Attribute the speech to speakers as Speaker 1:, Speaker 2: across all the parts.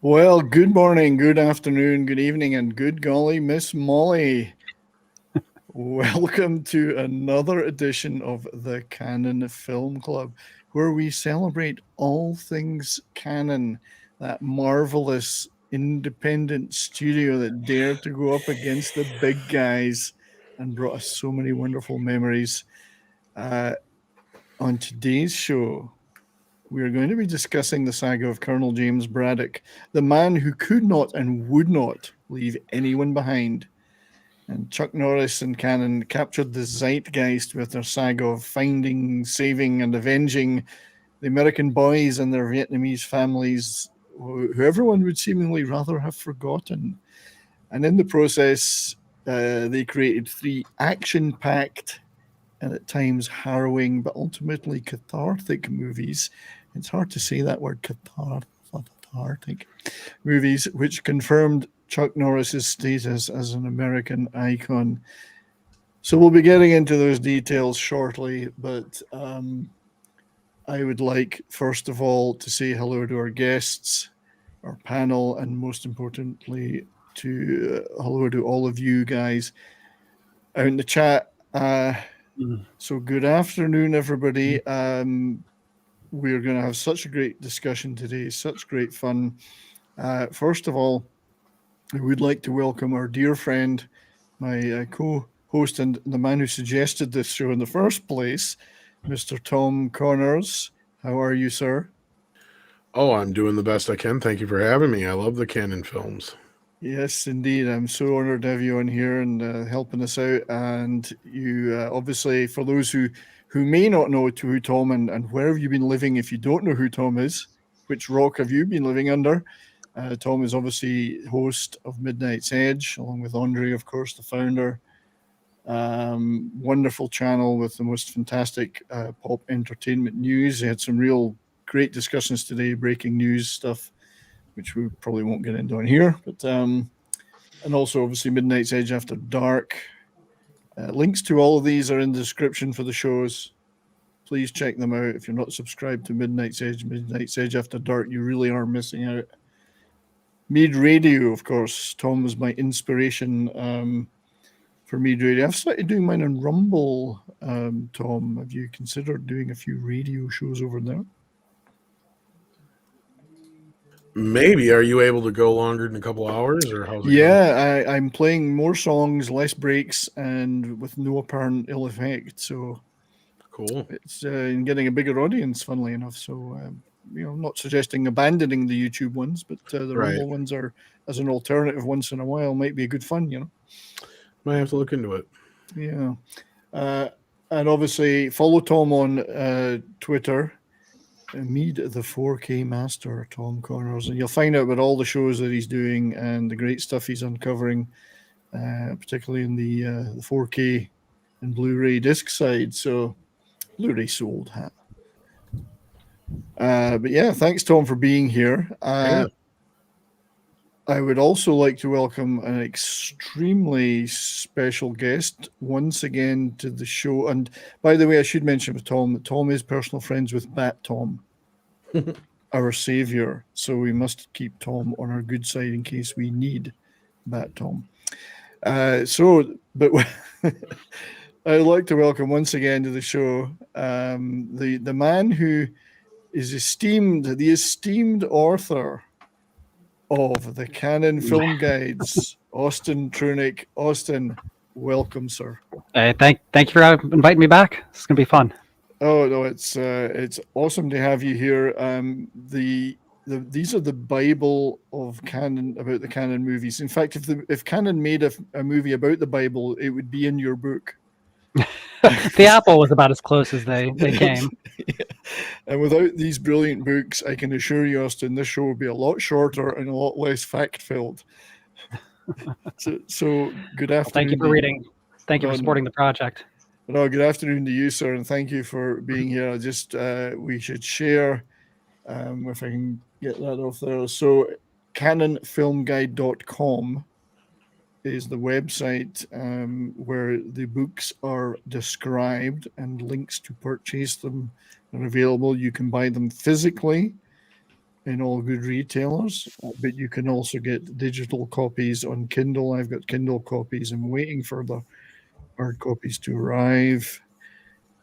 Speaker 1: Well, good morning, good afternoon, good evening, and good golly, Miss Molly. Welcome to another edition of the Canon Film Club, where we celebrate all things Canon, that marvelous independent studio that dared to go up against the big guys and brought us so many wonderful memories. On today's show, we are going to be discussing the saga of Colonel James Braddock, the man who could not and would not leave anyone behind. And Chuck Norris and Cannon captured the zeitgeist with their saga of finding, saving, and avenging the American boys and their Vietnamese families, who everyone would seemingly rather have forgotten. And in the process, they created three action-packed and at times harrowing, but ultimately cathartic movies. It's hard to say that word, cathartic movies, which confirmed Chuck Norris's status as an American icon. So we'll be getting into those details shortly, but I would like, first of all, to say hello to our guests, our panel, and most importantly, hello to all of you guys out in the chat. So good afternoon, everybody. We're going to have such a great discussion today, such great fun. First of all, I would like to welcome our dear friend, my co-host and the man who suggested this show in the first place, Mr. Tom Connors. How are you, sir?
Speaker 2: Oh, I'm doing the best I can. Thank you for having me. I love the Canon films.
Speaker 1: Yes, indeed. I'm so honored to have you on here and helping us out. And you, obviously, for those who may not know who Tom and where have you been living, if you don't know who Tom is, which rock have you been living under? Tom is obviously host of Midnight's Edge, along with Andre, of course, the founder. Wonderful channel with the most fantastic pop entertainment news. They had some real great discussions today, breaking news stuff, which we probably won't get into on here, but and also obviously Midnight's Edge After Dark. Links to all of these are in the description for the shows. Please check them out. If you're not subscribed to Midnight's Edge After Dark, you really are missing out. Mead Radio, of course. Tom was my inspiration for Mead Radio. I've started doing mine on Rumble. Tom, have you considered doing a few radio shows over there?
Speaker 2: Maybe. Are you able to go longer than a couple hours, or how's it
Speaker 1: going? I'm playing more songs, less breaks, and with no apparent ill effect. So
Speaker 2: cool.
Speaker 1: It's getting a bigger audience, funnily enough. So not suggesting abandoning the YouTube ones, but the Rumble ones are as an alternative once in a while might be a good fun.
Speaker 2: Might have to look into it.
Speaker 1: Yeah, and obviously follow Tom on Twitter. Mead the 4K Master, Tom Connors, and you'll find out about all the shows that he's doing and the great stuff he's uncovering, particularly in the 4K and Blu-ray disc side. So Blu-ray sold, huh? But yeah, thanks Tom for being here. I would also like to welcome an extremely special guest once again to the show. And by the way, I should mention with Tom that Tom is personal friends with Bat Tom, our savior. So we must keep Tom on our good side in case we need Bat Tom. But I'd like to welcome once again to the show the man who is the esteemed author of the Canon Film Guides, Austin Trunick. Austin, welcome, sir.
Speaker 3: Thank you for inviting me back. It's gonna be fun.
Speaker 1: Oh no, it's awesome to have you here. These are the Bible of Canon, about the Canon movies. In fact, if Canon made a movie about the Bible, it would be in your book.
Speaker 3: The Apple was about as close as they came.
Speaker 1: Yeah. And without these brilliant books, I can assure you, Austin, this show would be a lot shorter and a lot less fact-filled. So good afternoon.
Speaker 3: Thank you for reading. Thank you for supporting the project.
Speaker 1: No, good afternoon to you, sir, and thank you for being here. I just we should share, if I can get that off there. So canonfilmguide.com is the website where the books are described and links to purchase them are available. You can buy them physically in all good retailers, but you can also get digital copies on Kindle. I've got Kindle copies. I'm waiting for the hard copies to arrive.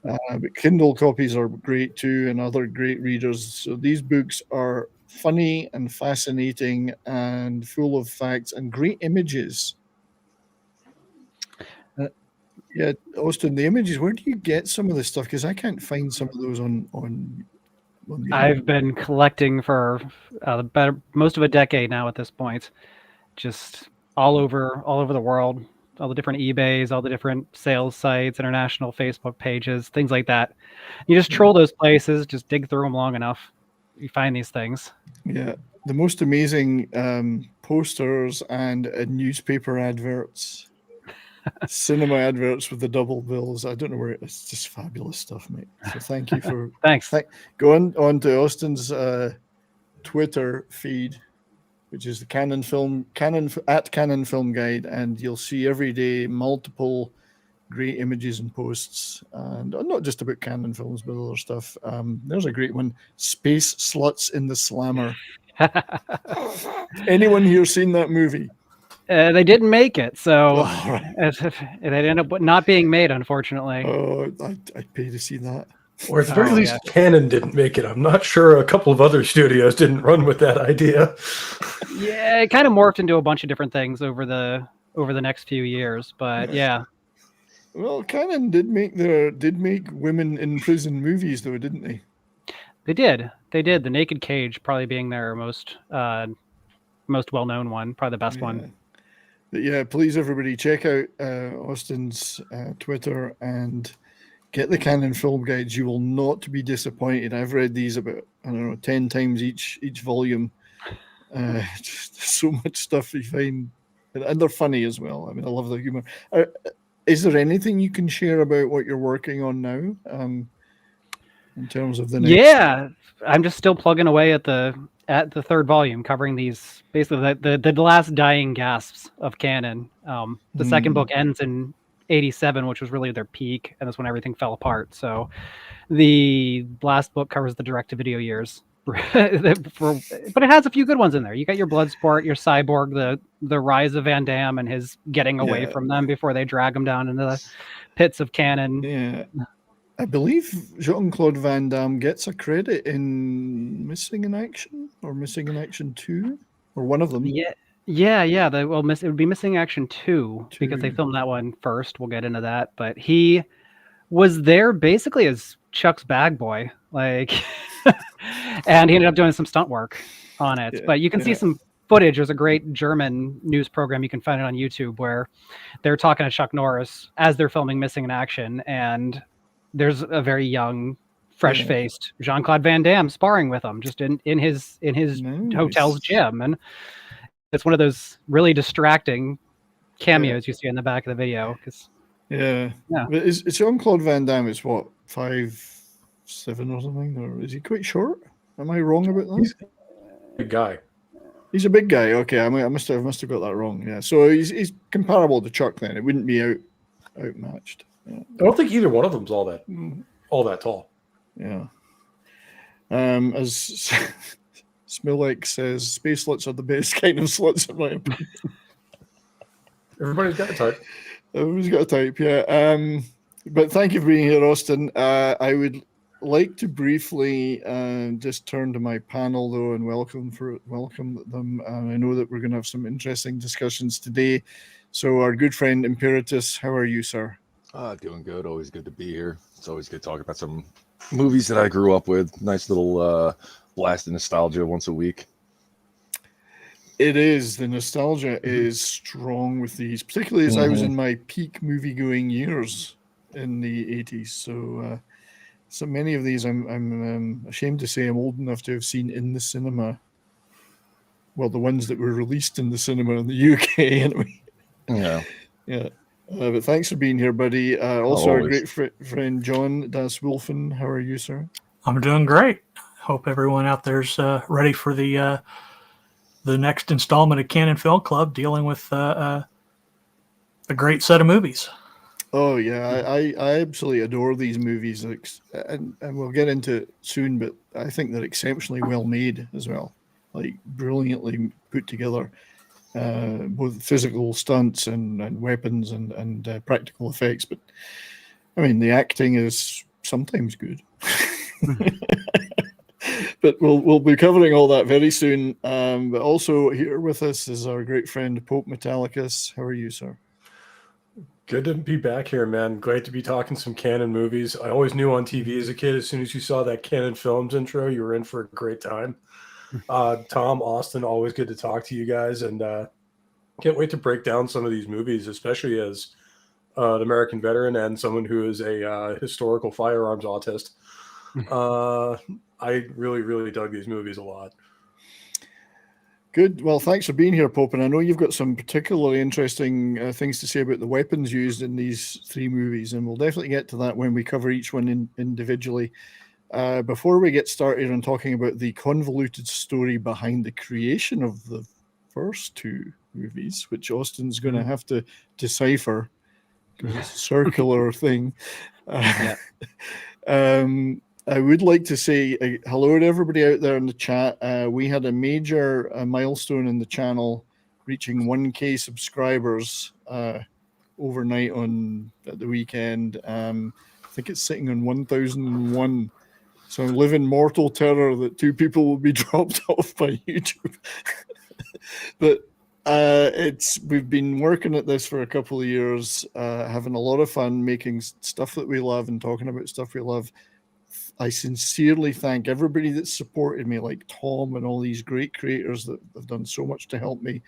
Speaker 1: But Kindle copies are great too, and other great readers. So these books are funny and fascinating and full of facts and great images. Yeah, Austin, the images, where do you get some of this stuff? Because I can't find some of those on the
Speaker 3: I've been collecting for most of a decade now at this point, just all over the world, all the different eBays, all the different sales sites, international Facebook pages, things like that. You just troll those places, just dig through them long enough, you find these things.
Speaker 1: Yeah, the most amazing posters and newspaper adverts, cinema adverts with the double bills. I don't know where it's just fabulous stuff, mate. So thank you for
Speaker 3: Thanks.
Speaker 1: Go on to Austin's Twitter feed, which is the Canon Film Guide, and you'll see every day multiple great images and posts, and not just about Canon films, but other stuff. There's a great one: Space Sluts in the Slammer. Anyone here seen that movie?
Speaker 3: They didn't make it, so
Speaker 1: right.
Speaker 3: It ended up not being made, unfortunately.
Speaker 1: Oh, I'd pay to see that.
Speaker 4: Or at the very least, Canon didn't make it. I'm not sure a couple of other studios didn't run with that idea.
Speaker 3: Yeah, it kind of morphed into a bunch of different things over the next few years, but yeah.
Speaker 1: Well, Canon did make women in prison movies, though, didn't they?
Speaker 3: They did. The Naked Cage probably being their most well-known one, probably the best one.
Speaker 1: But yeah, please everybody check out Austin's Twitter and get the Canon Film Guides. You will not be disappointed. I've read these about 10 times each volume. Just so much stuff you find, and they're funny as well. I mean, I love the humor. Is there anything you can share about what you're working on now? In terms of the next...
Speaker 3: Yeah, I'm just still plugging away at the third volume, covering these basically the last dying gasps of canon. The second book ends in 87, which was really their peak, and that's when everything fell apart. So the last book covers the direct-to-video years. But it has a few good ones in there. You got your Bloodsport, your Cyborg, the rise of Van Damme and his getting away from them before they drag him down into the pits of canon.
Speaker 1: Yeah. I believe Jean-Claude Van Damme gets a credit in Missing in Action or Missing in Action 2, or one of them.
Speaker 3: Yeah. It would be Missing Action 2 because they filmed that one first. We'll get into that, but he was there basically as Chuck's bag boy, and he ended up doing some stunt work on it. But you can see some footage. There's a great German news program, you can find it on YouTube, where they're talking to Chuck Norris as they're filming Missing in Action, and there's a very young, fresh-faced Jean-Claude Van Damme sparring with him, just in his hotel's gym, and it's one of those really distracting cameos you see in the back of the video. But is Jean-Claude Van Damme is what, 5'7" or something, or is he quite short? Am I wrong about that?
Speaker 4: He's a big guy.
Speaker 1: He's a big guy. Okay, I must have got that wrong. Yeah, so he's comparable to Chuck then. It wouldn't be outmatched. Yeah.
Speaker 4: I don't think either one of them's all that tall.
Speaker 1: Yeah. As Smilek says, space sluts are the best kind of sluts, in my opinion.
Speaker 4: Everybody's got a type.
Speaker 1: Everybody's got a type, yeah. But thank you for being here, Austin. I would like to briefly just turn to my panel, though, and welcome them. I know that we're going to have some interesting discussions today. So our good friend Imperitus, how are you, sir?
Speaker 5: Doing good. Always good to be here. It's always good talking about some movies that I grew up with. Nice little blast of nostalgia once a week.
Speaker 1: It is. The nostalgia is strong with these, particularly as I was in my peak movie-going years in the 80s. So many of these I'm ashamed to say I'm old enough to have seen in the cinema. Well, the ones that were released in the cinema in the UK, anyway. Yeah. But thanks for being here, buddy. Also, our great friend John Daswolfen. How are you, sir?
Speaker 6: I'm doing great. Hope everyone out there's ready for the next installment of Canon Film Club, dealing with a great set of movies.
Speaker 1: Oh yeah, I absolutely adore these movies, and we'll get into it soon. But I think they're exceptionally well made as well, like brilliantly put together, both physical stunts and weapons and practical effects. But I mean, the acting is sometimes good. But we'll be covering all that very soon. But also here with us is our great friend Pope Metallicus. How are you, sir?
Speaker 4: Good to be back here, man. Great to be talking some canon movies. I always knew on TV as a kid, as soon as you saw that Canon Films intro, you were in for a great time. Tom, Austin, always good to talk to you guys, and can't wait to break down some of these movies, especially as an American veteran and someone who is a historical firearms autist. I really, really dug these movies a lot.
Speaker 1: Good. Well, thanks for being here, Pope. And I know you've got some particularly interesting things to say about the weapons used in these three movies, and we'll definitely get to that when we cover each one individually. Before we get started on talking about the convoluted story behind the creation of the first two movies, which Austin's going to have to decipher because it's a circular thing. I would like to say hello to everybody out there in the chat. We had a major milestone in the channel, reaching 1K subscribers overnight at the weekend. I think it's sitting on 1,001. So I live in mortal terror that 2 people will be dropped off by YouTube. But we've been working at this for a couple of years, having a lot of fun making stuff that we love and talking about stuff we love. I sincerely thank everybody that supported me, like Tom and all these great creators that have done so much to help me.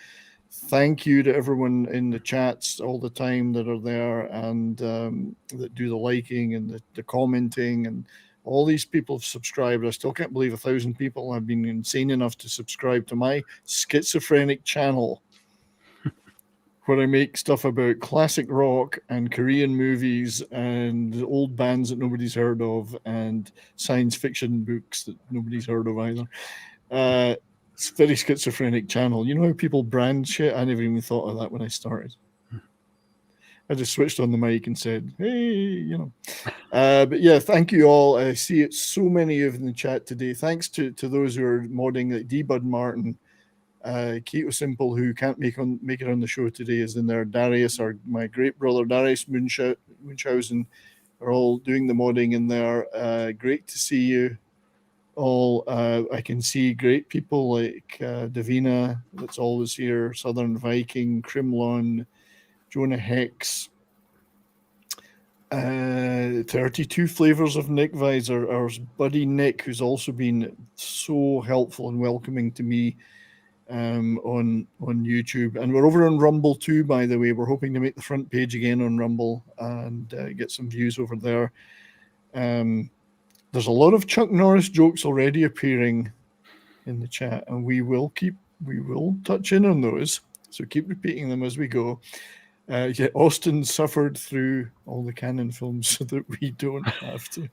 Speaker 1: Thank you to everyone in the chats all the time that are there and that do the liking and the commenting, and all these people have subscribed. I still can't believe 1,000 people have been insane enough to subscribe to my schizophrenic channel, where I make stuff about classic rock and Korean movies and old bands that nobody's heard of and science fiction books that nobody's heard of either. It's a very schizophrenic channel. You know how people brand shit? I never even thought of that when I started. I just switched on the mic and said, hey, But yeah, thank you all. I see it's so many of you in the chat today. Thanks to those who are modding, like D. Bud Martin, Keto Simple, who can't make it on the show today, is in there. Darius, my great brother Darius Münchausen, are all doing the modding in there. Great to see you all. I can see great people like Davina, that's always here, Southern Viking, Crimlon, Jonah Hex, 32 Flavors of Nick Visor, our buddy Nick, who's also been so helpful and welcoming to me on YouTube. And we're over on Rumble too, by the way. We're hoping to make the front page again on Rumble and get some views over there. There's a lot of Chuck Norris jokes already appearing in the chat, and we will touch in on those, so keep repeating them as we go. Yet Austin suffered through all the canon films so that we don't have to.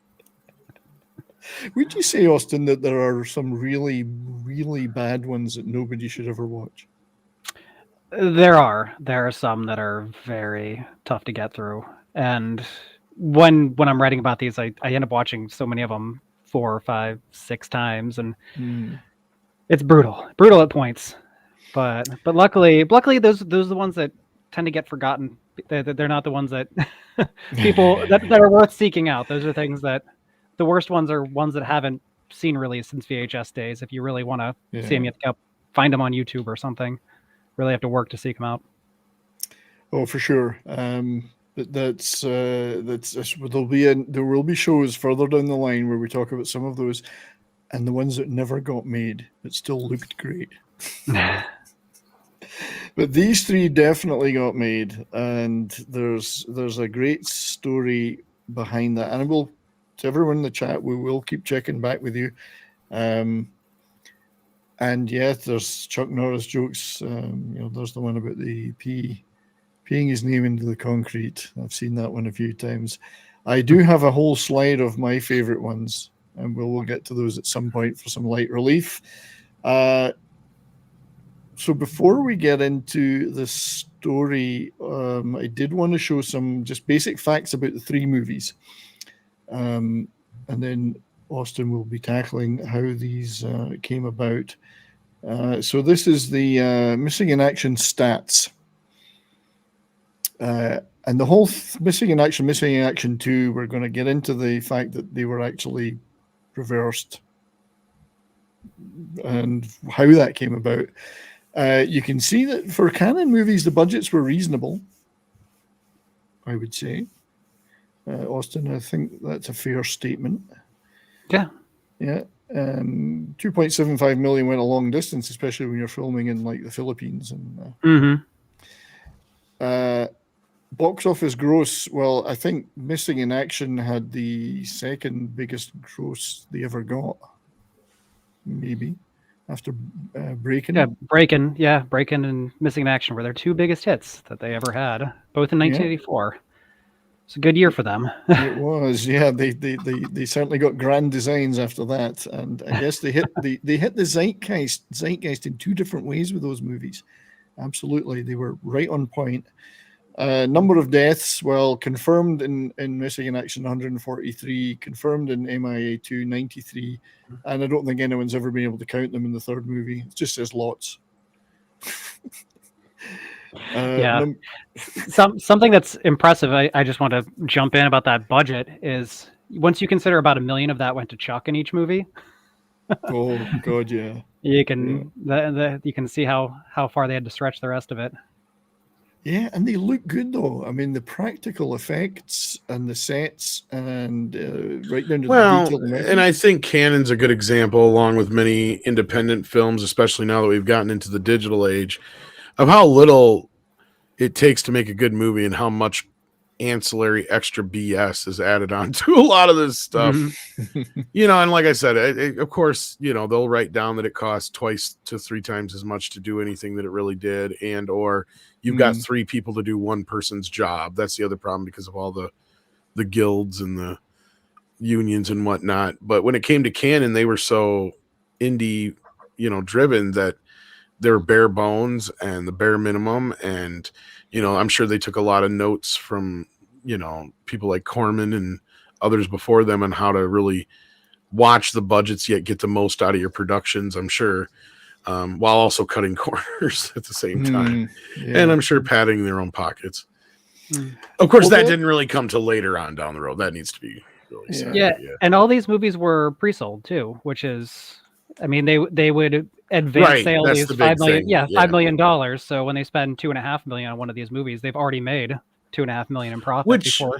Speaker 1: Would you say, Austin, that there are some really, really bad ones that nobody should ever watch?
Speaker 3: There are some that are very tough to get through, and when I'm writing about these, I end up watching so many of them 4, 5, 6 times, and it's brutal at points. But luckily, those are the ones that tend to get forgotten. They're not the ones that people that are worth seeking out. Those are things that the worst ones are ones that haven't seen release since VHS days. If you really want to see them, you have to go find them on YouTube or something. Really have to work to seek them out.
Speaker 1: Oh, for sure. But there will be shows further down the line where we talk about some of those and the ones that never got made but still looked great. But these 3 definitely got made, and there's a great story behind that. And to everyone in the chat, we will keep checking back with you. And yeah, there's Chuck Norris jokes. There's the one about the peeing his name into the concrete. I've seen that one a few times. I do have a whole slide of my favorite ones, and we'll get to those at some point for some light relief. So before we get into the story, I did want to show some just basic facts about the three movies. And then Austin will be tackling how these came about. So this is the missing in action stats. And the whole missing in action 2, we're going to get into the fact that they were actually reversed and how that came about. You can see that for canon movies, the budgets were reasonable, I would say. Austin, I think that's a fair statement.
Speaker 3: Yeah.
Speaker 1: Yeah. 2.75 million went a long distance, especially when you're filming in like the Philippines. And box office gross, well, I think Missing in Action had the second biggest gross they ever got, maybe, after Breaking.
Speaker 3: Yeah, Breaking and Missing in Action were their two biggest hits that they ever had, both in 1984. It's a good year for them.
Speaker 1: It was, yeah. They certainly got grand designs after that, and I guess they hit the zeitgeist in two different ways with those movies. Absolutely, they were right on point. Number of deaths, well, confirmed in Missing in Action 143, confirmed in MIA 2 93, and I don't think anyone's ever been able to count them in the third movie. It just says lots.
Speaker 3: Something that's impressive, I just want to jump in about that budget, is once you consider about $1 million of that went to Chuck in each movie.
Speaker 1: Oh God, yeah.
Speaker 3: You can you can see how far they had to stretch the rest of it.
Speaker 1: Yeah, and they look good though. I mean, the practical effects and the sets and right down to the detail.
Speaker 2: And I think Canon's a good example, along with many independent films, especially now that we've gotten into the digital age, of how little it takes to make a good movie and how much ancillary extra BS is added on to a lot of this stuff. And like I said, of course, they'll write down that it costs 2 to 3 times as much to do anything that it really did, and or you've got 3 people to do one person's job. That's the other problem because of all the guilds and the unions and whatnot. But when it came to Canon, they were so indie, driven that they're bare bones and the bare minimum. And, I'm sure they took a lot of notes from, people like Corman and others before them on how to really watch the budgets, yet get the most out of your productions, I'm sure, while also cutting corners at the same time. And I'm sure padding their own pockets. Of course, that didn't really come till later on down the road. That needs to be really said.
Speaker 3: Yeah. And all these movies were pre-sold too, which is, I mean, they would advance sale these $5 million. $5 million. So when they spend $2.5 million on one of these movies, they've already made $2.5 million in profit before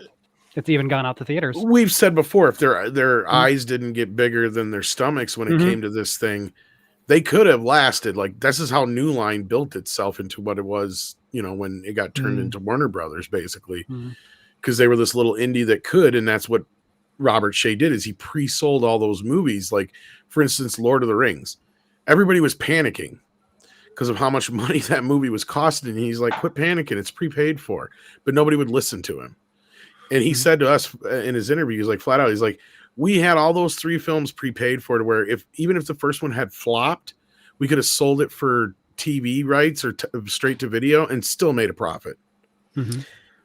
Speaker 3: it's even gone out to theaters.
Speaker 2: We've said before, if their eyes didn't get bigger than their stomachs when it came to this thing, they could have lasted. Like, this is how New Line built itself into what it was, when it got turned into Warner Brothers, basically, because they were this little indie that could, and that's what Robert Shea did, is he pre-sold all those movies. Like, for instance, Lord of the Rings. Everybody was panicking because of how much money that movie was costing. And he's like, quit panicking. It's prepaid for. But nobody would listen to him. And he said to us in his interview, he's like, flat out, he's like, we had all those 3 films prepaid for, to where even if the first one had flopped, we could have sold it for TV rights or straight to video and still made a profit.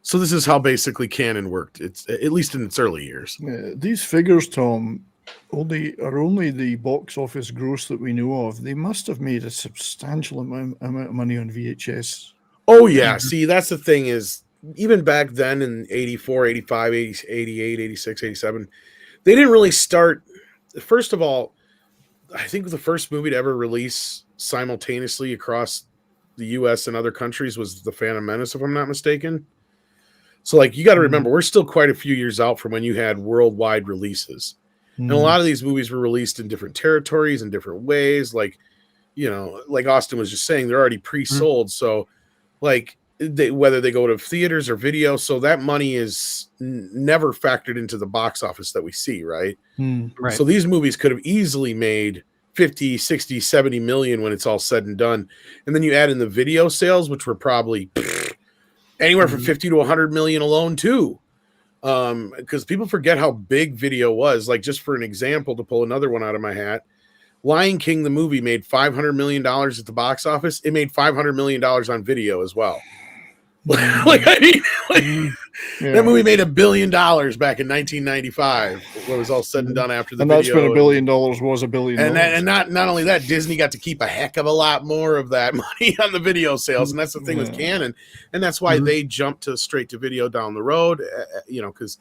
Speaker 2: So this is how basically Canon worked. It's at least in its early years.
Speaker 1: These figures, Tom, only the box office gross that we know of. They must have made a substantial amount of money on VHS.
Speaker 2: Oh yeah. See, that's the thing, is even back then in 84, 85, 88, 86, 87, they didn't really start. First of all, I think the first movie to ever release simultaneously across the US and other countries was The Phantom Menace, if I'm not mistaken. So like, you got to remember, we're still quite a few years out from when you had worldwide releases. And a lot of these movies were released in different territories in different ways. Like, like Austin was just saying, they're already pre-sold. So like, whether they go to theaters or video, so that money is never factored into the box office that we see, right?
Speaker 3: Right.
Speaker 2: So these movies could have easily made 50, 60, 70 million when it's all said and done. And then you add in the video sales, which were probably anywhere from 50 to 100 million alone too. Because people forget how big video was. Like, just for an example, to pull another one out of my hat, Lion King, the movie, made $500 million at the box office. It made $500 million on video as well. Like, I mean, that movie made $1 billion back in 1995 when it was all said and done after the
Speaker 1: and
Speaker 2: video.
Speaker 1: that's when $1 billion was $1 billion.
Speaker 2: And not only that, Disney got to keep a heck of a lot more of that money on the video sales. And that's the thing with Canon. And that's why they jumped to straight to video down the road, because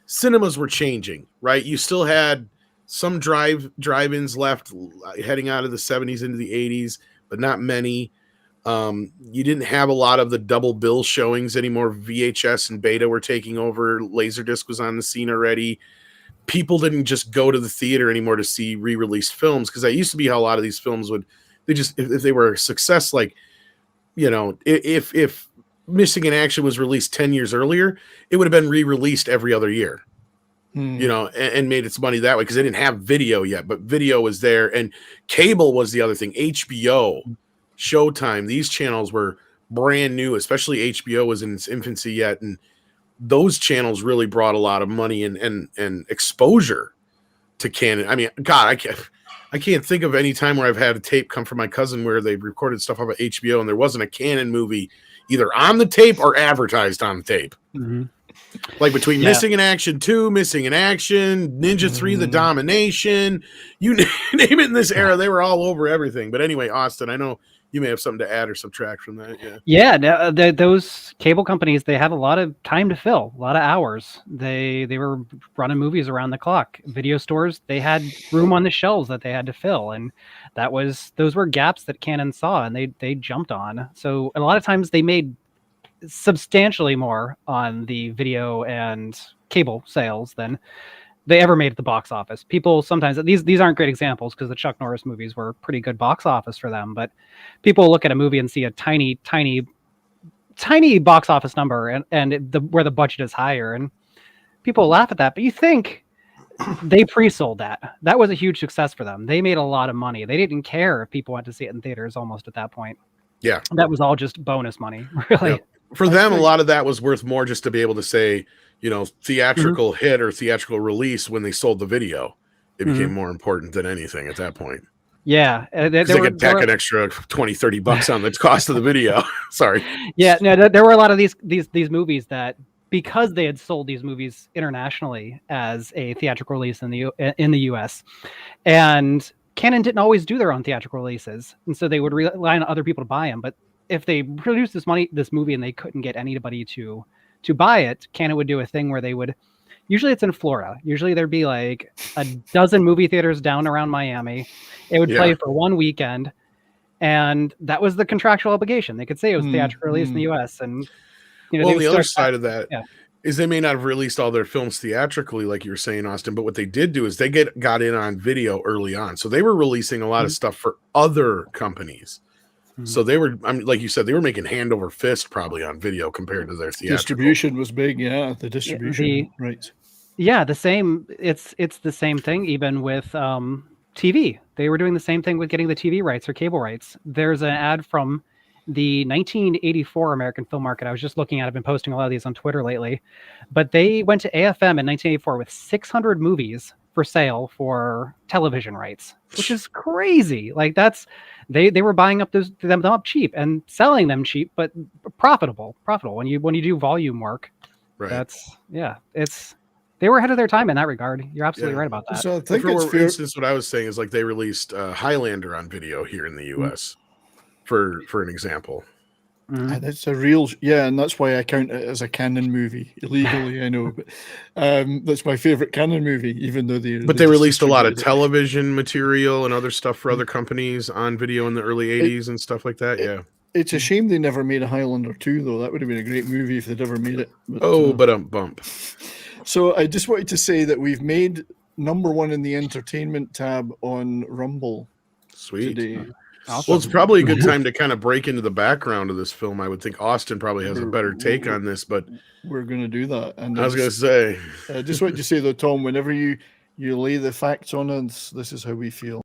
Speaker 2: cinemas were changing, right? You still had some drive-ins left heading out of the 70s into the 80s, but not many. You didn't have a lot of the double bill showings anymore. VHS and Beta were taking over. Laserdisc was on the scene already. People didn't just go to the theater anymore to see re-released films, because that used to be how a lot of these films if they were a success, like, if Missing in Action was released 10 years earlier, it would have been re-released every other year. And made its money that way, because they didn't have video yet, but video was there, and cable was the other thing. HBO, Showtime, these channels were brand new, especially HBO was in its infancy yet, and those channels really brought a lot of money and exposure to Canon. I mean, God, I can't think of any time where I've had a tape come from my cousin where they recorded stuff off of HBO and there wasn't a Canon movie either on the tape or advertised on the tape. Like between Missing in Action 2, Missing in Action, Ninja 3, The Domination, you name it in this era, they were all over everything. But anyway, Austin, I know you may have something to add or subtract from that.
Speaker 3: Yeah, those cable companies, they had a lot of time to fill, a lot of hours. They were running movies around the clock. Video stores, they had room on the shelves that they had to fill, and those were gaps that Canon saw, and they jumped on. So a lot of times they made substantially more on the video and cable sales than they ever made at the box office. People sometimes, these aren't great examples because the Chuck Norris movies were pretty good box office for them, but people look at a movie and see a tiny box office number and where the budget is higher, and people laugh at that, but you think they pre-sold that. That was a huge success for them. They made a lot of money. They didn't care if people went to see it in theaters almost at that point.
Speaker 2: Yeah.
Speaker 3: That was all just bonus money, really.
Speaker 2: Yep. For them, a lot of that was worth more just to be able to say, theatrical hit or theatrical release when they sold the video. It became more important than anything at that point.
Speaker 3: Yeah.
Speaker 2: They could tack an extra $20-$30 on the cost of the video. Sorry.
Speaker 3: Yeah, no, there were a lot of these movies that, because they had sold these movies internationally as a theatrical release in the US, and Canon didn't always do their own theatrical releases, and so they would rely on other people to buy them. But if they produced this movie and they couldn't get anybody to buy it, Canon would do a thing where they would, usually it's in Florida. Usually there'd be like a dozen movie theaters down around Miami. It would play for one weekend, and that was the contractual obligation. They could say it was theatrical release in the US, and
Speaker 2: the other side of that is they may not have released all their films theatrically, like you were saying, Austin, but what they did do is they got in on video early on. So they were releasing a lot of stuff for other companies. So they were, like you said, they were making hand over fist probably on video compared to their theatrical.
Speaker 1: Distribution was big, the distribution, right?
Speaker 3: Yeah, the same. It's the same thing even with TV. They were doing the same thing with getting the TV rights or cable rights. There's an ad from the 1984 American film market. I was just looking at, I've been posting a lot of these on Twitter lately, but they went to AFM in 1984 with 600 movies for sale for television rights, which is crazy. Like they were buying up them up cheap and selling them cheap, but profitable when you do volume work.
Speaker 2: Right.
Speaker 3: They were ahead of their time in that regard. You're absolutely right about that.
Speaker 1: So I think
Speaker 2: for instance, what I was saying is like they released Highlander on video here in the US for an example.
Speaker 1: That's a real, and that's why I count it as a Canon movie illegally. I know, but that's my favorite Canon movie, even though they
Speaker 2: released a lot of television material and other stuff for other companies on video in the early 80s and stuff like that.
Speaker 1: It's a shame they never made a Highlander 2, though. That would have been a great movie if they'd ever made it.
Speaker 2: But bump.
Speaker 1: So I just wanted to say that we've made #1 in the entertainment tab on Rumble.
Speaker 2: Sweet.
Speaker 1: Today.
Speaker 3: Awesome.
Speaker 2: Well, it's probably a good time to kind of break into the background of this film. I would think Austin probably has a better take on this, but
Speaker 1: we're going to do that. And
Speaker 2: I was going to say,
Speaker 1: I just wanted to say though, Tom, whenever you lay the facts on us, this is how we feel.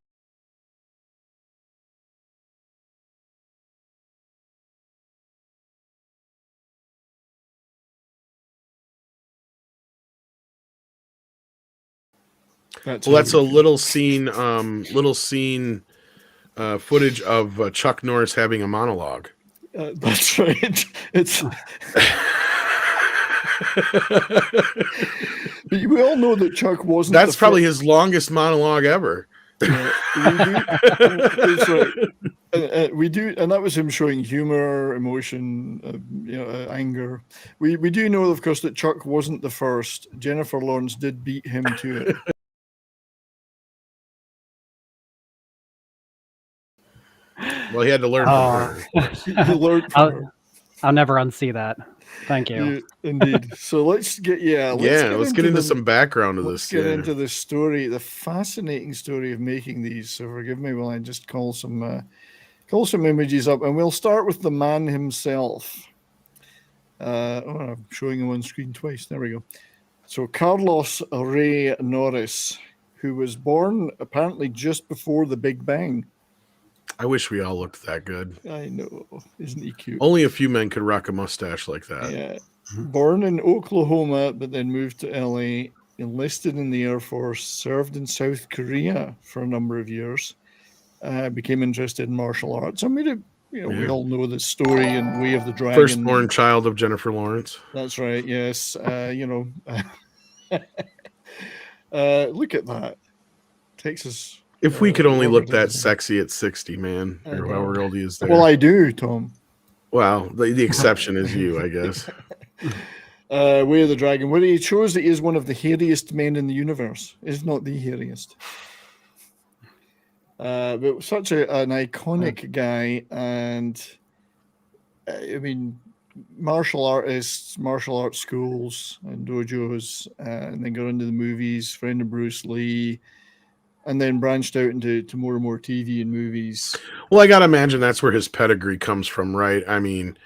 Speaker 1: That's
Speaker 2: Well,
Speaker 1: how
Speaker 2: that's
Speaker 1: we
Speaker 2: a
Speaker 1: feel.
Speaker 2: little scene footage of Chuck Norris having a monologue.
Speaker 1: That's right. It's we all know that Chuck wasn't.
Speaker 2: That's probably his longest monologue ever.
Speaker 1: Yeah, we do. That's right. We do, and that was him showing humor, emotion, anger. We do know, of course, that Chuck wasn't the first. Jennifer Lawrence did beat him to it.
Speaker 2: Well, he had to learn from her.
Speaker 1: He learned from her.
Speaker 3: I'll never unsee that. Thank you.
Speaker 1: Yeah, indeed. So let's get
Speaker 2: let's get into some background of
Speaker 1: let's
Speaker 2: this.
Speaker 1: get into the story, the fascinating story of making these. So forgive me while I just call some images up, and we'll start with the man himself. I'm showing him on screen twice. There we go. So Carlos Ray Norris, who was born apparently just before the Big Bang.
Speaker 2: I wish we all looked that good.
Speaker 1: I know. Isn't he cute?
Speaker 2: Only a few men could rock a mustache like that.
Speaker 1: Yeah. Born in Oklahoma, but then moved to LA, enlisted in the Air Force, served in South Korea for a number of years, became interested in martial arts. I mean, we all know the story and Way of the Dragon.
Speaker 2: Firstborn child of Jennifer Lawrence.
Speaker 1: That's right. Yes. Look at that. Texas.
Speaker 2: If we could only look that sexy at 60, man, or however old he is there.
Speaker 1: Well, I do, Tom.
Speaker 2: Well, the exception is you, I guess.
Speaker 1: Way of the Dragon, where he shows that he is one of the hairiest men in the universe. Is not the hairiest. But such an iconic guy, and I mean, martial artists, martial arts schools and dojos, and then got into the movies, friend of Bruce Lee, and then branched out into more and more TV and movies.
Speaker 2: Well, I got to imagine that's where his pedigree comes from, right? I mean,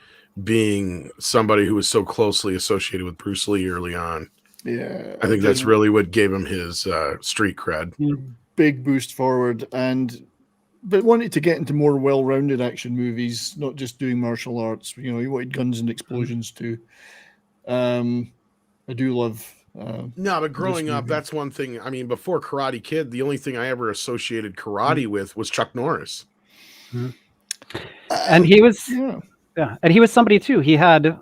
Speaker 2: being somebody who was so closely associated with Bruce Lee early on.
Speaker 1: Yeah.
Speaker 2: I think that's really what gave him his street cred.
Speaker 1: Big boost forward, but wanted to get into more well-rounded action movies, not just doing martial arts. He wanted guns and explosions too. I do love...
Speaker 2: No, but growing up, that's one thing. I mean, before Karate Kid, the only thing I ever associated karate with was Chuck Norris.
Speaker 3: And he was, and he was somebody too. He had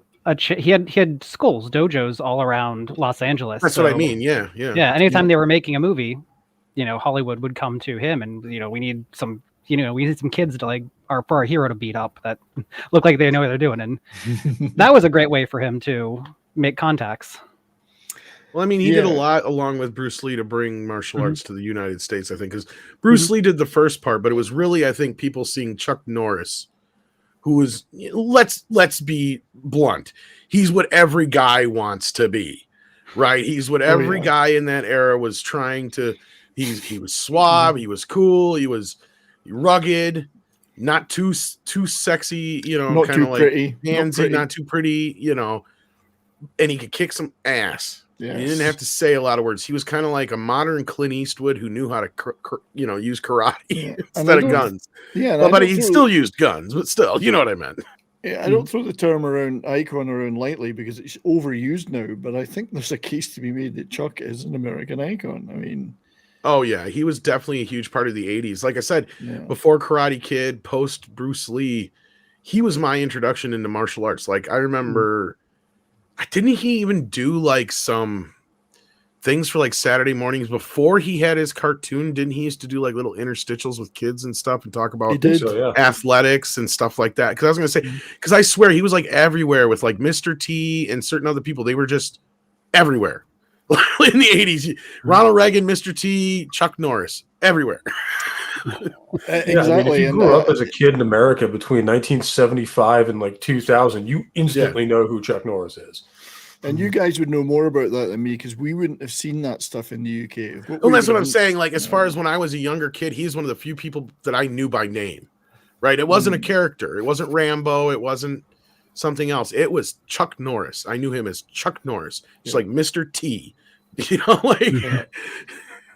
Speaker 3: he had schools, dojos all around Los Angeles.
Speaker 2: That's what I mean. Yeah.
Speaker 3: Anytime they were making a movie, Hollywood would come to him, and we need some kids to for our hero to beat up that look like they know what they're doing, and that was a great way for him to make contacts.
Speaker 2: Well, I mean, he did a lot along with Bruce Lee to bring martial arts to the United States, I think, because Bruce Lee did the first part, but it was really, I think, people seeing Chuck Norris, who was, let's be blunt, he's what every guy wants to be, right? He's what every guy in that era was trying to. He was suave, he was cool, he was rugged, not too sexy,
Speaker 1: not
Speaker 2: kind of like
Speaker 1: pretty.
Speaker 2: handsy, not too pretty, and he could kick some ass. Yes. He didn't have to say a lot of words. He was kind of like a modern Clint Eastwood who knew how to, use karate instead of guns. Yeah, but he still used guns, but still, you know what I meant.
Speaker 1: Yeah, I don't throw the term icon around lightly because it's overused now. But I think there's a case to be made that Chuck is an American icon. I mean,
Speaker 2: oh yeah, he was definitely a huge part of the '80s. Like I said, before Karate Kid, post Bruce Lee, he was my introduction into martial arts. Like I remember. Didn't he even do some things for Saturday mornings before he had his cartoon? Didn't he used to do little interstitials with kids and stuff and talk about athletics and stuff like that? Because I was going to say, because I swear he was everywhere with Mr. T and certain other people. They were just everywhere in the 80s. Ronald Reagan, Mr. T, Chuck Norris, everywhere.
Speaker 1: Exactly.
Speaker 4: I mean, if you grew up as a kid in America between 1975 and 2000, you instantly know who Chuck Norris is.
Speaker 1: And you guys would know more about that than me because we wouldn't have seen that stuff in the UK.
Speaker 2: Well, that's what I'm saying. As far as when I was a younger kid, he's one of the few people that I knew by name, right? It wasn't a character. It wasn't Rambo. It wasn't something else. It was Chuck Norris. I knew him as Chuck Norris. Just like Mr. T,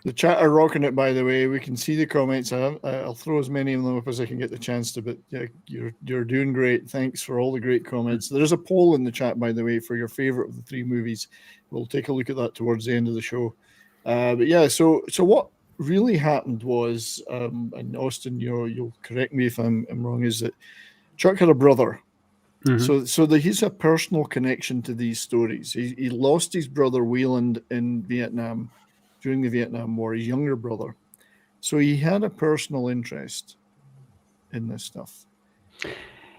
Speaker 1: The chat are rocking it, by the way. We can see the comments. I'll throw as many of them up as I can get the chance to, but you're doing great. Thanks for all the great comments. There is a poll in the chat, by the way, for your favorite of the three movies. We'll take a look at that towards the end of the show. But yeah, so what really happened was, and Austin, you'll correct me if I'm wrong, is that Chuck had a brother.
Speaker 3: Mhm.
Speaker 1: So he's a personal connection to these stories. He lost his brother Wayland in Vietnam during the Vietnam War, his younger brother. So he had a personal interest in this stuff.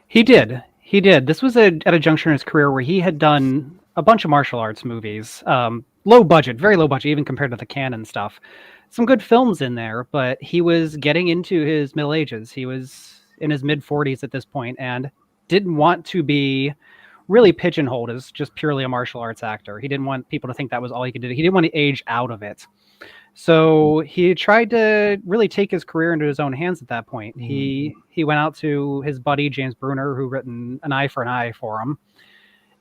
Speaker 3: He did. He did. This was at a juncture in his career where he had done a bunch of martial arts movies. Low budget, very low budget, even compared to the canon stuff. Some good films in there, but he was getting into his middle ages. He was in his mid 40s at this point and didn't want to be really pigeonholed as just purely a martial arts actor. He didn't want people to think that was all he could do. He didn't want to age out of it. So he tried to really take his career into his own hands at that point. He went out to his buddy James Bruner, who written An Eye for an Eye for him,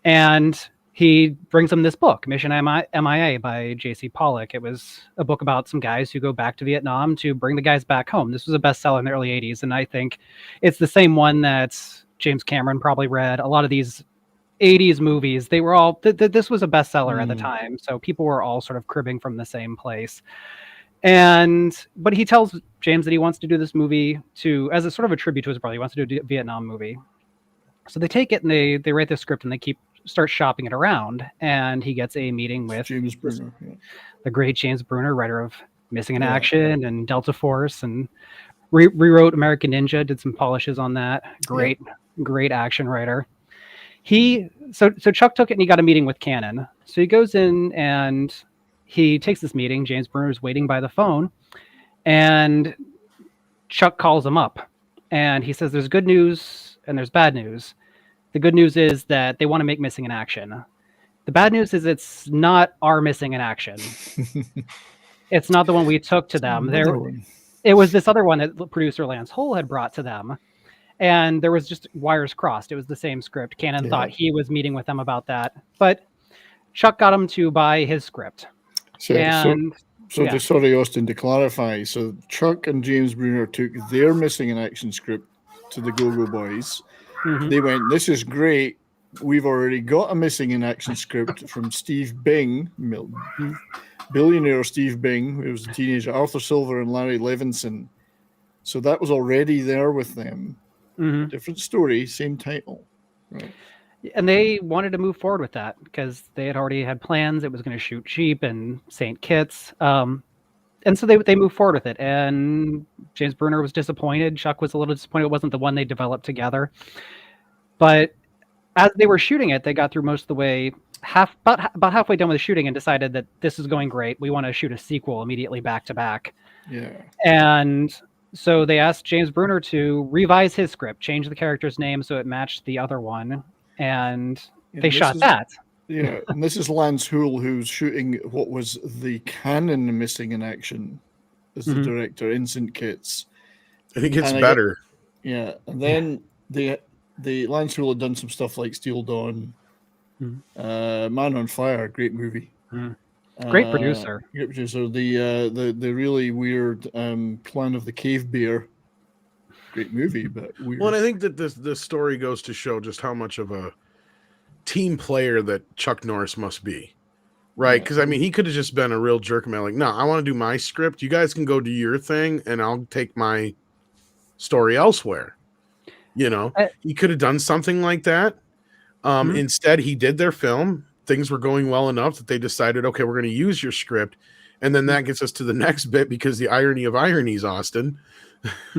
Speaker 3: and he brings him this book, Mission MIA by J.C. Pollock. It was a book about some guys who go back to Vietnam to bring the guys back home. This was a bestseller in the early 80s, and I think it's the same one that James Cameron probably read. A lot of these 80s movies, they were all this was a bestseller at the time, so people were all sort of cribbing from the same place. But he tells James that he wants to do this movie as a sort of a tribute to his brother. He wants to do a Vietnam movie. So they take it and they write the script and they start shopping it around, and he gets a meeting with
Speaker 1: James Bruner,
Speaker 3: the great James Bruner, writer of Missing in Action and Delta Force, and rewrote American Ninja, did some polishes on that. Great action writer. So Chuck took it and he got a meeting with Cannon. So he goes in and he takes this meeting. James Bruner's waiting by the phone, and Chuck calls him up and he says there's good news and there's bad news. The good news is that they want to make Missing in Action. The bad news is it's not our Missing in Action. It's not the one we took to them. It was this other one that producer Lance Hull had brought to them. And there was just wires crossed. It was the same script. Cannon thought he was meeting with them about that. But Chuck got him to buy his script.
Speaker 1: Sorry, Austin, to clarify. So Chuck and James Bruner took their Missing in Action script to the Go-Go Boys. Mm-hmm. They went, this is great. We've already got a Missing in Action script from Steve Bing, billionaire Steve Bing, who was a teenager, Arthur Silver and Larry Levinson. So that was already there with them. Mm-hmm. Different story, same title. Right.
Speaker 3: And they wanted to move forward with that because they had already had plans. It was going to shoot cheap and St. Kitts. And so they moved forward with it. And James Bruner was disappointed. Chuck was a little disappointed it wasn't the one they developed together. But as they were shooting it, they got through most of the way, about halfway done with the shooting, and decided that this is going great. We want to shoot a sequel immediately back to back.
Speaker 1: Yeah.
Speaker 3: And so they asked James Bruner to revise his script, change the character's name so it matched the other one, and they shot that.
Speaker 1: Yeah, and this is Lance Hull, who's shooting what was the canon Missing in Action as the director in St. Kitts.
Speaker 2: I think it's better.
Speaker 1: And then the Lance Hull had done some stuff like Steel Dawn, Man on Fire, great movie.
Speaker 3: Great producer.
Speaker 1: Great producer. The really weird Clan of the Cave Bear. Great movie, but weird.
Speaker 2: Well, and I think that this story goes to show just how much of a team player that Chuck Norris must be. Right? Because, I mean, he could have just been a real jerk about like, no, I want to do my script. You guys can go do your thing, and I'll take my story elsewhere. You know? He could have done something like that. Instead, he did their film. Things were going well enough that they decided, okay, we're going to use your script. And then that gets us to the next bit, because the irony of ironies, Austin,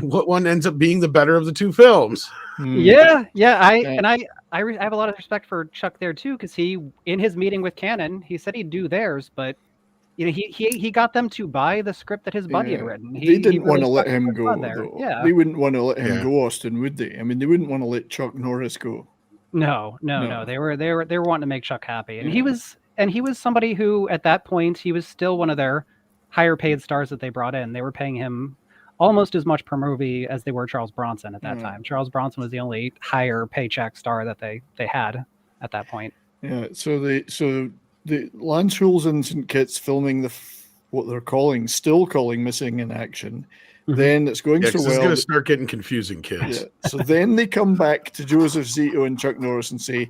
Speaker 2: what one ends up being the better of the two films?
Speaker 3: Yeah. I have a lot of respect for Chuck there too, because he, in his meeting with Cannon, he said he'd do theirs, but you know, he got them to buy the script that his buddy had written.
Speaker 1: They didn't want to let him go.
Speaker 3: Yeah,
Speaker 1: they wouldn't want to let him go, Austin, would they? I mean, they wouldn't want to let Chuck Norris go.
Speaker 3: No. They were wanting to make Chuck happy, and he was somebody who, at that point, he was still one of their higher paid stars that they brought in. They were paying him almost as much per movie as they were Charles Bronson at that time. Charles Bronson was the only higher paycheck star that they had at that point.
Speaker 1: Yeah. So the Lance Hull's in St. Kitts filming what they're still calling Missing in Action. Then it's going so well.
Speaker 2: It's going to start getting confusing, kids.
Speaker 1: Yeah. So then they come back to Joseph Zito and Chuck Norris and say,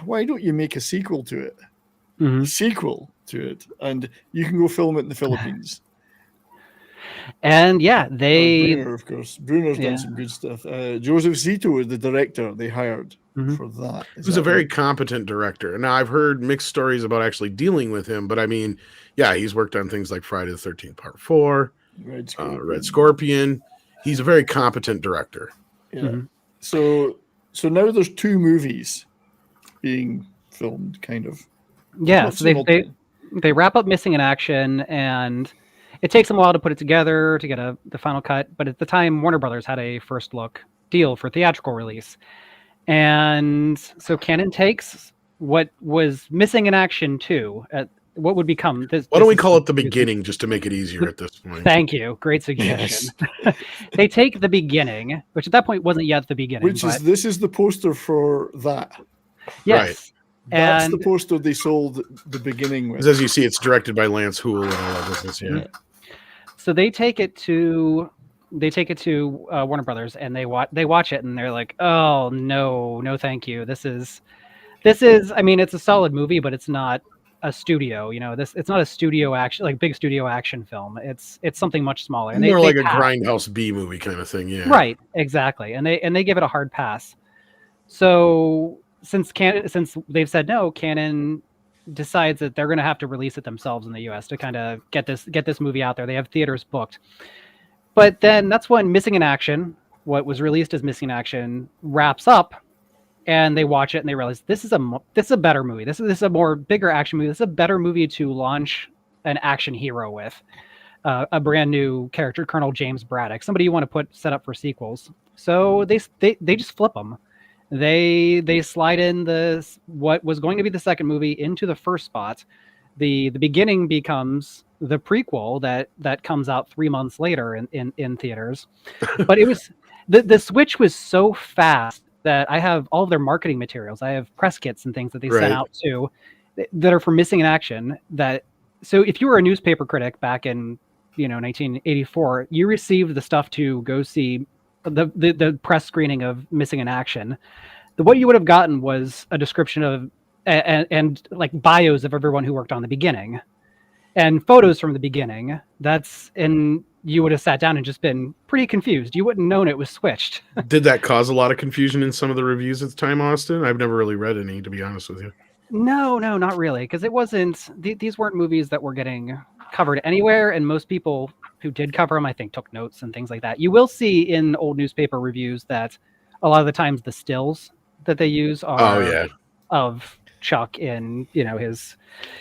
Speaker 1: why don't you make a sequel to it? sequel to it, and you can go film it in the Philippines.
Speaker 3: And yeah,
Speaker 1: Bruner, of course. Bruner's
Speaker 3: Yeah.
Speaker 1: done some good stuff. Joseph Zito is the director they hired for that.
Speaker 2: Who's a very competent director. Now, I've heard mixed stories about actually dealing with him, but I mean, yeah, he's worked on things like Friday the 13th Part 4, Red Scorpion. He's a very competent director.
Speaker 1: Yeah. So now there's 2 movies being filmed, kind of.
Speaker 3: Yeah, so they wrap up Missing in Action, and it takes them a while to put it together to get the final cut. But at the time, Warner Brothers had a first look deal for theatrical release. And so Canon takes what was Missing in Action 2, what would become this.
Speaker 2: Why don't we call it the beginning just to make it easier at this point?
Speaker 3: Thank you. Great suggestion. Yes. They take the beginning, which at that point wasn't yet the beginning.
Speaker 1: This is the poster for that.
Speaker 3: Yes.
Speaker 2: Right.
Speaker 1: That's the poster they sold the beginning with.
Speaker 2: As you see, it's directed by Lance Houle and all of this. Yeah.
Speaker 3: So they take it to Warner Brothers, and they watch it, and they're like, "Oh no, thank you. This is. I mean, it's a solid movie, but it's not a studio. It's not a studio action, like big studio action film. It's something much smaller. And
Speaker 2: more like a Grindhouse B movie kind of thing. Yeah.
Speaker 3: Right. Exactly. And they give it a hard pass. So since they've said no, Canon decides that they're going to have to release it themselves in the U.S. to kind of get this movie out there. They have theaters booked. But then that's when Missing in Action, what was released as Missing in Action, wraps up, and they watch it and they realize this is a better movie. This is a more bigger action movie. This is a better movie to launch an action hero with, a brand new character, Colonel James Braddock, somebody you want to set up for sequels. So they just flip them. They slide in what was going to be the second movie into the first spot. The beginning becomes the prequel that comes out 3 months later in theaters. But it was the switch was so fast that I have all of their marketing materials. I have press kits and things that they sent out to that are for Missing in Action. So if you were a newspaper critic back in 1984, you received the stuff to go see the press screening of Missing in Action. What you would have gotten was a description of and like bios of everyone who worked on the beginning and photos from the beginning. You would have sat down and just been pretty confused. You wouldn't have known it was switched.
Speaker 2: Did that cause a lot of confusion in some of the reviews at the time, Austin? I've never really read any, to be honest with you.
Speaker 3: No, not really, because it wasn't. These weren't movies that were getting covered anywhere, and most people who did cover them, I think, took notes and things like that. You will see in old newspaper reviews that a lot of the times the stills that they use are of Chuck in his.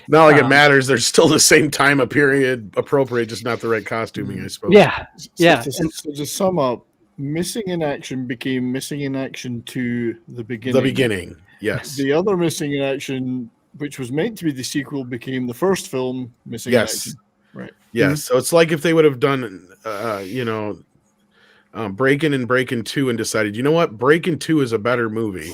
Speaker 2: Not like it matters. They're still the same time period appropriate, just not the right costuming, I suppose.
Speaker 3: Yeah.
Speaker 1: So to sum up, Missing in Action became Missing in Action to the beginning.
Speaker 2: The beginning, yes.
Speaker 1: The other Missing in Action, which was meant to be the sequel, became the first film, Missing in Action. Right.
Speaker 2: Yes. So it's like if they would have done, Breakin' and Breakin' 2 and decided, you know what, Breakin' 2 is a better movie.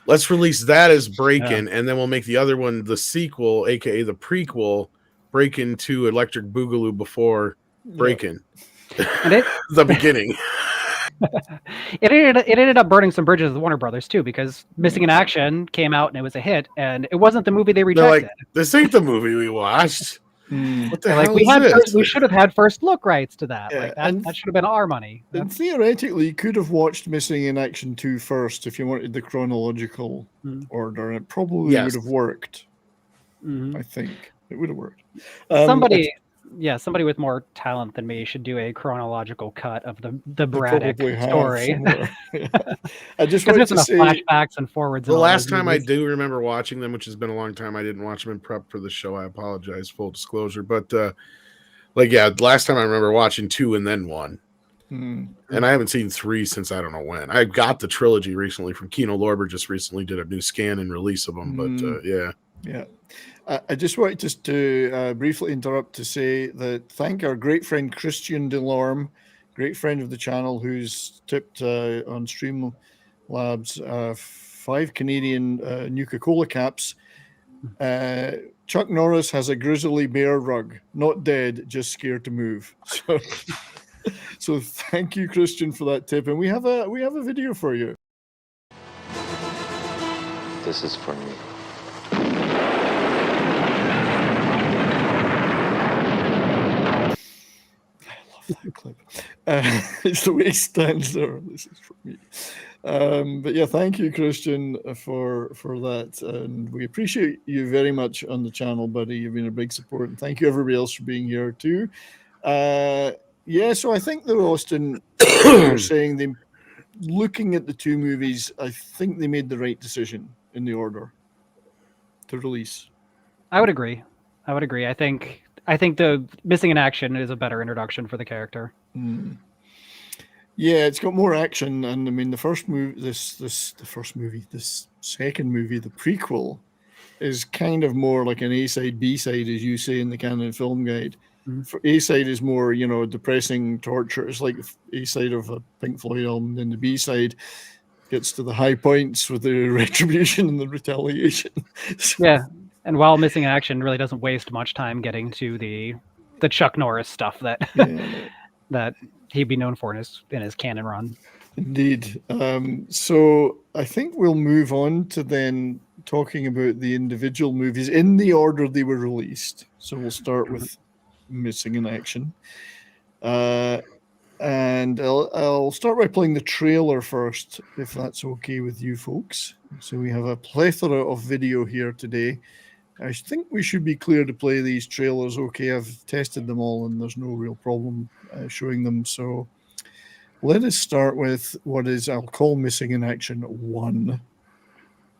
Speaker 2: Let's release that as Breakin', and then we'll make the other one the sequel, aka the prequel, Breakin' 2 Electric Boogaloo before Breakin'.
Speaker 3: And
Speaker 2: the beginning.
Speaker 3: It ended up burning some bridges with Warner Brothers too, because Missing in Action came out and it was a hit, and it wasn't the movie they rejected.
Speaker 2: They're like, this ain't the movie we watched. What the hell is this?
Speaker 3: We should have had first look rights to that.
Speaker 1: Yeah,
Speaker 3: that should have been our money.
Speaker 1: And theoretically, you could have watched Missing in Action 2 first if you wanted the chronological order, and it probably would have worked. I think it would have worked.
Speaker 3: Somebody with more talent than me should do a chronological cut of the Braddock story.
Speaker 1: I just wanted to say
Speaker 3: flashbacks and forwards.
Speaker 2: The last time I do remember watching them, which has been a long time, I didn't watch them in prep for the show. I apologize, full disclosure. But the last time I remember watching 2 and then 1. And I haven't seen 3 since I don't know when. I got the trilogy recently from Kino Lorber. Just recently did a new scan and release of them. But
Speaker 1: yeah. I just wanted to briefly interrupt to say that thank our great friend Christian Delorme, great friend of the channel, who's tipped on Streamlabs 5 Canadian Nuka-Cola caps. Chuck Norris has a grizzly bear rug, not dead, just scared to move. So thank you, Christian, for that tip, and we have a video for you.
Speaker 7: This is for me.
Speaker 1: that clip. It's the way he stands there. This is for me. But yeah, thank you, Christian, for that, and we appreciate you very much on the channel, buddy. You've been a big support, and thank you everybody else for being here too. Yeah, so I think that Austin are saying they, looking at the two movies, I think they made the right decision in the order to release.
Speaker 3: I would agree. I think the Missing in Action is a better introduction for the character.
Speaker 1: Yeah, it's got more action, and I mean the first movie, this second movie, the prequel, is kind of more like an A-side, B-side, as you say in the Canon Film Guide. For A-side is more, depressing torture. It's like A-side of a Pink Floyd album, then the B-side gets to the high points with the retribution and the retaliation.
Speaker 3: Yeah, and while Missing in Action really doesn't waste much time getting to the Chuck Norris stuff that that he'd be known for in his canon run.
Speaker 1: Indeed. So I think we'll move on to then talking about the individual movies in the order they were released. So we'll start with Missing in Action. And I'll start by playing the trailer first, if that's okay with you folks. So we have a plethora of video here today. I think we should be clear to play these trailers okay. I've tested them all and there's no real problem showing them. So let us start with what is, I'll call Missing in Action 1.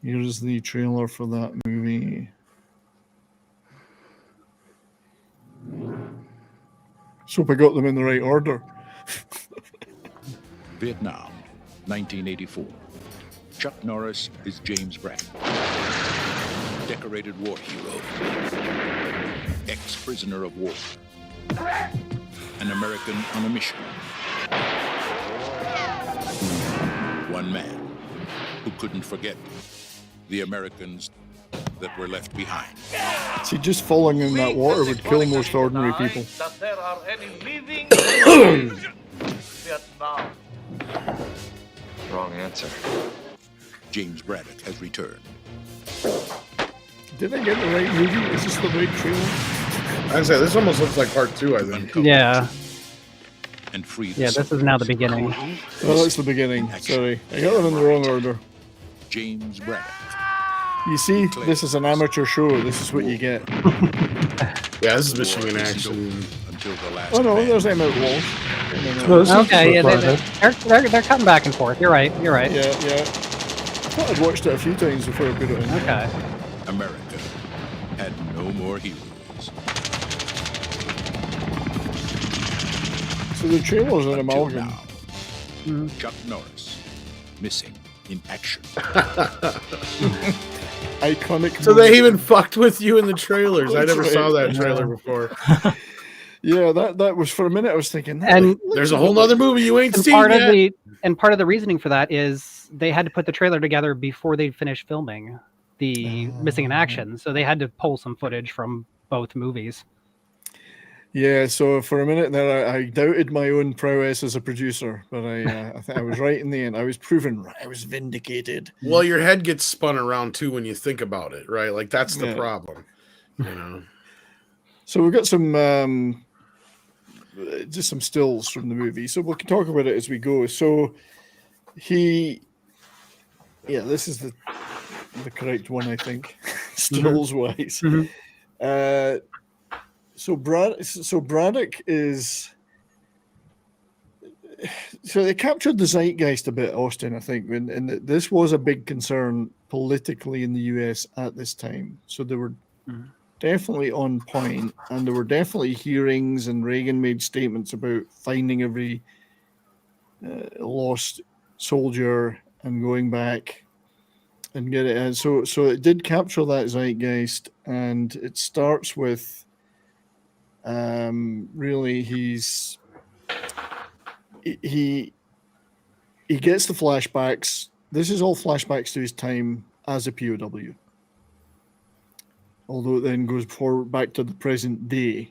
Speaker 1: Here's the trailer for that movie. So hope I got them in the right order.
Speaker 7: Vietnam, 1984. Chuck Norris is James Braddock, decorated war hero, ex-prisoner of war, an American on a mission. One man who couldn't forget the Americans that were left behind.
Speaker 1: See, just falling in that water would kill most ordinary people.
Speaker 8: That there are any living in Vietnam.
Speaker 9: Wrong answer.
Speaker 7: James Braddock has returned.
Speaker 1: Did I get the right movie? Is this the right trailer?
Speaker 2: I'd say this almost looks like part 2, I think.
Speaker 3: Yeah.
Speaker 7: And free
Speaker 3: Yeah, this is now the beginning.
Speaker 1: Oh, that's the beginning. Sorry. I got them in the wrong order.
Speaker 7: James Braddock.
Speaker 1: You see, this is an amateur show. This is what you get.
Speaker 2: Yeah, this is Missing in Action.
Speaker 7: Until the last
Speaker 1: Oh no,
Speaker 7: man.
Speaker 1: there's Emmett Walsh.
Speaker 3: Okay, yeah, they're cutting back and forth. You're right.
Speaker 1: Yeah. I thought I'd watched it a few times before I put it in.
Speaker 3: Okay.
Speaker 7: America had no more heroes.
Speaker 1: So the trailer's an
Speaker 7: Until
Speaker 1: amalgam.
Speaker 7: now, Chuck Norris, Missing in Action.
Speaker 1: Iconic.
Speaker 2: So
Speaker 1: movie.
Speaker 2: they even fucked with you in the trailers. I
Speaker 1: That's
Speaker 2: never
Speaker 1: right.
Speaker 2: saw that trailer before.
Speaker 1: Yeah, that was for a minute. I was thinking.
Speaker 3: And
Speaker 2: There's a whole nother movie you ain't
Speaker 3: and
Speaker 2: seen
Speaker 3: part
Speaker 2: yet.
Speaker 3: of the reasoning for that is they had to put the trailer together before they finished filming the Missing in Action, so they had to pull some footage from both movies.
Speaker 1: Yeah, so for a minute there, I doubted my own prowess as a producer, but I think I was right in the end. I was proven right. I was vindicated.
Speaker 2: Well, your head gets spun around too when you think about it, right? Like that's the
Speaker 1: Yeah.
Speaker 2: problem. You know.
Speaker 1: So we've got some just some stills from the movie. So we can talk about it as we go. So this is the correct one, I think, stills wise. So Braddock is. So they captured the zeitgeist a bit, Austin, I think, and this was a big concern politically in the US at this time. So they were definitely on point, and there were definitely hearings, and Reagan made statements about finding every lost soldier and going back and get it. And so it did capture that zeitgeist, and it starts with really he gets the flashbacks. This is all flashbacks to his time as a POW. Although it then goes forward back to the present day.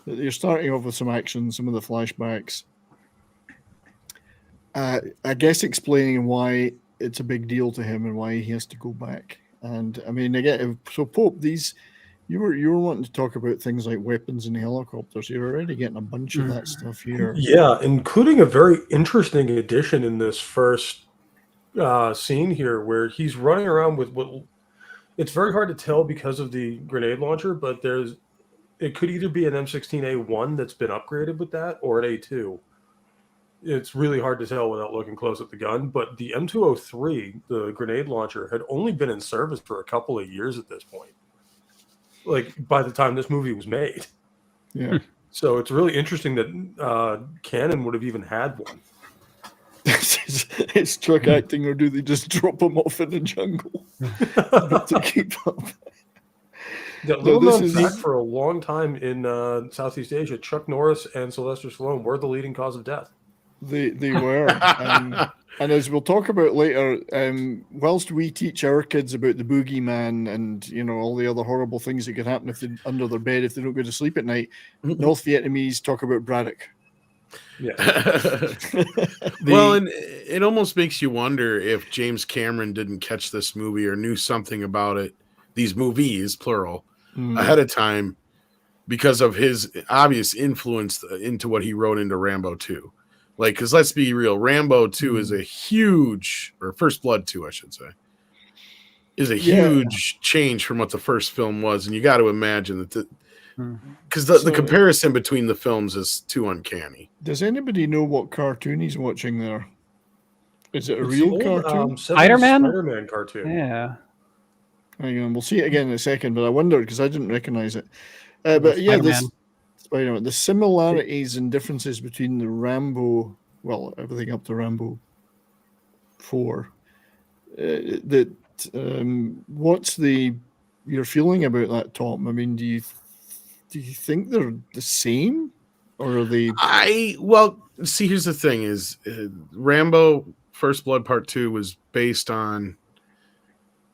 Speaker 1: You're starting off with some action, some of the flashbacks. I guess explaining why it's a big deal to him and why he has to go back. And I mean, again, so Pope, You were wanting to talk about things like weapons and helicopters. You're already getting a bunch of that stuff here.
Speaker 4: Yeah, including a very interesting addition in this first scene here, where he's running around with what it's very hard to tell because of the grenade launcher, but it could either be an M16A1 that's been upgraded with that or an A2. It's really hard to tell without looking close at the gun, but the M203, the grenade launcher, had only been in service for a couple of years at this point. Like, by the time this movie was made.
Speaker 1: Yeah.
Speaker 4: So it's really interesting that Cannon would have even had one.
Speaker 1: It's Chuck acting, or do they just drop him off in the jungle to keep up?
Speaker 4: Yeah, little known fact, for a long time in Southeast Asia, Chuck Norris and Sylvester Stallone were the leading cause of death.
Speaker 1: They were. And as we'll talk about later, whilst we teach our kids about the boogeyman and, you know, all the other horrible things that could happen if they're under their bed if they don't go to sleep at night, North Vietnamese talk about Braddock.
Speaker 4: Yeah.
Speaker 2: Well, and it almost makes you wonder if James Cameron didn't catch this movie or knew something about it, these movies, plural, ahead of time because of his obvious influence into what he wrote into Rambo 2. Like, because let's be real, Rambo 2 is a huge, or First Blood 2, I should say, is a huge change from what the first film was. And you got to imagine that because the comparison between the films is too uncanny.
Speaker 1: Does anybody know what cartoon he's watching there? Is it a real cartoon?
Speaker 4: Spider-Man cartoon.
Speaker 3: Yeah.
Speaker 1: Hang on, we'll see it again in a second, but I wondered because I didn't recognize it. But yeah, the similarities and differences between the Rambo, well, everything up to Rambo 4. What's your feeling about that, Tom? I mean, do you think they're the same, or are they?
Speaker 2: Well, see, here's the thing: is Rambo First Blood Part 2 was based on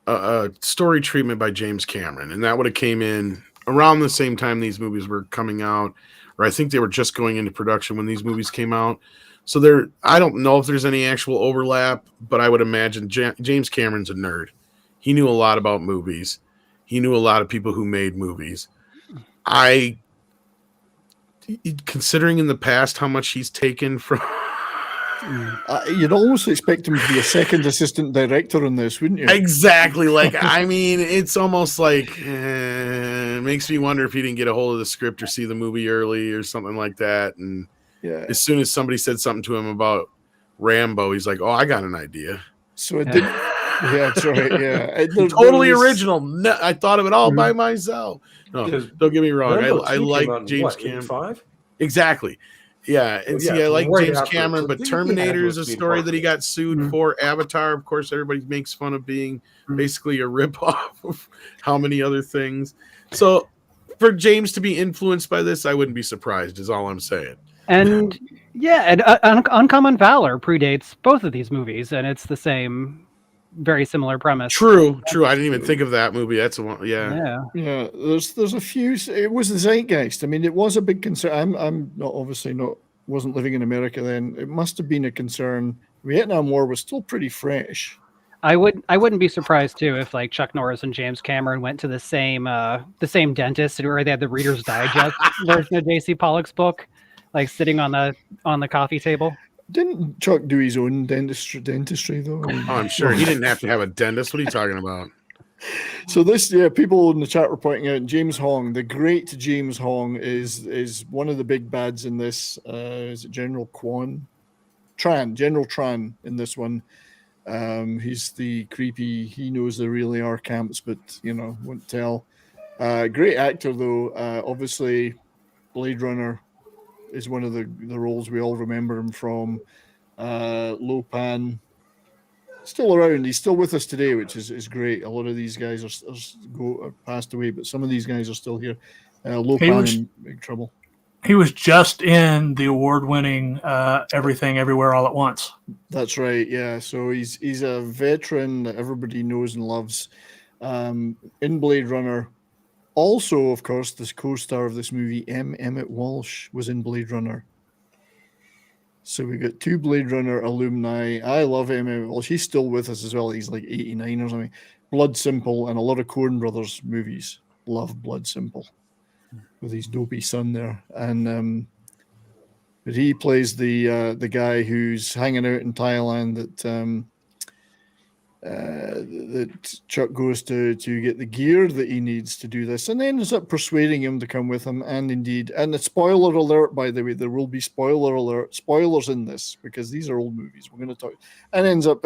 Speaker 2: a story treatment by James Cameron, and that would have came in around the same time these movies were coming out, or I think they were just going into production when these movies came out. So I don't know if there's any actual overlap, but I would imagine James Cameron's a nerd. He knew a lot about movies. He knew a lot of people who made movies. Considering in the past how much he's taken from...
Speaker 1: You'd almost expect him to be a second assistant director on this, wouldn't you?
Speaker 2: Exactly. Like, I mean, it's almost like it makes me wonder if he didn't get a hold of the script or see the movie early or something like that. And as soon as somebody said something to him about Rambo, he's like, "Oh, I got an idea."
Speaker 1: So it did. Yeah, that's right. Yeah,
Speaker 2: totally original. No, I thought of it all by myself. No, don't get me wrong. I like James Cameron. Exactly. Yeah, and I like James Cameron, but Terminator is a story that he got sued for. Avatar, of course, everybody makes fun of being basically a ripoff of how many other things. So for James to be influenced by this, I wouldn't be surprised, is all I'm saying.
Speaker 3: And Uncommon Valor predates both of these movies, and it's the same, very similar premise.
Speaker 2: True. I didn't even think of that movie. That's a one. Yeah.
Speaker 1: There's a few. It was the zeitgeist. I mean, it was a big concern. I'm wasn't living in America then. It must have been a concern. Vietnam War was still pretty fresh.
Speaker 3: I wouldn't be surprised too if like Chuck Norris and James Cameron went to the same dentist where they had the Reader's Digest version of J.C. Pollock's book, like sitting on the coffee table.
Speaker 1: Didn't Chuck do his own dentistry though?
Speaker 2: Oh, I'm sure he didn't have to have a dentist. What are you talking about?
Speaker 1: So people in the chat were pointing out James Hong, the great James Hong, is one of the big bads in this. Is it General General Tran in this one? He's the creepy. He knows there really are camps, but won't tell. Great actor though. Obviously, Blade Runner is one of the roles we all remember him from. Lo Pan, still around. He's still with us today, which is great. A lot of these guys are passed away, but some of these guys are still here. Lo Pan in big trouble.
Speaker 6: He was just in the award-winning Everything Everywhere All at Once.
Speaker 1: That's right, yeah. So he's a veteran that everybody knows and loves. In Blade Runner. Also, of course, the co-star of this movie, Emmett Walsh, was in Blade Runner. So we got two Blade Runner alumni. I love Emmett Walsh. He's still with us as well. He's like 89 or something. Blood Simple and a lot of Coen Brothers movies. love Blood Simple with his dopey son there, and but he plays the guy who's hanging out in Thailand that Chuck goes to get the gear that he needs to do this, and ends up persuading him to come with him. And indeed, and the spoiler alert, by the way, there will be spoilers in this because these are old movies. We're going to talk, and ends up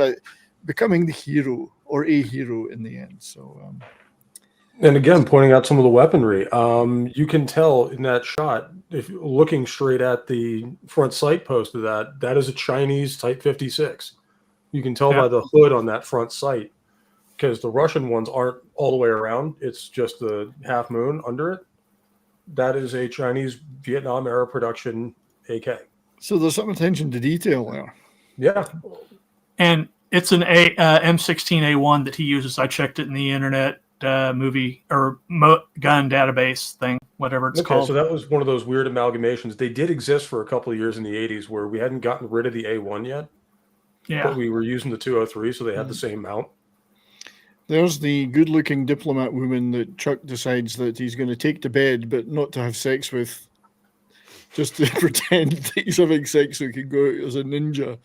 Speaker 1: becoming the hero or a hero in the end. So,
Speaker 4: and again, pointing out some of the weaponry, you can tell in that shot, if you're looking straight at the front sight post of that is a Chinese Type 56. You can tell by the hood on that front sight, because the Russian ones aren't all the way around. It's just the half moon under it. That is a Chinese Vietnam era production AK.
Speaker 1: So there's some attention to detail there.
Speaker 4: Yeah.
Speaker 6: And it's an M16A1 that he uses. I checked it in the internet movie or gun database thing, whatever it's called.
Speaker 4: So that was one of those weird amalgamations. They did exist for a couple of years in the 80s where we hadn't gotten rid of the A1 yet.
Speaker 6: Yeah.
Speaker 4: But we were using the 203, so they had the same mount.
Speaker 1: There's the good-looking diplomat woman that Chuck decides that he's going to take to bed, but not to have sex with, just to pretend that he's having sex so he can go out as a ninja.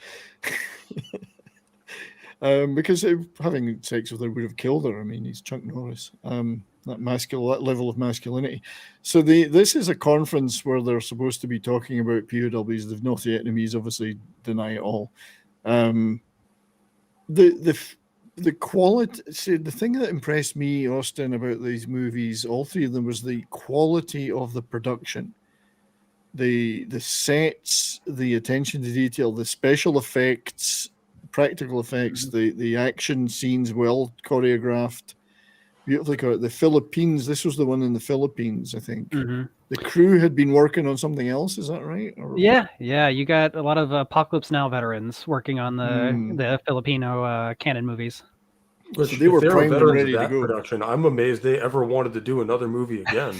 Speaker 1: Because having sex with her would have killed her. I mean, he's Chuck Norris. That level of masculinity. So this is a conference where they're supposed to be talking about POWs. They've not the enemies, obviously deny it all. The quality. See, the thing that impressed me, Austin, about these movies, all three of them, was the quality of the production, the sets, the attention to detail, the special effects, practical effects, the action scenes, well choreographed, beautifully choreographed. The Philippines. This was the one in the Philippines, I think.
Speaker 3: Mm-hmm.
Speaker 1: The crew had been working on something else. Is that right?
Speaker 3: Yeah. You got a lot of Apocalypse Now veterans working on the Filipino canon movies.
Speaker 4: Which,
Speaker 1: so they were primed and ready
Speaker 4: to
Speaker 1: to go.
Speaker 4: Production. I'm amazed they ever wanted to do another movie again.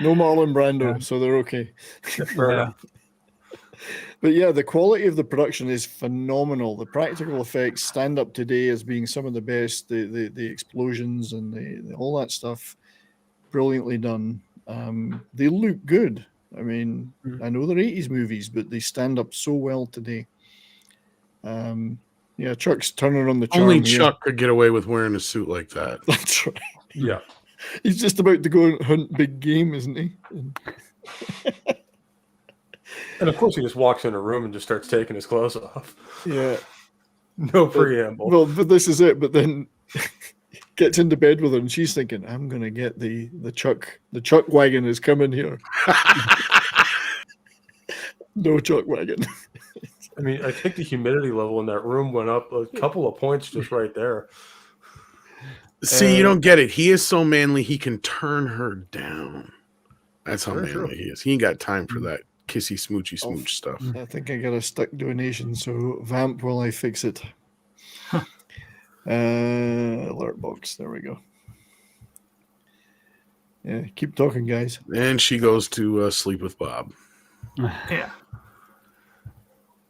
Speaker 1: No Marlon Brando, so they're okay.
Speaker 4: Fair enough.
Speaker 1: But yeah, the quality of the production is phenomenal. The practical effects stand up today as being some of the best. The explosions and the all that stuff, brilliantly done. They look good. I mean, I know they're 80s movies, but they stand up so well today. Yeah, Chuck's turning on the charm.
Speaker 2: Only
Speaker 1: here.
Speaker 2: Chuck could get away with wearing a suit like that.
Speaker 1: That's right.
Speaker 4: Yeah.
Speaker 1: He's just about to go and hunt big game, isn't he?
Speaker 4: And of course, he just walks in a room and just starts taking his clothes off.
Speaker 1: Yeah.
Speaker 4: No preamble.
Speaker 1: Well, but this is it. But then gets into bed with her, and she's thinking, "I'm going to get the Chuck. The Chuck wagon is coming here." No Chuck wagon.
Speaker 4: I mean, I think the humidity level in that room went up a couple of points just right there.
Speaker 2: See, you don't get it. He is so manly, he can turn her down. That's how manly he is. He ain't got time for that kissy, smoochy, smooch stuff.
Speaker 1: I think I got a stuck donation, so vamp while I fix it. Alert box. There we go. Yeah, keep talking, guys.
Speaker 2: And she goes to sleep with Bob.
Speaker 6: Yeah.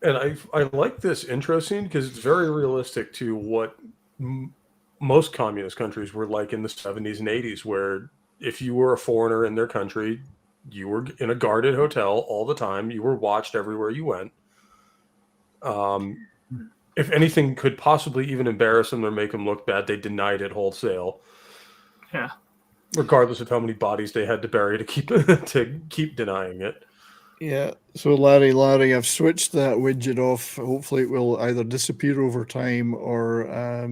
Speaker 4: And I like this intro scene because it's very realistic to what most communist countries were like in the 70s and 80s, where if you were a foreigner in their country, you were in a guarded hotel all the time. You were watched everywhere you went. If anything could possibly even embarrass them or make them look bad, they denied it wholesale.
Speaker 6: Yeah.
Speaker 4: Regardless of how many bodies they had to bury to keep denying it.
Speaker 1: Yeah. So Larry, I've switched that widget off. Hopefully, it will either disappear over time or a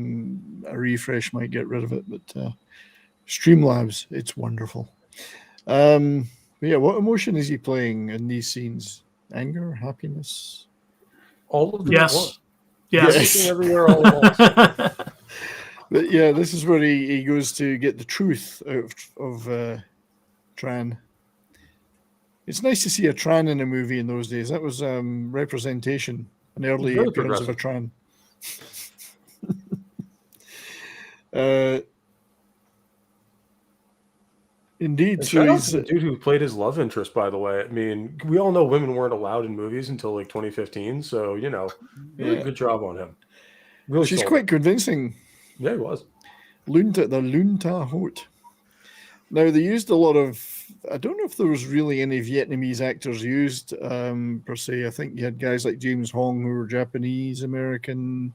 Speaker 1: refresh might get rid of it. But Streamlabs, it's wonderful. Yeah. What emotion is he playing in these scenes? Anger, happiness?
Speaker 4: All of them.
Speaker 6: Yes. Yes.
Speaker 4: Everywhere all at once.
Speaker 1: But yeah, this is where he goes to get the truth out of Tran. It's nice to see a Tran in a movie in those days. That was representation, an early appearance of a Tran. Indeed. So
Speaker 4: shout out to the dude who played his love interest, by the way. I mean, we all know women weren't allowed in movies until like 2015. So, really good job on him. Really
Speaker 1: She's quite convincing.
Speaker 4: Yeah, he was.
Speaker 1: The Lunta Hot. Now they used a lot of. I don't know if there was really any Vietnamese actors used per se. I think you had guys like James Hong who were Japanese American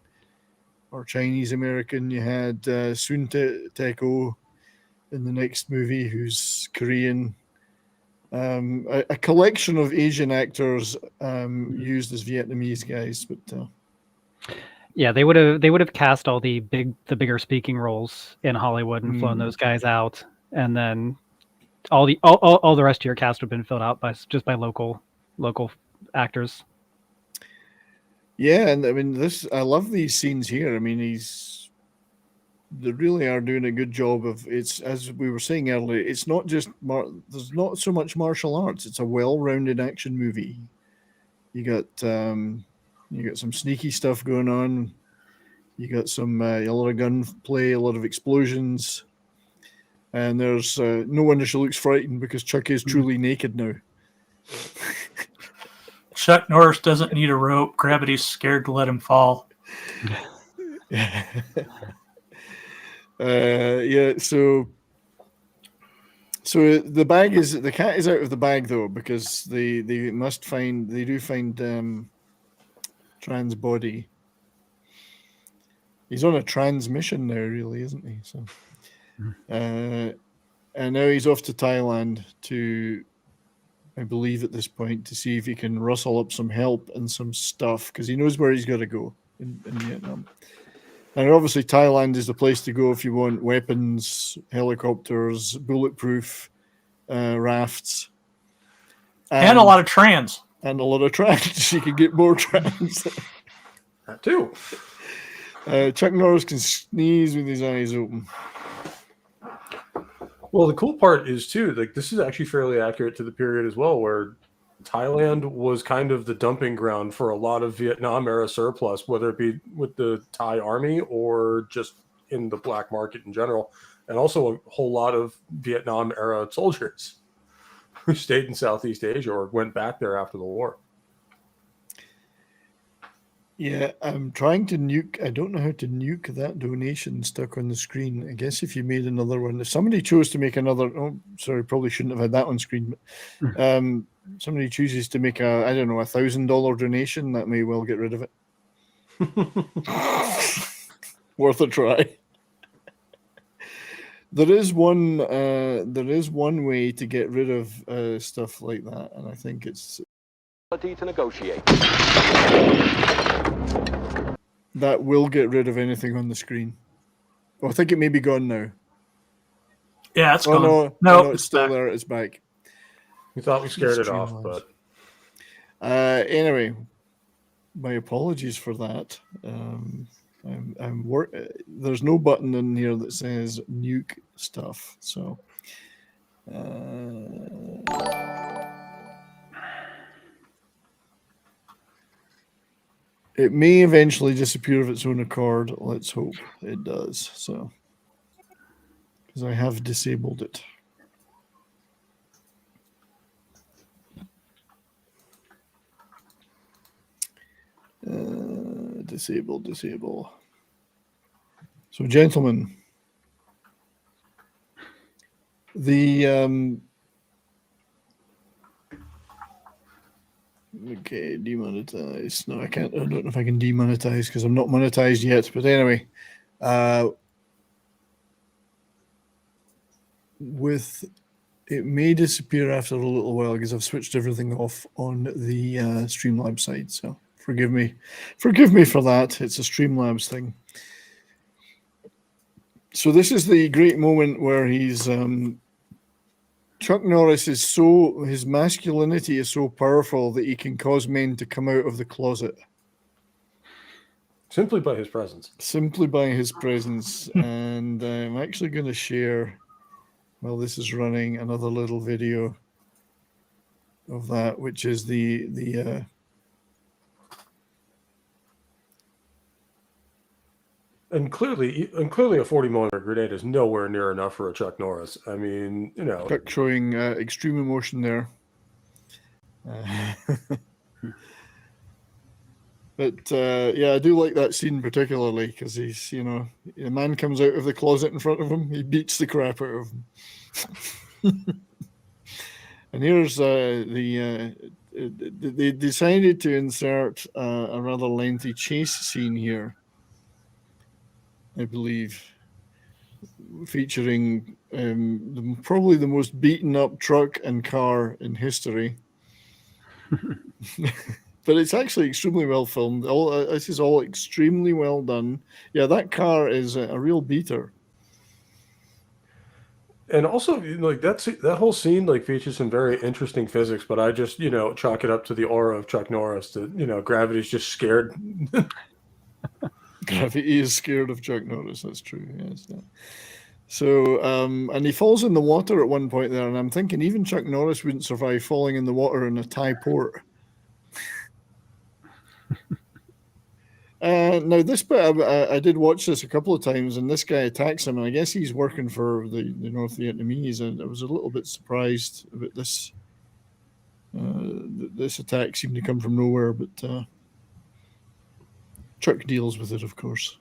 Speaker 1: or Chinese American. You had Sun Tae-ko in the next movie who's Korean. A collection of Asian actors used as Vietnamese guys, but
Speaker 3: Yeah, they would have cast all the bigger speaking roles in Hollywood and flown those guys out, and then all the rest of your cast would have been filled out by local actors.
Speaker 1: yeah, and I mean I love these scenes here. I mean they really are doing a good job of it's, as we were saying earlier, it's not just there's not so much martial arts, it's a well-rounded action movie. You got some sneaky stuff going on, you got some a lot of gunplay, a lot of explosions, and there's no wonder she looks frightened because Chuck is truly naked now.
Speaker 6: Chuck Norris doesn't need a rope. Gravity's scared to let him fall.
Speaker 1: Yeah, so the cat is out of the bag though, because they do find Tran's body. He's on a transmission now, really, isn't he? So and now he's off to Thailand to, I believe at this point, to see if he can rustle up some help and some stuff, because he knows where he's got to go in Vietnam. And obviously Thailand is the place to go if you want weapons, helicopters, bulletproof rafts.
Speaker 6: And a lot of trans.
Speaker 1: And a lot of trans. You can get more trans.
Speaker 4: That too.
Speaker 1: Chuck Norris can sneeze with his eyes open.
Speaker 4: Well, the cool part is too, like this is actually fairly accurate to the period as well, where Thailand was kind of the dumping ground for a lot of Vietnam era surplus, whether it be with the Thai army or just in the black market in general, and also a whole lot of Vietnam era soldiers who stayed in Southeast Asia or went back there after the war.
Speaker 1: Yeah, I'm trying to nuke. I don't know how to nuke that donation stuck on the screen. I guess if you made another one, if somebody chose to make another, oh, sorry, probably shouldn't have had that on screen, but somebody chooses to make a, I don't know, $1,000 donation, that may well get rid of it. Worth a try. There is one way to get rid of stuff like that, and I think it's
Speaker 10: to negotiate.
Speaker 1: That will get rid of anything on the screen. Oh, I think it may be gone now.
Speaker 6: Yeah, it's gone.
Speaker 1: No, it's still back. There. It's back.
Speaker 4: We thought we scared it off, but
Speaker 1: anyway, my apologies for that. There's no button in here that says nuke stuff, so. It may eventually disappear of its own accord. Let's hope it does. So, because I have disabled it. Disable. So, gentlemen, the okay, demonetize. No, I can't. I don't know if I can demonetize because I'm not monetized yet. But anyway, with it may disappear after a little while because I've switched everything off on the Streamlabs side. So forgive me for that. It's a Streamlabs thing. So this is the great moment where he's Chuck Norris is his masculinity is so powerful that he can cause men to come out of the closet.
Speaker 4: Simply by his presence. And I'm actually going to share, while this is running, another little video of that, which is the And clearly a 40-millimeter grenade is nowhere near enough for a Chuck Norris. I mean, you know. Chuck showing extreme emotion there. But, yeah, I do like that scene particularly because he's, you know, a man comes out of the closet in front of him. He beats the crap out of him.
Speaker 1: And here's they decided to insert a rather lengthy chase scene here, I believe, featuring probably the most beaten up truck and car in history. But it's actually extremely well filmed. This is all extremely well done. Yeah, that car is a real beater.
Speaker 4: And also, like that whole scene like features some very interesting physics, but I just chalk it up to the aura of Chuck Norris. That gravity's just scared.
Speaker 1: Gravity is scared of Chuck Norris. That's true. Yes. Yeah. So, and he falls in the water at one point there, and I'm thinking even Chuck Norris wouldn't survive falling in the water in a Thai port. Now, this bit, I did watch this a couple of times, and this guy attacks him, and I guess he's working for the North Vietnamese, and I was a little bit surprised about this. This attack seemed to come from nowhere, but Chuck deals with it, of course.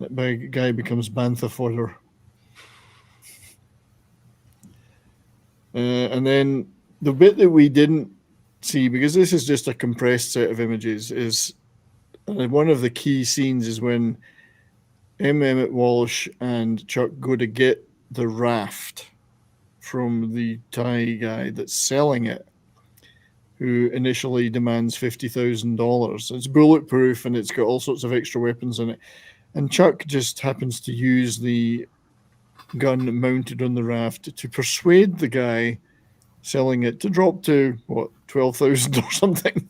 Speaker 1: That big guy becomes bantha fodder. And then the bit that we didn't see, because this is just a compressed set of images, is one of the key scenes is when Emmett Walsh and Chuck go to get the raft from the Thai guy that's selling it, who initially demands $50,000. It's bulletproof and it's got all sorts of extra weapons in it. And Chuck just happens to use the gun mounted on the raft to persuade the guy selling it to drop to what, 12,000 or something.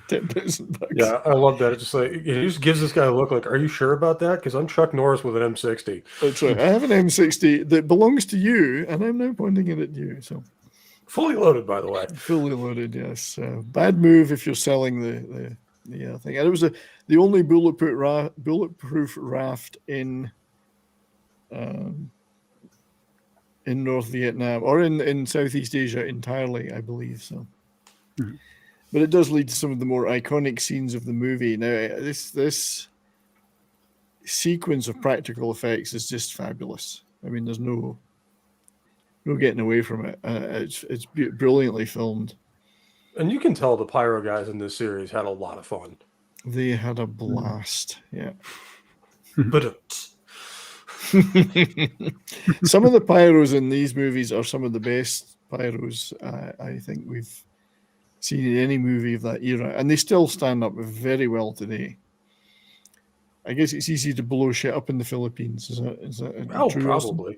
Speaker 1: $10,000.
Speaker 4: Yeah, I love that. It's just like, it just gives this guy a look like, are you sure about that? Because I'm Chuck Norris with an M60.
Speaker 1: That's right. I have an M60 that belongs to you, and I'm now pointing it at you. So
Speaker 4: fully loaded, by the way.
Speaker 1: Fully loaded, yes. Bad move if you're selling the thing. And it was the only bulletproof raft in North Vietnam, or in Southeast Asia entirely, I believe. So. Mm-hmm. But it does lead to some of the more iconic scenes of the movie. Now, this sequence of practical effects is just fabulous. I mean, there's no getting away from it. It's brilliantly filmed. And
Speaker 4: you can tell the pyro guys in this series had a lot of fun.
Speaker 1: They had a blast, yeah.
Speaker 4: But
Speaker 1: some of the pyros in these movies are some of the best pyros I think we've seen in any movie of that era, and they still stand up very well today. I guess it's easy to blow shit up in the Philippines. Is that true?
Speaker 4: Probably.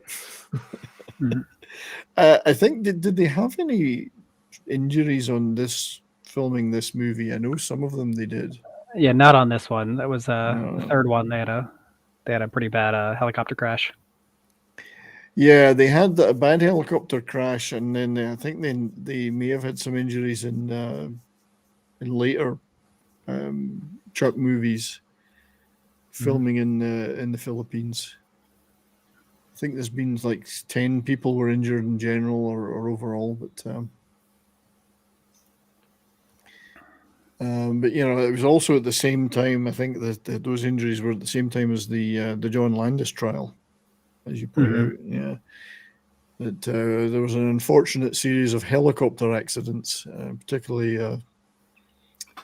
Speaker 1: I think did they have any injuries on this filming this movie? I know some of them they did.
Speaker 3: Yeah, not on this one. That was the third one. They had a pretty bad helicopter crash.
Speaker 1: Yeah, they had a bad helicopter crash, and then I think they may have had some injuries in later Chuck movies filming in the Philippines. I think there's been like 10 people were injured in general or overall, but it was also at the same time. I think that those injuries were at the same time as the John Landis trial. As you point out, yeah, that there was an unfortunate series of helicopter accidents, particularly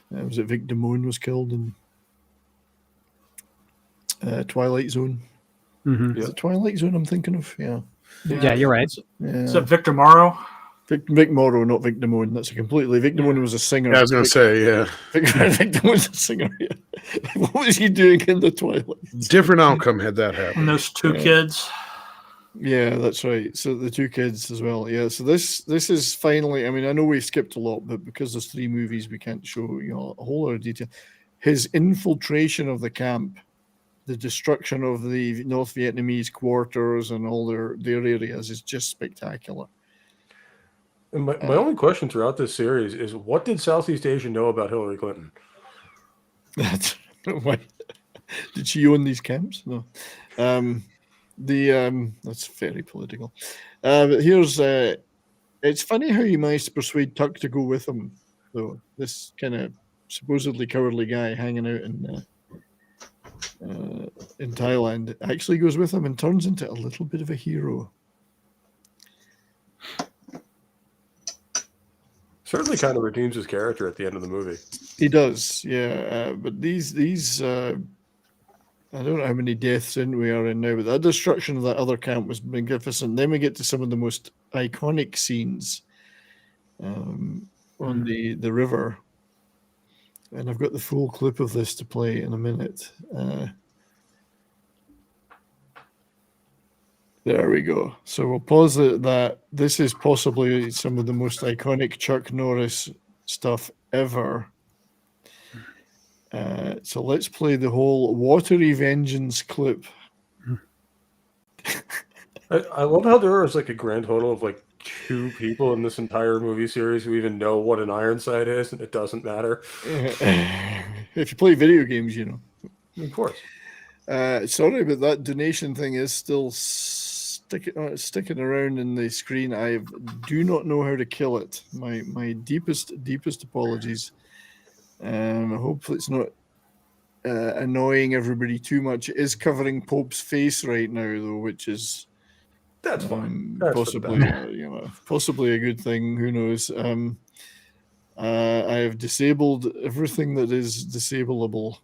Speaker 1: was it Vic Damone was killed in Twilight Zone?
Speaker 3: Mm-hmm.
Speaker 1: Is it Twilight Zone I'm thinking of? Yeah,
Speaker 3: you're right.
Speaker 6: Is that Victor Morrow?
Speaker 1: Vic Morrow, not Vic Damone. That's a completely. Vic Damone was a singer.
Speaker 2: Yeah, I was going to say, yeah.
Speaker 1: Vic Damone's a singer. Yeah. What was he doing in the Twilight?
Speaker 2: Different outcome had that happened.
Speaker 6: And those two kids.
Speaker 1: Yeah, that's right. So the two kids as well. Yeah. So this is finally. I mean, I know we've skipped a lot, but because there's 3 movies, we can't show a whole lot of detail. His infiltration of the camp, the destruction of the North Vietnamese quarters and all their areas is just spectacular.
Speaker 4: And my only question throughout this series is, what did Southeast Asia know about Hillary Clinton?
Speaker 1: That's why. Did she own these camps? No. That's very political. But here's it's funny how he managed to persuade Tuck to go with him, though. This kind of supposedly cowardly guy hanging out in Thailand actually goes with him and turns into a little bit of a hero.
Speaker 4: Certainly kind of redeems his character at the end of the movie.
Speaker 1: He does, yeah. But these I don't know how many deaths in we are in now, but that destruction of that other camp was magnificent. Then we get to some of the most iconic scenes on the river. And I've got the full clip of this to play in a minute. There we go. So we'll pause at that. This is possibly some of the most iconic Chuck Norris stuff ever. So let's play the whole Watery Vengeance clip.
Speaker 4: I love how there is like a grand total of like 2 people in this entire movie series who even know what an Ironside is, and it doesn't matter.
Speaker 1: If you play video games, you know.
Speaker 4: Of course.
Speaker 1: Sorry, but that donation thing is still sticking around in the screen. I do not know how to kill it. My deepest apologies. Hopefully it's not annoying everybody too much. It is covering Pope's face right now, though, which is
Speaker 4: that's fine. That's
Speaker 1: possibly a good thing. Who knows? I have disabled everything that is disableable.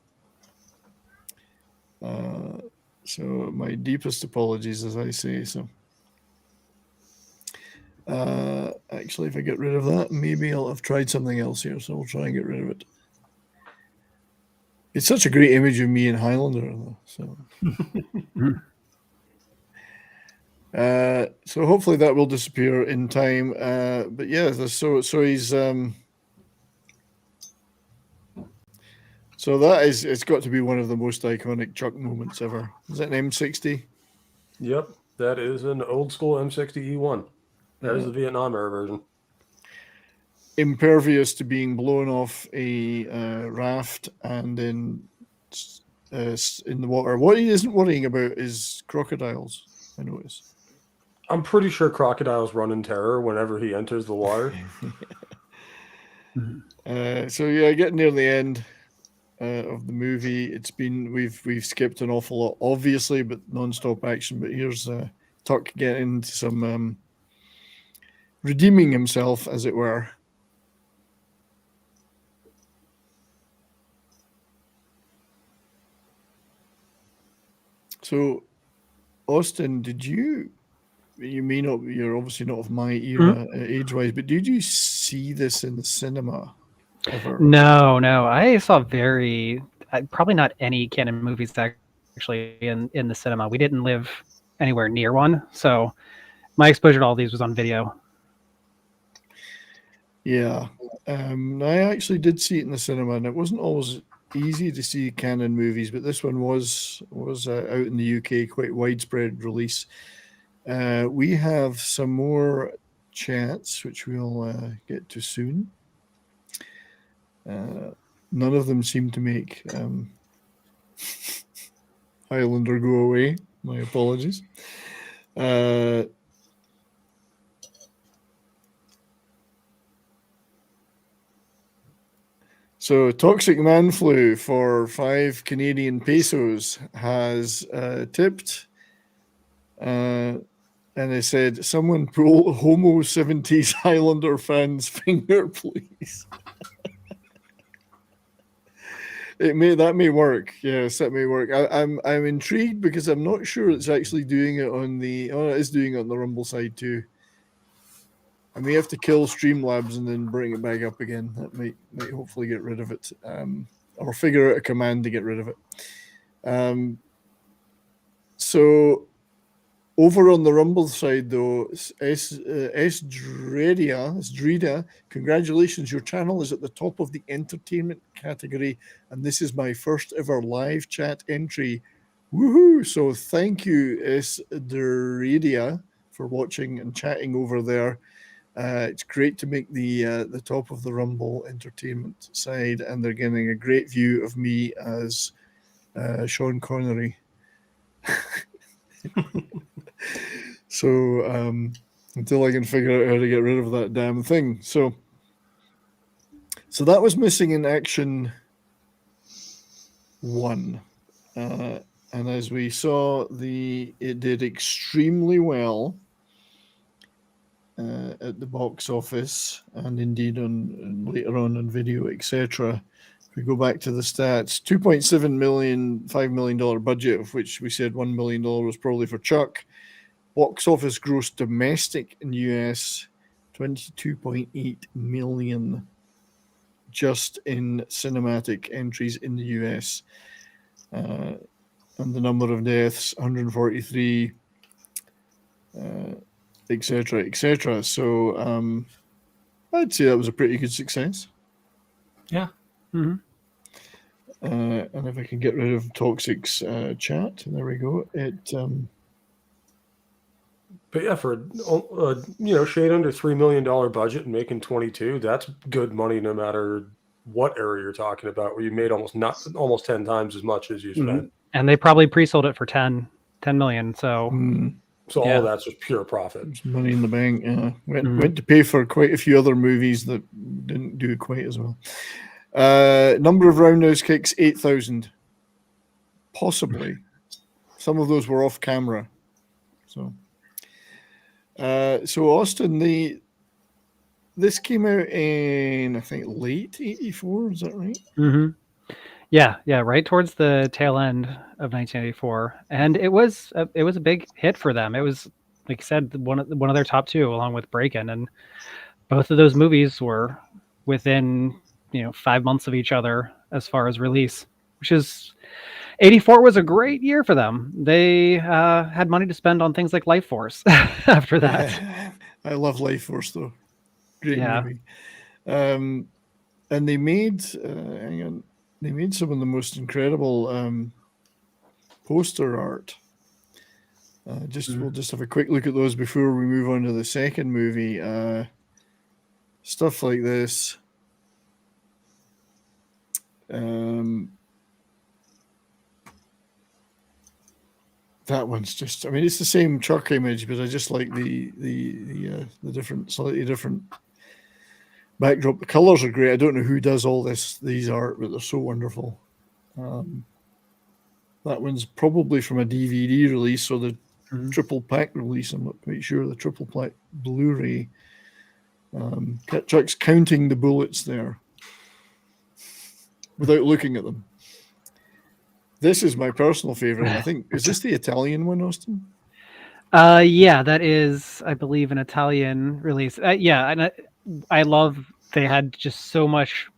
Speaker 1: So my deepest apologies, as I say. So actually, if I get rid of that, maybe I'll have tried something else here. So we'll try and get rid of it. It's such a great image of me in Highlander, though. So hopefully that will disappear in time. But yeah, so he's so that is, it's got to be one of the most iconic Chuck moments ever. Is that an M60?
Speaker 4: Yep, that is an old school M60 E1. That is the Vietnam era version.
Speaker 1: Impervious to being blown off a raft and then in the water. What he isn't worrying about is crocodiles, I notice.
Speaker 4: I'm pretty sure crocodiles run in terror whenever he enters the water.
Speaker 1: So yeah, getting near the end of the movie. It's been we've skipped an awful lot, obviously, but non-stop action. But here's Tuck getting into some redeeming himself, as it were. So, Austin, did you may not, you're obviously not of my era age-wise, but did you see this in the cinema ever?
Speaker 3: No. I saw probably not any canon movies actually in the cinema. We didn't live anywhere near one, so my exposure to all these was on video.
Speaker 1: Yeah. I actually did see it in the cinema, and it wasn't always easy to see canon movies, but this one was out in the UK, quite widespread release. We have some more chats, which we'll get to soon. None of them seem to make Highlander go away. My apologies. So Toxic Man Flu for 5 Canadian pesos has tipped. And they said, someone pull Homo 70s Highlander fans finger, please. That may work. Yes, that may work. I'm intrigued because I'm not sure it's actually doing it on the. Oh, it is doing it on the Rumble side too. I may have to kill Streamlabs and then bring it back up again. That might hopefully get rid of it, or figure out a command to get rid of it. So over on the Rumble side, though, Esdreda, congratulations! Your channel is at the top of the entertainment category, and this is my first ever live chat entry. Woohoo! So thank you, Esdreda, for watching and chatting over there. It's great to make the top of the Rumble entertainment side, and they're getting a great view of me as Sean Connery. So until I can figure out how to get rid of that damn thing. So that was missing in action 1. And as we saw, it did extremely well. at the box office, and indeed on later on video, etc. If we go back to the stats, $2.7 million, $5 million budget, of which we said $1 million was probably for Chuck. Box office gross domestic in US, 22.8 million just in cinematic entries in the US. And the number of deaths, 143, etc., etc. So I'd say that was a pretty good success.
Speaker 6: Yeah.
Speaker 3: Mm-hmm.
Speaker 1: And if I can get rid of Toxic's chat, there we go.
Speaker 4: But yeah, for shade under $3 million budget and making 22, that's good money no matter what area you're talking about, where you made almost 10 times as much as you spent.
Speaker 3: Mm-hmm. And they probably pre-sold it for 10 million. So
Speaker 4: so all of that's just pure profit.
Speaker 1: There's money in the bank. Yeah, went to pay for quite a few other movies that didn't do quite as well. Number of roundhouse kicks, 8,000. Possibly. Some of those were off camera. So Austin, this came out in, I think, late 84. Is that right?
Speaker 3: Mm-hmm. Yeah, right towards the tail end of 1984, and it was a big hit for them. It was, like I said, one of their top two, along with Breakin', and both of those movies were within 5 months of each other as far as release, which is 84 was a great year for them. They had money to spend on things like Life Force after that.
Speaker 1: I love Life Force, though. Great movie. And they made, they made some of the most incredible poster art. We'll just have a quick look at those before we move on to the second movie. Stuff like this. That one's just, it's the same Chuck image, but I just like the different, slightly different backdrop. The colors are great. I don't know who does all these art, but they're so wonderful. That one's probably from a DVD release or the triple pack release. I'm not quite sure. The triple pack Blu-ray. Chuck's counting the bullets there without looking at them. This is my personal favorite. I think, is this the Italian one, Austin?
Speaker 3: Yeah, that is, I believe, an Italian release. And I love they had just so much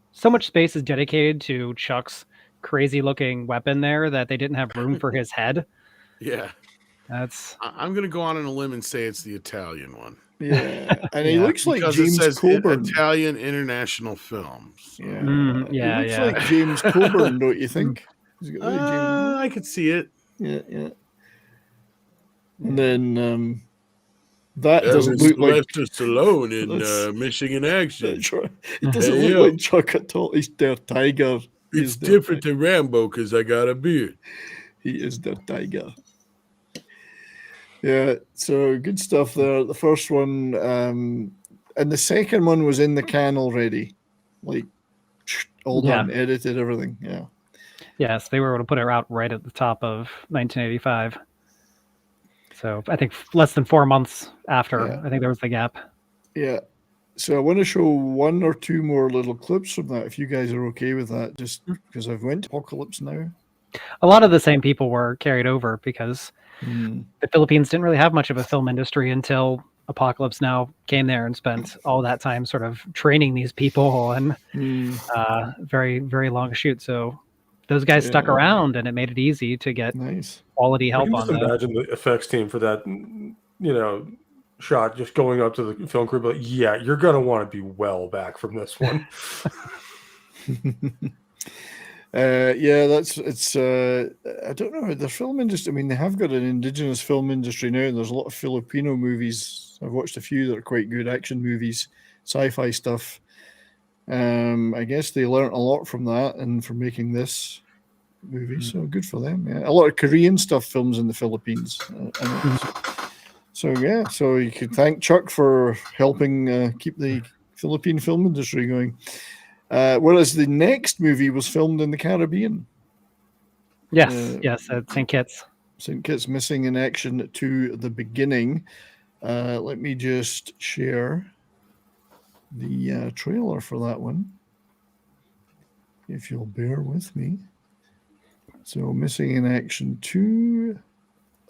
Speaker 3: space is dedicated to Chuck's crazy looking weapon there that they didn't have room for his head.
Speaker 2: Yeah. I'm going to go on a limb and say it's the Italian one.
Speaker 1: Yeah, and he looks like James Coburn.
Speaker 2: Italian International Films.
Speaker 1: Yeah,
Speaker 3: he
Speaker 1: looks like James Coburn, don't you think?
Speaker 2: I could see it.
Speaker 1: Yeah. And then that doesn't look like
Speaker 2: Stallone in Michigan Action.
Speaker 1: That's right. It doesn't look like Chuck at all. He's their tiger.
Speaker 2: It's different than Rambo because I got a beard.
Speaker 1: He is their tiger. Yeah, so good stuff there. The first one, and the second one was in the can already, like all done, edited, everything. Yeah.
Speaker 3: Yes, they were able to put it out right at the top of 1985. So I think less than 4 months after. I think there was the gap.
Speaker 1: Yeah. So I want to show one or two more little clips from that, if you guys are okay with that, just because I've went to Apocalypse Now.
Speaker 3: A lot of the same people were carried over because the Philippines didn't really have much of a film industry until Apocalypse Now came there and spent all that time sort of training these people and very, very long shoot. So those guys stuck around, and it made it easy to get quality help on that.
Speaker 4: Imagine the effects team for that, shot just going up to the film crew, but you're going to want to be well back from this one.
Speaker 1: I don't know, the film industry, they have got an indigenous film industry now, and there's a lot of Filipino movies. I've watched a few that are quite good action movies, sci-fi stuff. I guess they learned a lot from that and from making this movie, so good for them. Yeah, a lot of Korean stuff films in the Philippines. So you could thank Chuck for helping keep the Philippine film industry going. Whereas the next movie was filmed in the Caribbean.
Speaker 3: Yes, at St. Kitts.
Speaker 1: St. Kitts, missing in action to the beginning. Let me just share the trailer for that one, if you'll bear with me. So, Missing in Action 2,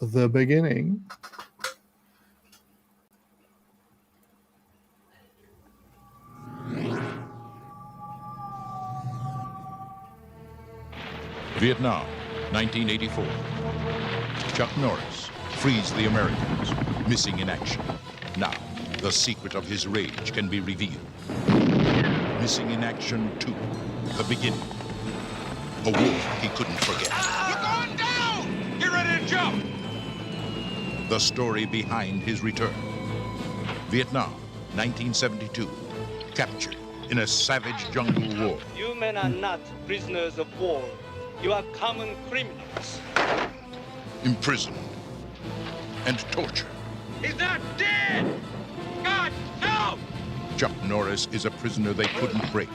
Speaker 1: The Beginning.
Speaker 7: Vietnam, 1984. Chuck Norris frees the Americans, missing in action. Now, the secret of his rage can be revealed. Missing in Action 2, The Beginning. A war he couldn't forget.
Speaker 8: You're going down! Get ready to jump!
Speaker 7: The story behind his return. Vietnam, 1972. Captured in a savage jungle war.
Speaker 8: You men are not prisoners of war. You are common criminals.
Speaker 7: Imprisoned and tortured.
Speaker 8: He's not dead! God, no!
Speaker 7: Chuck Norris is a prisoner they couldn't break.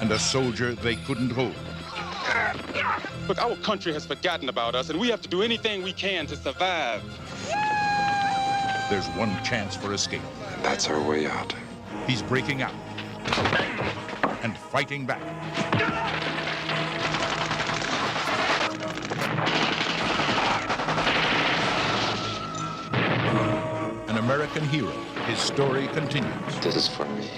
Speaker 7: And a soldier they couldn't hold.
Speaker 11: Look, our country has forgotten about us, and we have to do anything we can to survive.
Speaker 7: There's one chance for escape.
Speaker 9: That's our way out.
Speaker 7: He's breaking out and fighting back. An American hero. His story continues.
Speaker 9: This is for me.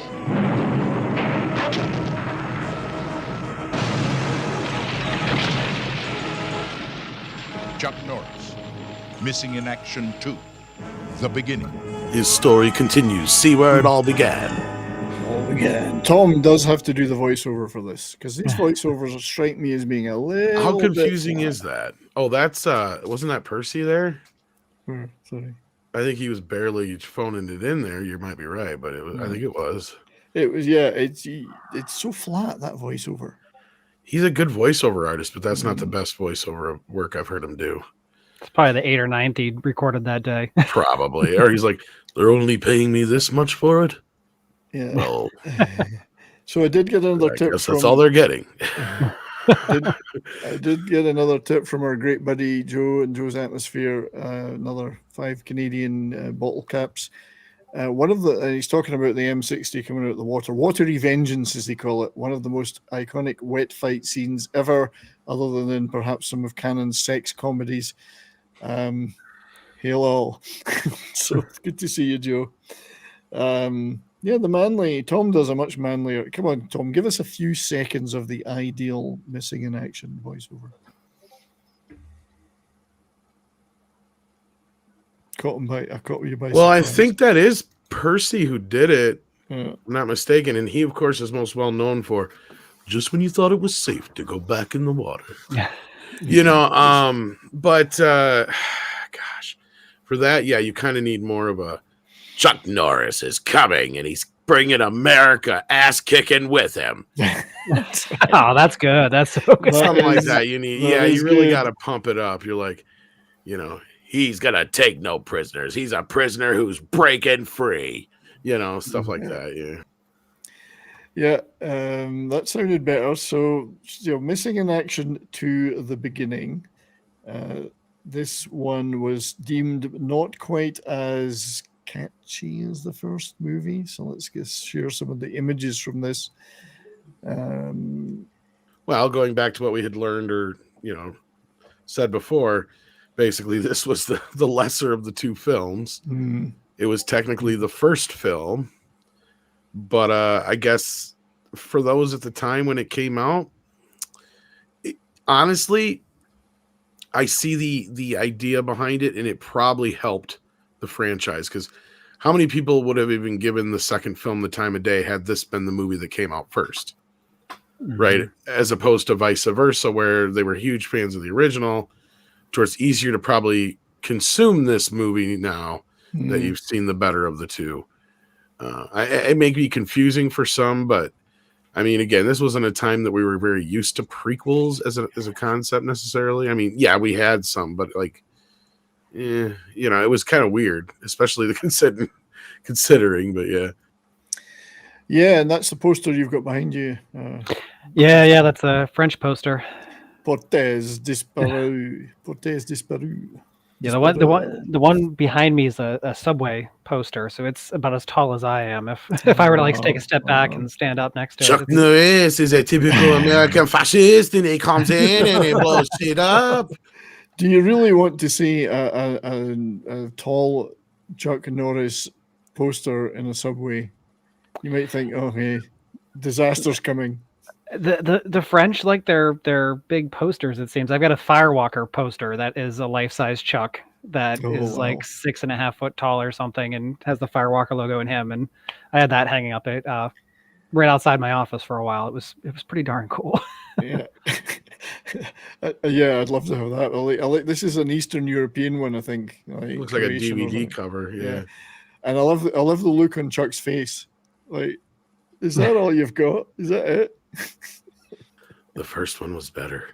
Speaker 7: Chuck Norris, Missing in Action 2, The Beginning.
Speaker 2: His story continues. See where it all began.
Speaker 1: Tom does have to do the voiceover for this, because these voiceovers strike me as being a little
Speaker 2: How
Speaker 1: bit
Speaker 2: confusing
Speaker 1: flat.
Speaker 2: is that? Oh, that's wasn't that Percy there?
Speaker 1: Sorry.
Speaker 2: I think he was barely phoning it in there. You might be right, but it was. I think it was.
Speaker 1: It was, yeah. It's so flat, that voiceover.
Speaker 2: He's a good voiceover artist, but that's not the best voiceover work I've heard him do.
Speaker 3: It's probably the 8th or 9th he recorded that day.
Speaker 2: Probably, or he's like, they're only paying me this much for it.
Speaker 1: Yeah.
Speaker 2: Well,
Speaker 1: So I did get another
Speaker 2: I
Speaker 1: tip.
Speaker 2: guess that's all they're getting.
Speaker 1: I did get another tip from our great buddy Joe and Joe's Atmosphere. Another 5 Canadian bottle caps. One of the he's talking about the M60 coming out of the water. Watery Vengeance, as they call it. One of the most iconic wet fight scenes ever, other than in perhaps some of Cannon's sex comedies. Hail all. So good to see you, Joe. Yeah, the manly Tom does a much manlier. Come on, Tom, give us a few seconds of the ideal Missing in Action voiceover. I caught you by
Speaker 2: Well, I
Speaker 1: surprise.
Speaker 2: think that is Percy who did it.
Speaker 1: Yeah.
Speaker 2: I'm not mistaken, and he, of course, is most well known for just when you thought it was safe to go back in the water. You know, but gosh, for that, yeah, you kind of need more of a Chuck Norris is coming, and he's bringing America ass kicking with him.
Speaker 3: Oh, that's good. That's so good.
Speaker 2: Something like that. You need,
Speaker 1: that
Speaker 2: yeah,
Speaker 1: is
Speaker 2: you really
Speaker 1: good.
Speaker 2: got to pump it up. You're like, you know, he's gonna take no prisoners. He's a prisoner who's breaking free. You know, stuff like that. Yeah.
Speaker 1: Yeah, that sounded better. So, Missing in Action to The Beginning. This one was deemed not quite as catchy as the first movie. So let's just share some of the images from this.
Speaker 2: Well, going back to what we had learned or, you know, said before, basically this was the lesser of the two films. It was technically the first film, but I guess for those at the time when it came out, honestly, I see the idea behind it, and it probably helped the franchise, because how many people would have even given the second film the time of day had this been the movie that came out first? Right, as opposed to vice versa, where they were huge fans of the original, to where it's easier to probably consume this movie now that you've seen the better of the two. It may be confusing for some, but I mean, again, this wasn't a time that we were very used to prequels as a concept necessarily. I mean, yeah, we had some, but like, you know, it was kind of weird, especially the considering. But yeah.
Speaker 1: Yeah, and that's the poster you've got behind you.
Speaker 3: Yeah, that's a French poster.
Speaker 1: Portes disparu. Portes disparu.
Speaker 3: Yeah, the one behind me is a Subway poster, so it's about as tall as I am. If I were to like take a step back and stand up next to
Speaker 2: Chuck
Speaker 3: it,
Speaker 2: Norris is a typical American fascist, and he comes in and he blows shit up.
Speaker 1: Do you really want to see a tall Chuck Norris poster in a Subway? You might think, oh, hey, disaster's coming.
Speaker 3: the French like their big posters. It seems I've got a Firewalker poster that is a life-size Chuck that is like 6.5 foot tall or something, and has the Firewalker logo in him. And I had that hanging up at right outside my office for a while. It was pretty darn cool.
Speaker 1: Yeah. Yeah, I'd love to have that. I like this is an Eastern European one, I think.
Speaker 2: Looks like a DVD cover. Yeah.
Speaker 1: And I love the look on Chuck's face. Like, is that all you've got? Is that it?
Speaker 2: The first one was better.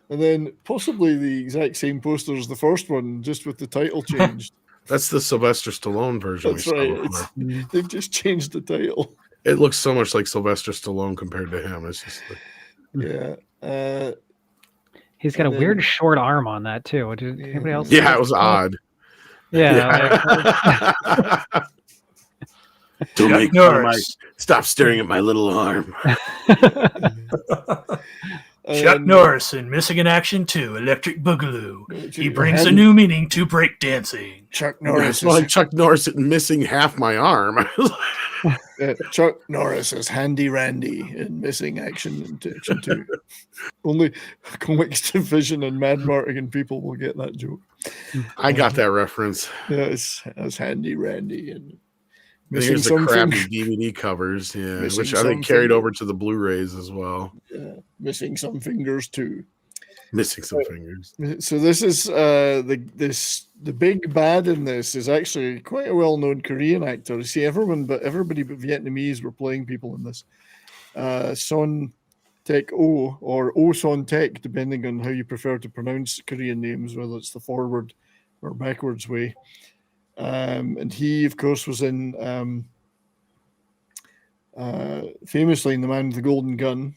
Speaker 1: And then possibly the exact same poster as the first one, just with the title changed.
Speaker 2: That's the Sylvester Stallone version.
Speaker 1: That's right. They've just changed the title.
Speaker 2: It looks so much like Sylvester Stallone compared to him. It's just like...
Speaker 1: yeah.
Speaker 3: He's got a weird short arm on that too. Did anybody else?
Speaker 2: Yeah, it was odd.
Speaker 3: Yeah.
Speaker 2: Don't make stop staring at my little arm.
Speaker 6: Chuck Norris in Missing in Action 2, Electric Boogaloo. He brings a new meaning to breakdancing.
Speaker 1: Chuck Norris.
Speaker 2: It's like Chuck Norris missing half my arm.
Speaker 1: Chuck Norris is Handy Randy in Missing Action 2. Only Comics Division and Mad Martigan people will get that joke.
Speaker 2: I got that reference.
Speaker 1: Yeah, it's Handy Randy and
Speaker 2: Missing some crappy DVD covers, which I think carried over to the Blu-rays as well.
Speaker 1: Yeah, missing some fingers too.
Speaker 2: Missing some fingers.
Speaker 1: So this is the big bad in this is actually quite a well-known Korean actor. You see, everybody but Vietnamese were playing people in this. Son Tek O or O Son Tek, depending on how you prefer to pronounce Korean names, whether it's the forward or backwards way. And he, of course, was in famously in The Man with the Golden Gun.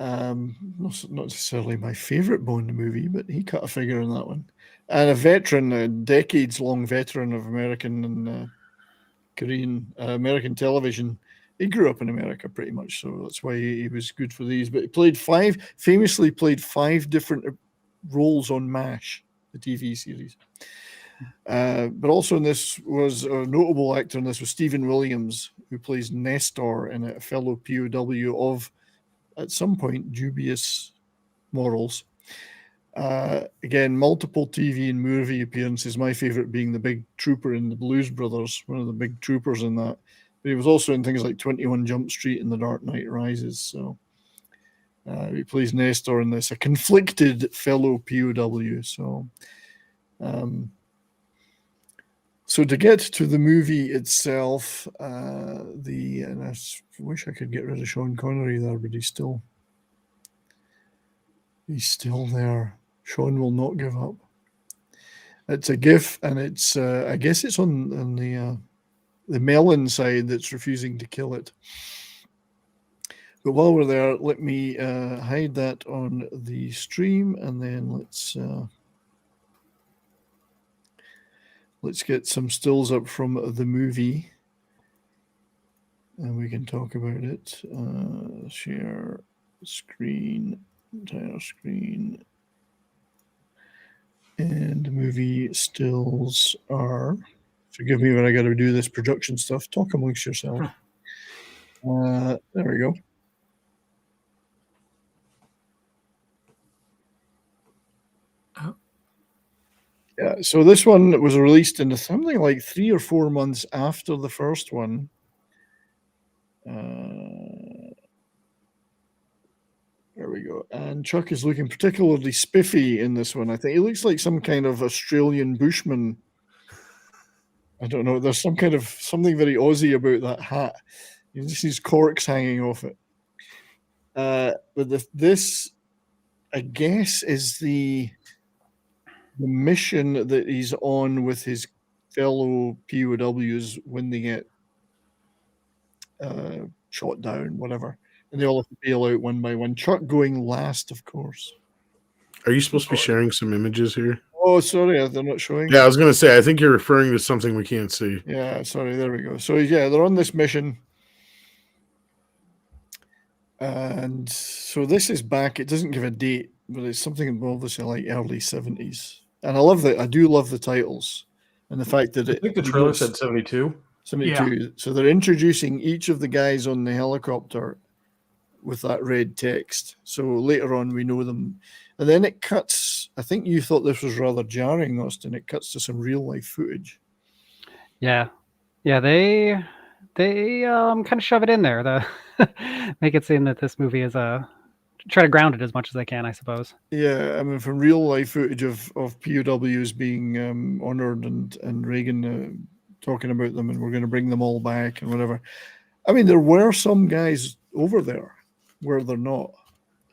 Speaker 1: Not necessarily my favorite Bond movie, but he cut a figure in that one. And a veteran, a decades-long veteran of American and Korean American television. He grew up in America pretty much, so that's why he was good for these. But he famously played five different roles on MASH, the TV series. But also in this was a notable actor in this was Stephen Williams, who plays Nestor in a fellow POW of, at some point, dubious morals. Again, multiple TV and movie appearances, my favorite being the big trooper in the Blues Brothers, one of the big troopers in that. But he was also in things like 21 Jump Street and The Dark Knight Rises. So he plays Nestor in this, a conflicted fellow POW. So to get to the movie itself, and I wish I could get rid of Sean Connery there, but he's still there. Sean will not give up. It's a GIF, and it's I guess it's on the melon side that's refusing to kill it. But while we're there, let me hide that on the stream, and then let's get some stills up from the movie, and we can talk about it. Share screen, entire screen, and movie stills are. Forgive me when I got to do this production stuff. Talk amongst yourself. There we go. Yeah, so this one was released in something like 3 or 4 months after the first one. There we go. And Chuck is looking particularly spiffy in this one. I think he looks like some kind of Australian bushman. I don't know. There's something very Aussie about that hat. You just see corks hanging off it. But this, I guess, is the mission that he's on with his fellow POWs when they get shot down, whatever. And they all have to bail out one by one. Chuck going last, of course.
Speaker 2: Are you supposed to be sharing some images here?
Speaker 1: Oh, sorry, they're not showing.
Speaker 2: Yeah, I was going to say, I think you're referring to something we can't see.
Speaker 1: Yeah, sorry, there we go. So, yeah, they're on this mission. And so this is back, it doesn't give a date, but it's something obviously like early 70s. And I love that. I do love the titles and the fact that
Speaker 4: I think the trailer said 72.
Speaker 1: 72. Yeah. So they're introducing each of the guys on the helicopter with that red text. So later on, we know them. And then it cuts. I think you thought this was rather jarring, Austin. It cuts to some real life footage.
Speaker 3: Yeah. Yeah. They kind of shove it in there. Make it seem that this movie is try to ground it as much as they can, I suppose.
Speaker 1: Yeah, I mean, from real life footage of POWs being honored and Reagan talking about them, and we're going to bring them all back and whatever. I mean, there were some guys over there where they're not.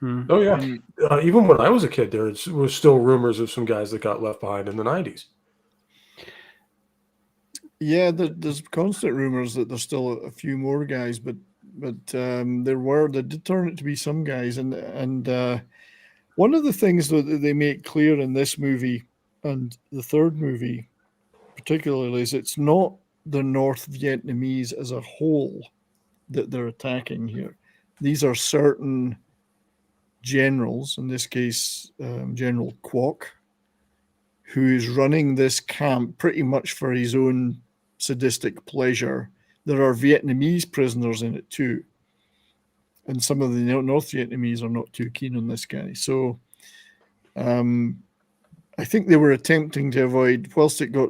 Speaker 4: Oh yeah, even when I was a kid, there was still rumors of some guys that got left behind in the 90s.
Speaker 1: Yeah, there's constant rumors that there's still a few more guys, but they did turn it to be some guys, and one of the things that they make clear in this movie and the third movie particularly is it's not the North Vietnamese as a whole that they're attacking here. These are certain generals, in this case General Quoc, who is running this camp pretty much for his own sadistic pleasure. There are Vietnamese prisoners in it too. And some of the North Vietnamese are not too keen on this guy. So I think they were attempting to avoid, whilst it got,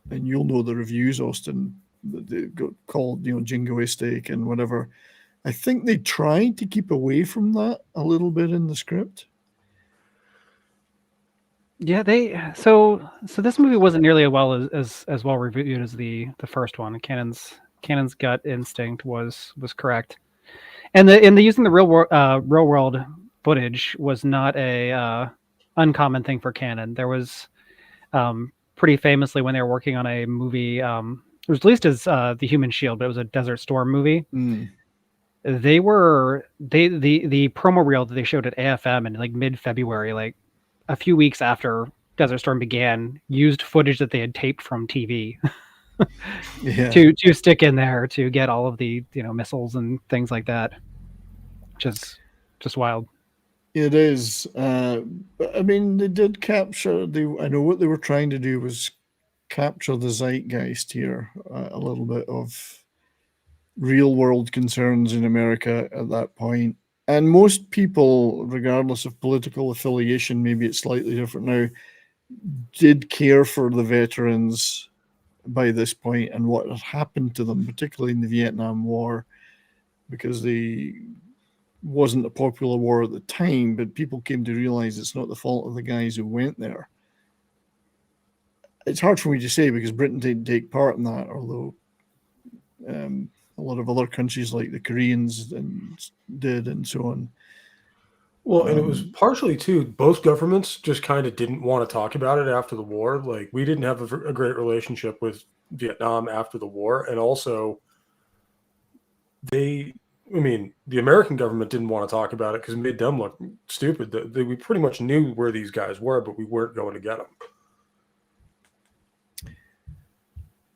Speaker 1: and you'll know the reviews, Austin, they got called, jingoistic and whatever. I think they tried to keep away from that a little bit in the script.
Speaker 3: Yeah, so this movie wasn't nearly as well reviewed as the first one. Cannon's gut instinct was correct, and the using the real world footage was not a uncommon thing for Cannon. There was pretty famously when they were working on a movie, it was released as The Human Shield, but it was a Desert Storm movie. The promo reel that they showed at AFM in like mid-February, like a few weeks after Desert Storm began, used footage that they had taped from TV to stick in there to get all of the missiles and things like that. Just wild.
Speaker 1: It is. I mean, they did capture. I know what they were trying to do was capture the zeitgeist here, a little bit of real world concerns in America at that point. And most people, regardless of political affiliation, maybe it's slightly different now, did care for the veterans by this point and what had happened to them, particularly in the Vietnam War, because they wasn't a popular war at the time, but people came to realize it's not the fault of the guys who went there. It's hard for me to say because Britain didn't take part in that, although a lot of other countries like the Koreans did and so on.
Speaker 4: Well, and it was partially too, both governments just kind of didn't want to talk about it after the war. Like, we didn't have a great relationship with Vietnam after the war. And also the American government didn't want to talk about it because it made them look stupid. We pretty much knew where these guys were, but we weren't going to get them.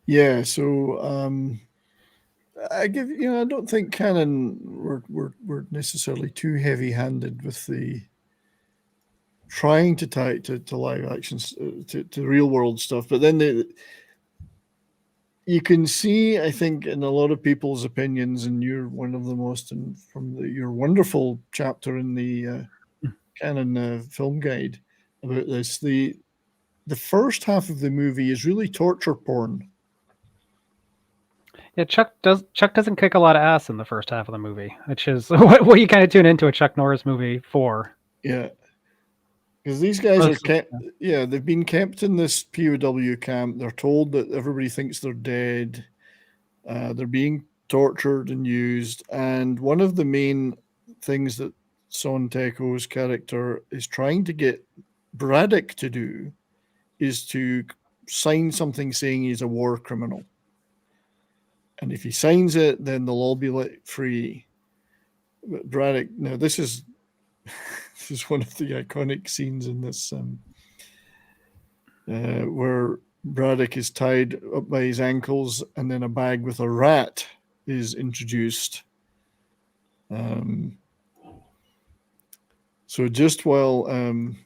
Speaker 1: Yeah, so I don't think Cannon were necessarily too heavy-handed with the trying to tie it to live actions, to real world stuff. But then you can see, I think, in a lot of people's opinions, and you're one of the most, and from your wonderful chapter in the Cannon film guide about this, the first half of the movie is really torture porn.
Speaker 3: Yeah, Chuck doesn't kick a lot of ass in the first half of the movie, which is what you kind of tune into a Chuck Norris movie for.
Speaker 1: Yeah, because these guys are kept. Yeah, they've been kept in this POW camp. They're told that everybody thinks they're dead. They're being tortured and used. And one of the main things that Son Teko's character is trying to get Braddock to do is to sign something saying he's a war criminal. And if he signs it, then they'll all be let free. But Braddock, now this is this is one of the iconic scenes in this, where Braddock is tied up by his ankles, and then a bag with a rat is introduced. So just while I'm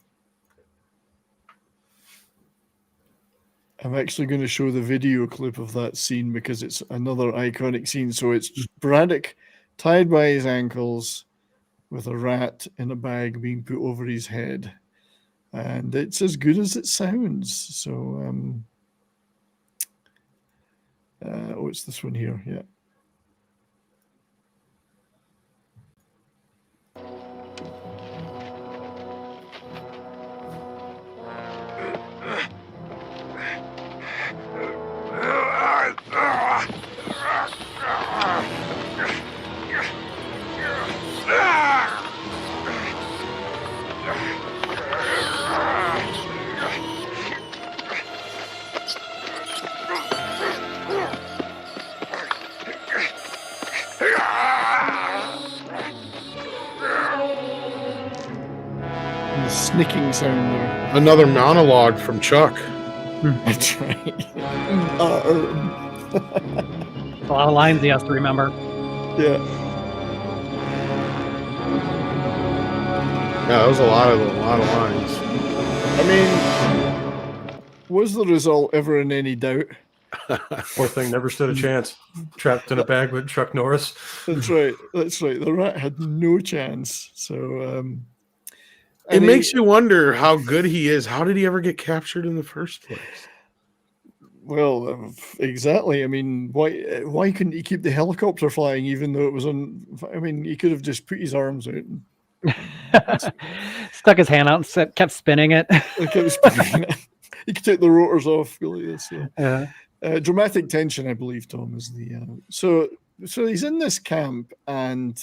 Speaker 1: actually going to show the video clip of that scene because it's another iconic scene. So it's Braddock tied by his ankles with a rat in a bag being put over his head. And it's as good as it sounds. So, it's this one here. Yeah. The snicking sound there.
Speaker 2: Another monologue from Chuck.
Speaker 1: That's right.
Speaker 3: A lot of lines he has to remember.
Speaker 1: Yeah.
Speaker 2: Yeah, that was a lot of lines.
Speaker 1: I mean, was the result ever in any doubt?
Speaker 4: Poor thing never stood a chance. Trapped in a bag with Chuck Norris.
Speaker 1: That's right. That's right. The rat had no chance. So
Speaker 2: it makes you wonder how good he is. How did he ever get captured in the first place?
Speaker 1: Well, exactly. I mean, why couldn't he keep the helicopter flying even though it was on? I mean, he could have just put his arms out and
Speaker 3: stuck his hand out and kept spinning it.
Speaker 1: he could take the rotors off. Really. So.
Speaker 3: Yeah.
Speaker 1: Dramatic tension, I believe, Tom, is the so he's in this camp and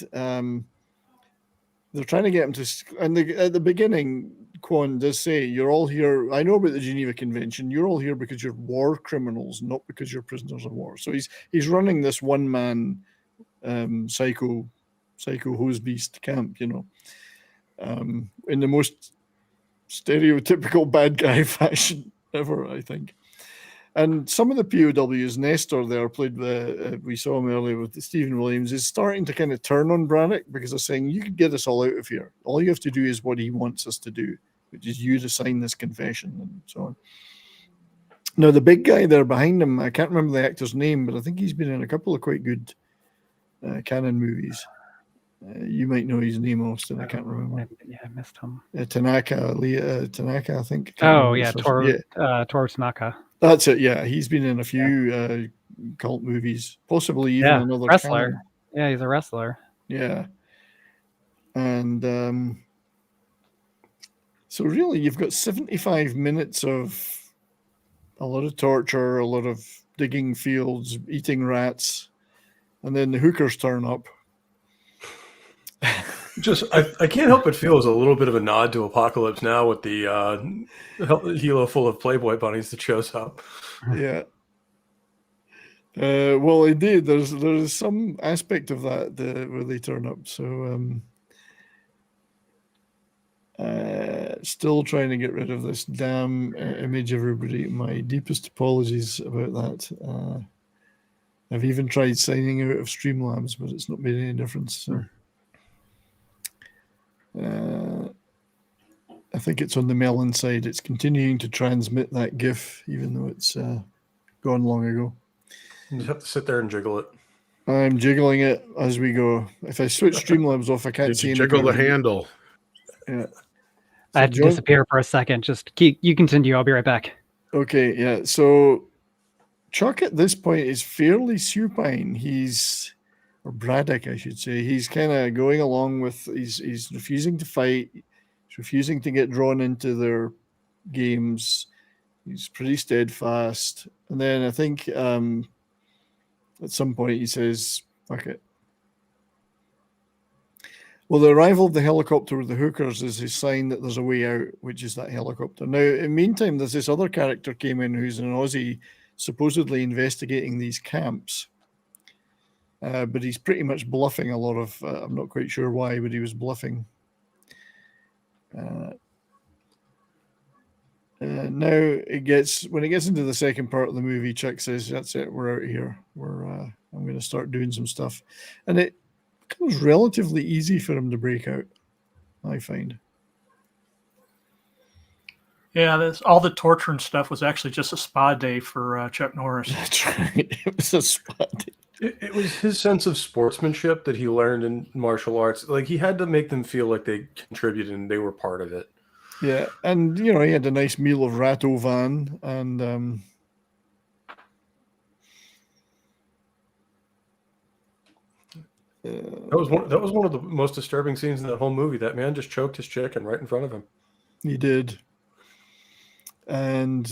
Speaker 1: they're trying to get him to. And at the beginning, Quan does say, "You're all here. I know about the Geneva Convention. You're all here because you're war criminals, not because you're prisoners of war." So he's running this one man psycho hose beast camp, in the most stereotypical bad guy fashion ever, I think. And some of the POWs, Nestor there, played by, we saw him earlier with Stephen Williams, is starting to kind of turn on Braddock because they're saying, you can get us all out of here. All you have to do is what he wants us to do, which is you to sign this confession and so on. Now, the big guy there behind him, I can't remember the actor's name, but I think he's been in a couple of quite good canon movies. You might know his name, Austin. I can't remember.
Speaker 3: Yeah, I missed him.
Speaker 1: Tanaka, I think.
Speaker 3: Oh, yeah, Toru Tanaka.
Speaker 1: That's it. Yeah, he's been in a few cult movies, possibly even another
Speaker 3: wrestler.
Speaker 1: canon.
Speaker 3: Yeah, he's a wrestler.
Speaker 1: Yeah, and so really, you've got 75 minutes of a lot of torture, a lot of digging fields, eating rats, and then the hookers turn up.
Speaker 4: I can't help but feel as a little bit of a nod to Apocalypse Now with the helo full of Playboy bunnies that shows up.
Speaker 1: Yeah. Well, indeed, there's some aspect of that where they turn up. So, still trying to get rid of this damn image, everybody. My deepest apologies about that. I've even tried signing out of Streamlabs, but it's not made any difference. So. I think it's on the Melon side. It's continuing to transmit that GIF, even though it's gone long ago.
Speaker 4: You just have to sit there and jiggle it.
Speaker 1: I'm jiggling it as we go. If I switch Streamlabs off, I can't see anything.
Speaker 2: Jiggle the handle.
Speaker 1: Yeah.
Speaker 3: I had to disappear for a second. Just you continue. I'll be right back.
Speaker 1: Okay, yeah. So Chuck at this point is fairly supine. Or Braddock, I should say. He's kind of going along with, he's refusing to fight. He's refusing to get drawn into their games. He's pretty steadfast. And then I think at some point he says, fuck it. Well, the arrival of the helicopter with the hookers is a sign that there's a way out, which is that helicopter. Now, in the meantime, there's this other character came in who's an Aussie supposedly investigating these camps. But he's pretty much bluffing a lot of, I'm not quite sure why, but he was bluffing. Now when it gets into the second part of the movie, Chuck says, "That's it, we're out of here. I'm going to start doing some stuff," and it becomes relatively easy for him to break out, I find.
Speaker 6: Yeah, all the torture and stuff was actually just a spa day for Chuck Norris.
Speaker 1: That's right. It was a spa day.
Speaker 4: It was his sense of sportsmanship that he learned in martial arts. Like, he had to make them feel like they contributed and they were part of it.
Speaker 1: Yeah, and he had a nice meal of Rageaholic and
Speaker 4: that was one of the most disturbing scenes in that whole movie. That man just choked his chicken right in front of him.
Speaker 1: He did. And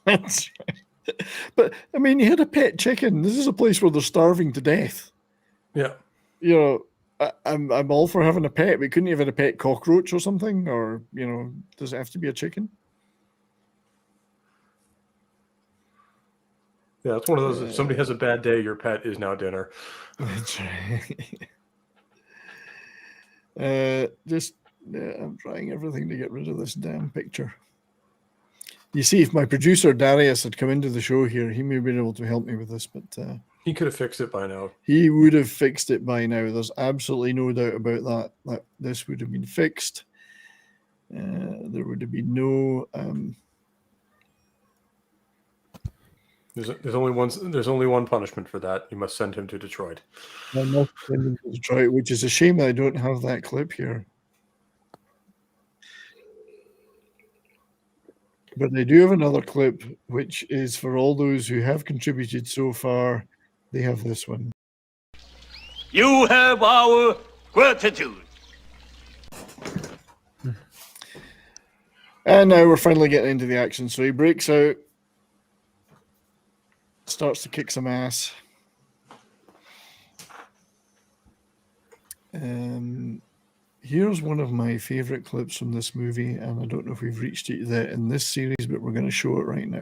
Speaker 1: that's right. But I mean, he had a pet chicken. This is a place where they're starving to death.
Speaker 4: Yeah.
Speaker 1: I'm all for having a pet, but couldn't you have had a pet cockroach or something? Or, does it have to be a chicken?
Speaker 4: Yeah, it's one of those, if somebody has a bad day, your pet is now dinner.
Speaker 1: That's right. I'm trying everything to get rid of this damn picture. You see, if my producer Darius had come into the show here, he may have been able to help me with this, but
Speaker 4: he could have fixed it by now.
Speaker 1: He would have fixed it by now. There's absolutely no doubt about that this would have been fixed. There would have been no.
Speaker 4: There's only one punishment for that. You must send him to Detroit.
Speaker 1: I must send him to Detroit, which is a shame that I don't have that clip here. But I do have another clip, which is for all those who have contributed so far. They have this one.
Speaker 8: You have our gratitude.
Speaker 1: And now we're finally getting into the action. So he breaks out, starts to kick some ass. Here's one of my favorite clips from this movie, and I don't know if we've reached it yet in this series, but we're going to show it right now.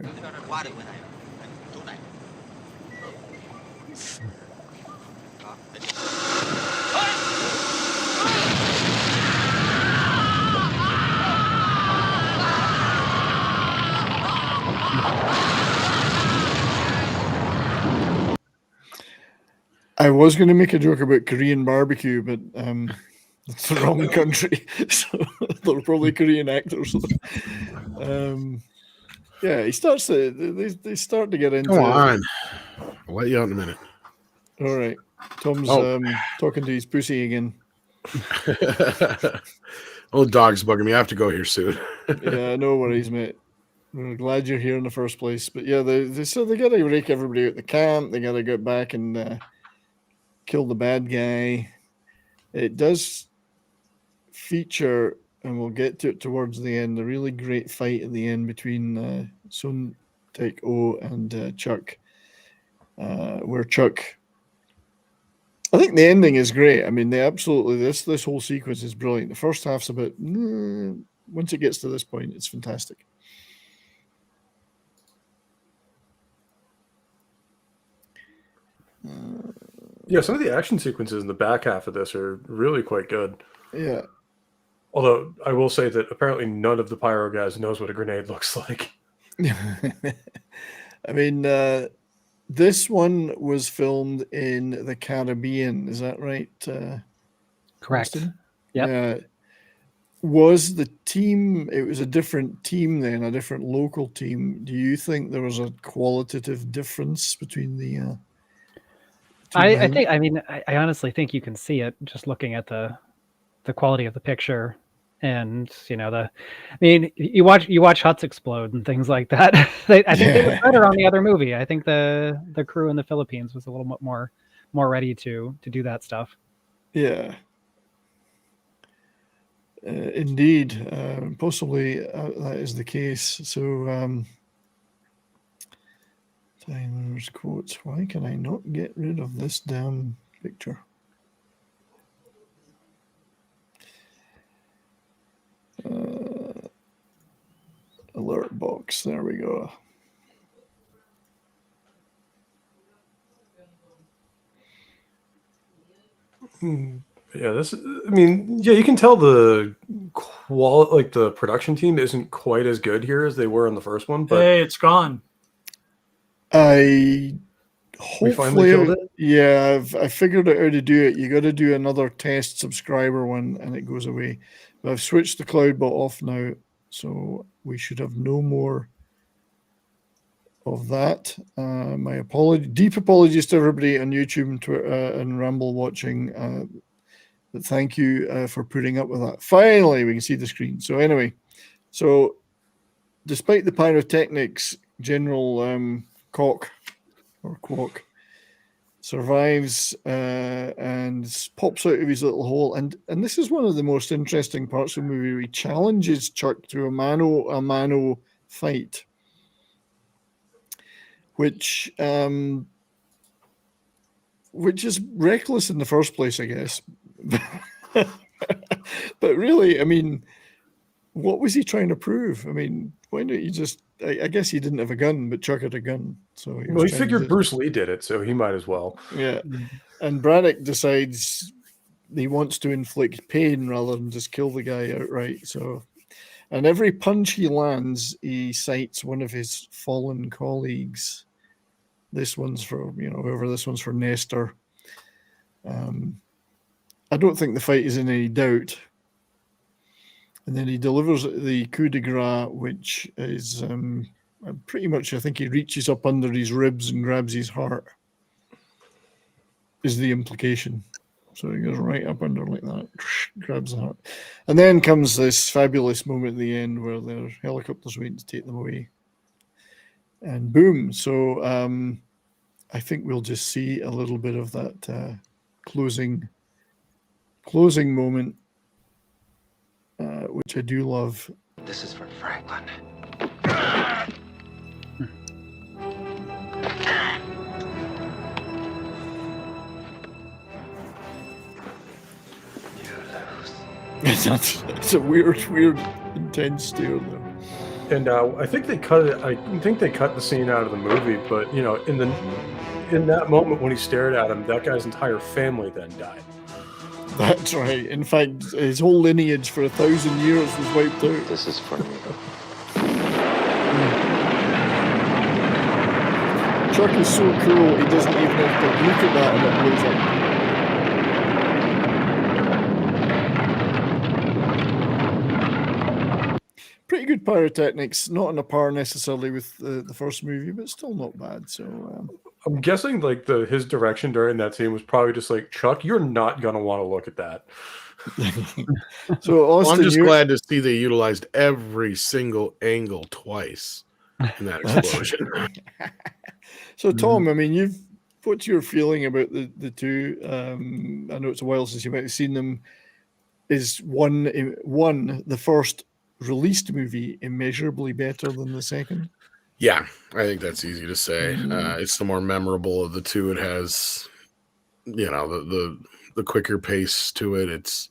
Speaker 1: I was going to make a joke about Korean barbecue, but it's the wrong country, so they're probably Korean actors. Yeah, he starts to. They start to get into.
Speaker 2: Come on, I'll let you out in a minute.
Speaker 1: All right, Tom's talking to his pussy again.
Speaker 2: Old dog's bugging me. I have to go here soon.
Speaker 1: Yeah, no worries, mate. We're glad you're here in the first place. But yeah, they got to rake everybody out the camp. They got to get back and kill the bad guy. It does feature, and we'll get to it towards the end, a really great fight at the end between Sun Taek-oh and Chuck, where Chuck, I think the ending is great. I mean, this whole sequence is brilliant. The first half's about, once it gets to this point, it's fantastic.
Speaker 4: Yeah, some of the action sequences in the back half of this are really quite good.
Speaker 1: Yeah.
Speaker 4: Although I will say that apparently none of the pyro guys knows what a grenade looks like.
Speaker 1: I mean, this one was filmed in the Caribbean. Is that right?
Speaker 3: Correct.
Speaker 1: Yeah. Was the team, it was a different team then, a different local team. Do you think there was a qualitative difference between the...
Speaker 3: I honestly think you can see it just looking at the quality of the picture, and you watch huts explode and things like that. I think they were better on the other movie. I think the crew in the Philippines was a little bit more ready to do that stuff.
Speaker 1: Yeah. Indeed, possibly that is the case. So, Tyler's quotes. Why can I not get rid of this damn picture? Alert box. There we go.
Speaker 4: Yeah, you can tell the like the production team isn't quite as good here as they were in the first one. But
Speaker 6: Hey, it's gone.
Speaker 1: I
Speaker 4: we finally killed
Speaker 1: hopefully,
Speaker 4: it.
Speaker 1: yeah, I figured out how to do it. You got to do another test subscriber one, and it goes away. But I've switched the cloud bot off now, so we should have no more of that. My deep apologies to everybody on YouTube and Twitter and Rumble watching. But thank you for putting up with that. Finally, we can see the screen. So anyway, despite the pyrotechnics, General Cock or Quack survives and pops out of his little hole. And this is one of the most interesting parts of the movie. He challenges Chuck to a mano fight, which is reckless in the first place, I guess. But really, I mean, what was he trying to prove? I mean, why don't you just? I guess he didn't have a gun, but Chuck had a gun, so
Speaker 4: He figured Bruce Lee did it, so he might as well.
Speaker 1: Yeah, and Braddock decides he wants to inflict pain rather than just kill the guy outright. So, and every punch he lands, he cites one of his fallen colleagues. This one's for whoever. This one's for Nestor. I don't think the fight is in any doubt. And then he delivers the coup de grace, which is pretty much, I think he reaches up under his ribs and grabs his heart, is the implication. So he goes right up under like that, grabs the heart. And then comes this fabulous moment at the end where their helicopter's waiting to take them away. And boom. So I think we'll just see a little bit of that closing moment, which I do love.
Speaker 9: This is for Franklin.
Speaker 1: It's a weird, intense stare though.
Speaker 4: And I think they cut it. I think they cut the scene out of the movie, but in that moment when he stared at him, that guy's entire family then died.
Speaker 1: That's right. In fact, his whole lineage for 1,000 years was wiped out.
Speaker 9: This is for me.
Speaker 1: Chuck is so cool, he doesn't even have to look at that and it blows up. Pretty good pyrotechnics, not on a par necessarily with the first movie, but still not bad. So
Speaker 4: I'm guessing like his direction during that scene was probably just like, Chuck, you're not gonna want to look at that.
Speaker 1: So Austin,
Speaker 2: I'm just glad to see they utilized every single angle twice in that explosion.
Speaker 1: So Tom, I mean, what's your feeling about the two? I know it's a while since you might have seen them. Is one the first released movie immeasurably better than the second?
Speaker 2: Yeah, I think that's easy to say. It's the more memorable of the two. It has, the quicker pace to it. It's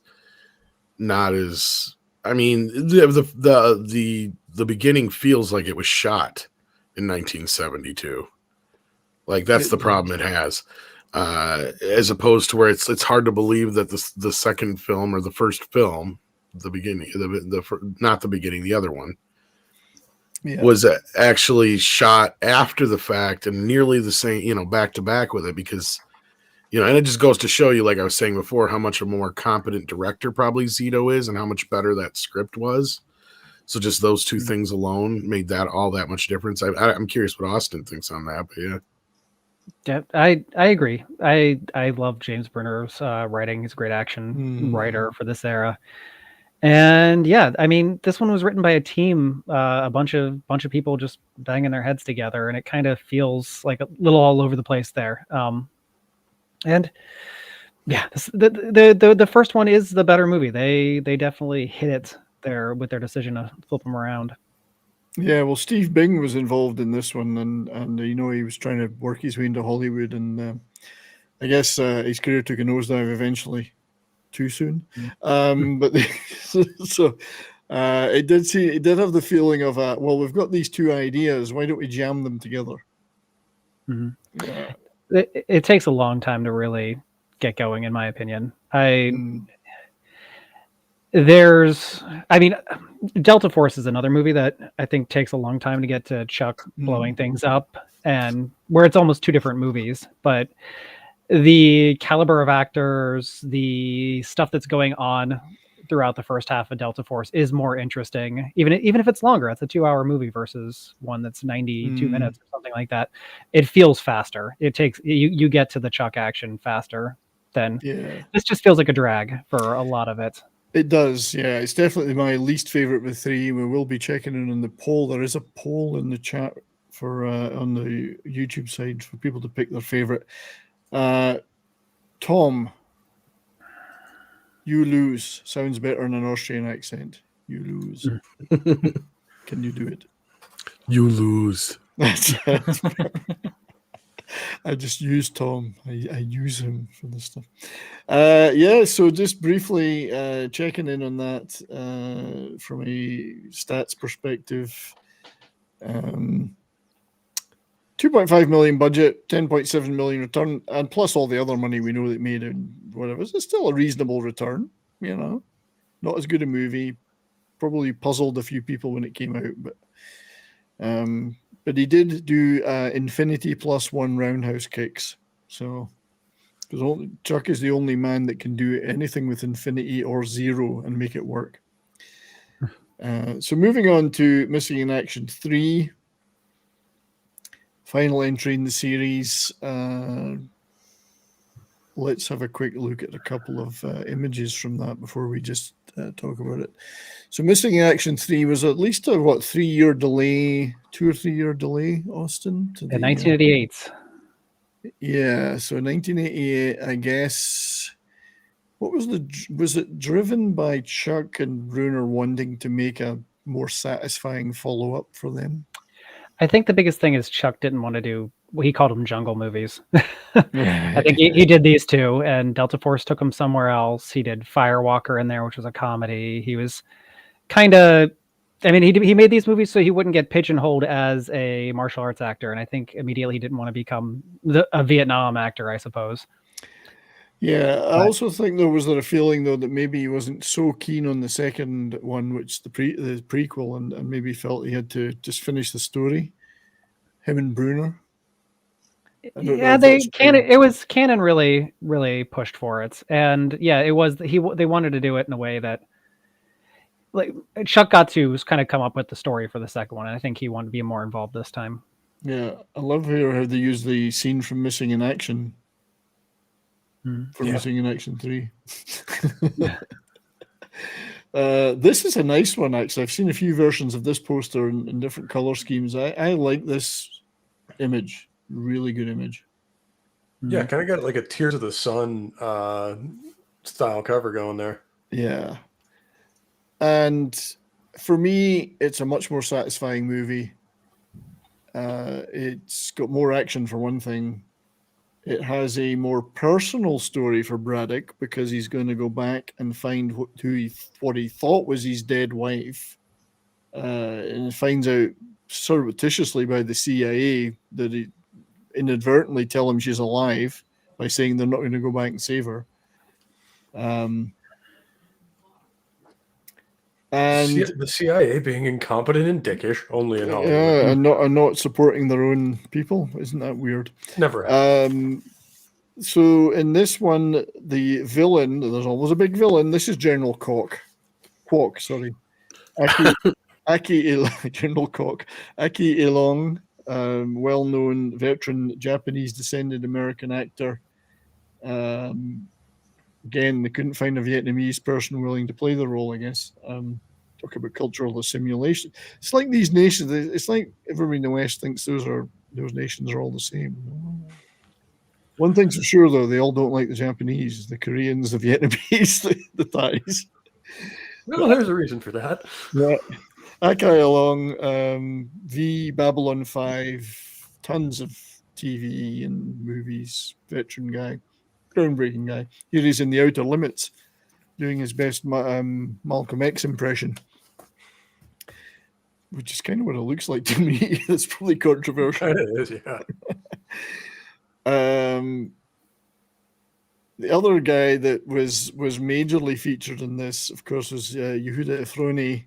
Speaker 2: not as. I mean, the beginning feels like it was shot in 1972. Like that's the problem it has, as opposed to where it's hard to believe that the second film or the first film, the beginning, not the beginning, the other one. Yeah. Was actually shot after the fact and nearly the same, back to back with it because, and it just goes to show you, like I was saying before, how much a more competent director probably Zito is and how much better that script was. So just those two things alone made that all that much difference. I'm curious what Austin thinks on that, but yeah.
Speaker 3: Yeah, I agree. I love James Brunner's writing. He's a great action writer for this era. And yeah, I mean, this one was written by a team, a bunch of people just banging their heads together, and it kind of feels like a little all over the place there. And yeah, the first one is the better movie. They definitely hit it there with their decision to flip them around.
Speaker 1: Yeah, well, Steve Bing was involved in this one, and he was trying to work his way into Hollywood, and I guess his career took a nosedive eventually. Too soon, but it did have the feeling of well, we've got these two ideas, why don't we jam them together?
Speaker 3: Mm-hmm. Yeah. It takes a long time to really get going, in my opinion. Delta Force is another movie that I think takes a long time to get to Chuck blowing things up, and where it's almost two different movies. But the caliber of actors, the stuff that's going on throughout the first half of Delta Force is more interesting, even if it's longer. It's a 2-hour movie versus one that's 92 minutes or something like that. It feels faster. It takes you get to the Chuck action faster than this. Just feels like a drag for a lot of it.
Speaker 1: It does, yeah. It's definitely my least favorite with 3. We will be checking in on the poll. There is a poll in the chat for on the YouTube side for people to pick their favorite. Tom, you lose. Sounds better in an Austrian accent. You lose. Can you do it?
Speaker 2: You lose.
Speaker 1: I just use Tom. I use him for this stuff. Yeah, so just briefly checking in on that from a stats perspective. 2.5 million budget, 10.7 million return, and plus all the other money we know that made and whatever. It's still a reasonable return, Not as good a movie. Probably puzzled a few people when it came out, but he did do infinity plus 1 roundhouse kicks. So, because Chuck is the only man that can do anything with infinity or 0 and make it work. So moving on to Missing in Action 3. Final entry in the series. Let's have a quick look at a couple of images from that before we just talk about it. So Missing in Action 3 was at least a 3-year delay, 2 or 3 year delay, Austin? To
Speaker 3: In 1988.
Speaker 1: Yeah, so 1988, I guess. What was it driven by Chuck and Bruner wanting to make a more satisfying follow-up for them?
Speaker 3: I think the biggest thing is Chuck didn't want to do, he called them jungle movies. I think he did these two, and Delta Force took him somewhere else. He did Firewalker in there, which was a comedy. He was kind of, he made these movies so he wouldn't get pigeonholed as a martial arts actor, and I think immediately he didn't want to become a Vietnam actor, I suppose.
Speaker 1: Yeah, I also think there was a feeling, though, that maybe he wasn't so keen on the second one, which the prequel, and maybe felt he had to just finish the story. Him and Bruner.
Speaker 3: Yeah, it was Canon really pushed for it, and yeah, it was they wanted to do it in a way that like Chuck got to kind of come up with the story for the second one, and I think he wanted to be more involved this time.
Speaker 1: Yeah, I love how they use the scene from Missing in Action. Missing in Action 3. This is a nice one, actually. I've seen a few versions of this poster in different color schemes. I like this image. Really good image.
Speaker 4: Yeah, kind of got like a Tears of the Sun style cover going there.
Speaker 1: Yeah. And for me, it's a much more satisfying movie. It's got more action, for one thing. It has a more personal story for Braddock because he's going to go back and find what he thought was his dead wife, and finds out surreptitiously by the CIA that he inadvertently tell him she's alive by saying they're not going to go back and save her. And
Speaker 4: the CIA being incompetent and dickish, only in Hollywood.
Speaker 1: Yeah, and not supporting their own people. Isn't that weird?
Speaker 4: Never happened.
Speaker 1: So in this one, the villain, there's always a big villain. This is General Quark, sorry. General Quark. Aki Ilong, well-known veteran Japanese descended American actor. Again, they couldn't find a Vietnamese person willing to play the role, I guess. Talk about cultural assimilation. It's like these nations, it's like everybody in the West thinks those nations are all the same. One thing's for sure, though, they all don't like the Japanese, the Koreans, the Vietnamese, the Thais.
Speaker 4: Well, there's a reason for that.
Speaker 1: Yeah. Akai Along, V, Babylon 5, tons of TV and movies, veteran guy, groundbreaking guy. Here he's in The Outer Limits, doing his best Malcolm X impression, which is kind of what it looks like to me. That's probably controversial.
Speaker 4: It is, yeah.
Speaker 1: The other guy that was majorly featured in this, of course, was Yehuda Efroni,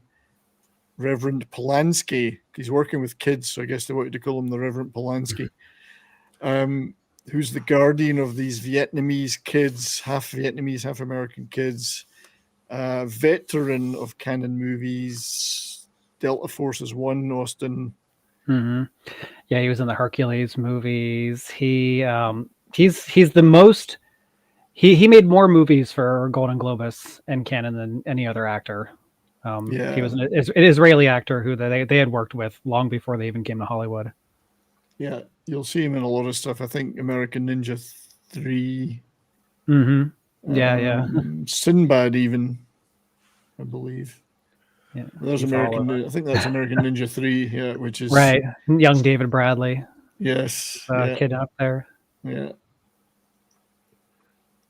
Speaker 1: Reverend Polanski. He's working with kids, so I guess they wanted to call him the Reverend Polanski. Who's the guardian of these Vietnamese kids, half Vietnamese, half American kids, veteran of canon movies, Delta Forces 1, Austin.
Speaker 3: Mm-hmm. Yeah, he was in the Hercules movies. He's the most. He made more movies for Golden Globus and canon than any other actor. He was an Israeli actor who they had worked with long before they even came to Hollywood.
Speaker 1: Yeah, you'll see him in a lot of stuff. I think American Ninja 3.
Speaker 3: Mm-hmm. Yeah.
Speaker 1: Sinbad, even, I believe.
Speaker 3: Yeah,
Speaker 1: there's American. I think that's American Ninja 3. Yeah, which is
Speaker 3: right. Young David Bradley.
Speaker 1: Yes,
Speaker 3: kid up there.
Speaker 1: Yeah.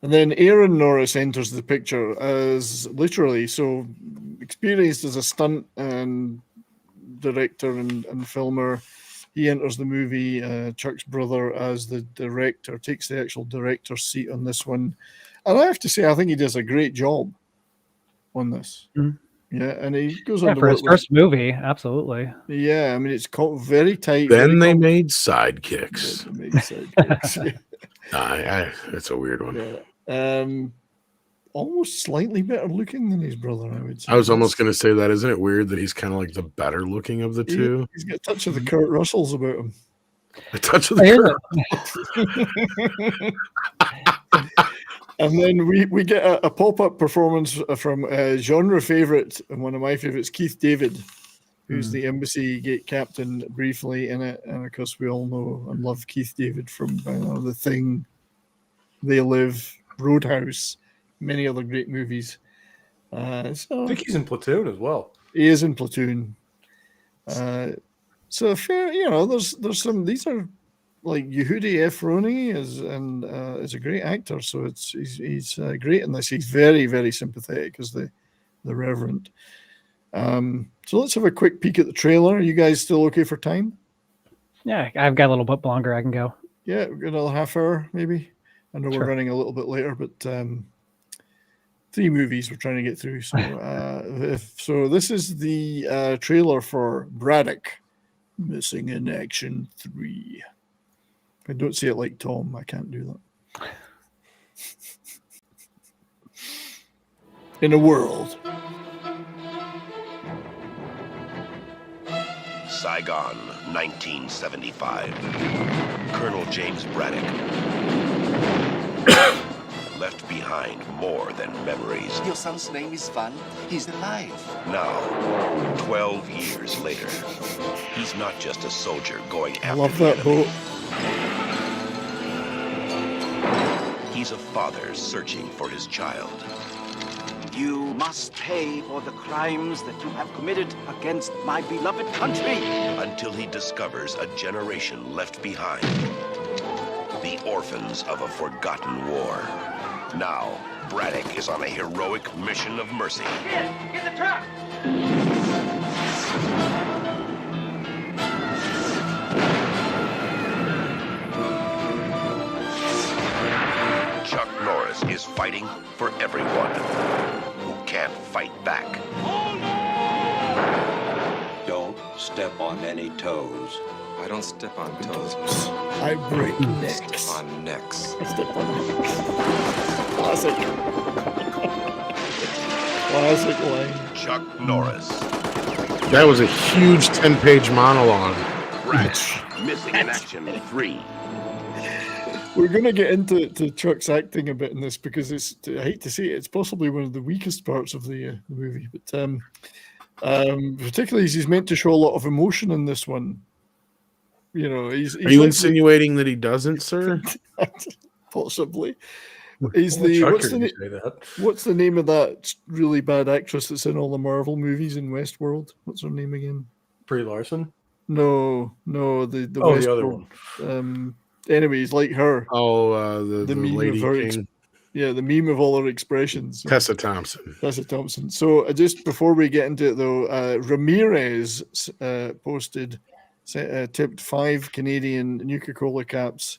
Speaker 1: And then Aaron Norris enters the picture as literally experienced as a stunt and director and filmer. He enters the movie, Chuck's brother, as the director, takes the actual director's seat on this one. And I have to say, I think he does a great job on this.
Speaker 3: Mm-hmm.
Speaker 1: Yeah, and he goes on to
Speaker 3: for
Speaker 1: work
Speaker 3: his first movie, absolutely.
Speaker 1: Yeah, I mean, it's very tight.
Speaker 2: Then they made Sidekicks.
Speaker 1: Yeah, they made Sidekicks.
Speaker 2: It's a weird one.
Speaker 1: Yeah. Almost slightly better looking than his brother, I would say.
Speaker 2: I was almost going to say that. Isn't it weird that he's kind of like the better looking of the two?
Speaker 1: He's got a touch of the Kurt Russells about him.
Speaker 2: A touch of the
Speaker 1: Kurt. And then we get a pop-up performance from a genre favorite and one of my favorites, Keith David, who's the embassy gate captain briefly in it. And of course, we all know and love Keith David from The Thing, They Live, Roadhouse, many other great movies. I
Speaker 4: think he's in Platoon as well.
Speaker 1: He is in Platoon. So fair, there's some. These are like Yehudi Efroni is a great actor. So he's great in this. He's very, very sympathetic as the Reverend. So let's have a quick peek at the trailer. Are you guys still okay for time?
Speaker 3: Yeah, I've got a little bit longer. I can go.
Speaker 1: Yeah, we've got another half hour maybe. I know
Speaker 3: Sure.
Speaker 1: We're running a little bit later, but 3 movies we're trying to get through. So, so this is the trailer for Braddock, Missing in Action 3. I don't see it like Tom. I can't do that. In a world.
Speaker 12: Saigon, 1975. Colonel James Braddock left behind more than memories.
Speaker 13: Your son's name is Van. He's alive.
Speaker 12: Now, 12 years later, he's not just a soldier going after
Speaker 1: I love that boat.
Speaker 12: He's a father searching for his child.
Speaker 13: You must pay for the crimes that you have committed against my beloved country.
Speaker 12: Until he discovers a generation left behind. The orphans of a forgotten war. Now, Braddock is on a heroic mission of mercy.
Speaker 8: Get the truck!
Speaker 12: Chuck Norris is fighting for everyone who can't fight back.
Speaker 14: Don't step on any toes.
Speaker 9: I don't step on toes.
Speaker 1: I break necks.
Speaker 9: Step on necks.
Speaker 1: I step on necks. Classic. Classic line.
Speaker 12: Chuck Norris.
Speaker 2: That was a huge 10-page monologue.
Speaker 12: Braddock, Missing in Action 3.
Speaker 1: We're going to get into Chuck's acting a bit in this because I hate to say it, it's possibly one of the weakest parts of the movie. But particularly as he's meant to show a lot of emotion in this one. You know, he's
Speaker 2: Are you insinuating that he doesn't, sir?
Speaker 1: Possibly. He's what's the name of that really bad actress that's in all the Marvel movies in Westworld? What's her name again?
Speaker 4: Brie Larson?
Speaker 1: No, the
Speaker 4: other
Speaker 1: one. Anyways, like her.
Speaker 2: Oh, the
Speaker 1: meme
Speaker 2: lady
Speaker 1: of her
Speaker 2: king.
Speaker 1: the meme of all her expressions.
Speaker 2: Tessa Thompson.
Speaker 1: So just before we get into it, though, Ramirez posted tipped 5 Canadian Nuka-Cola caps,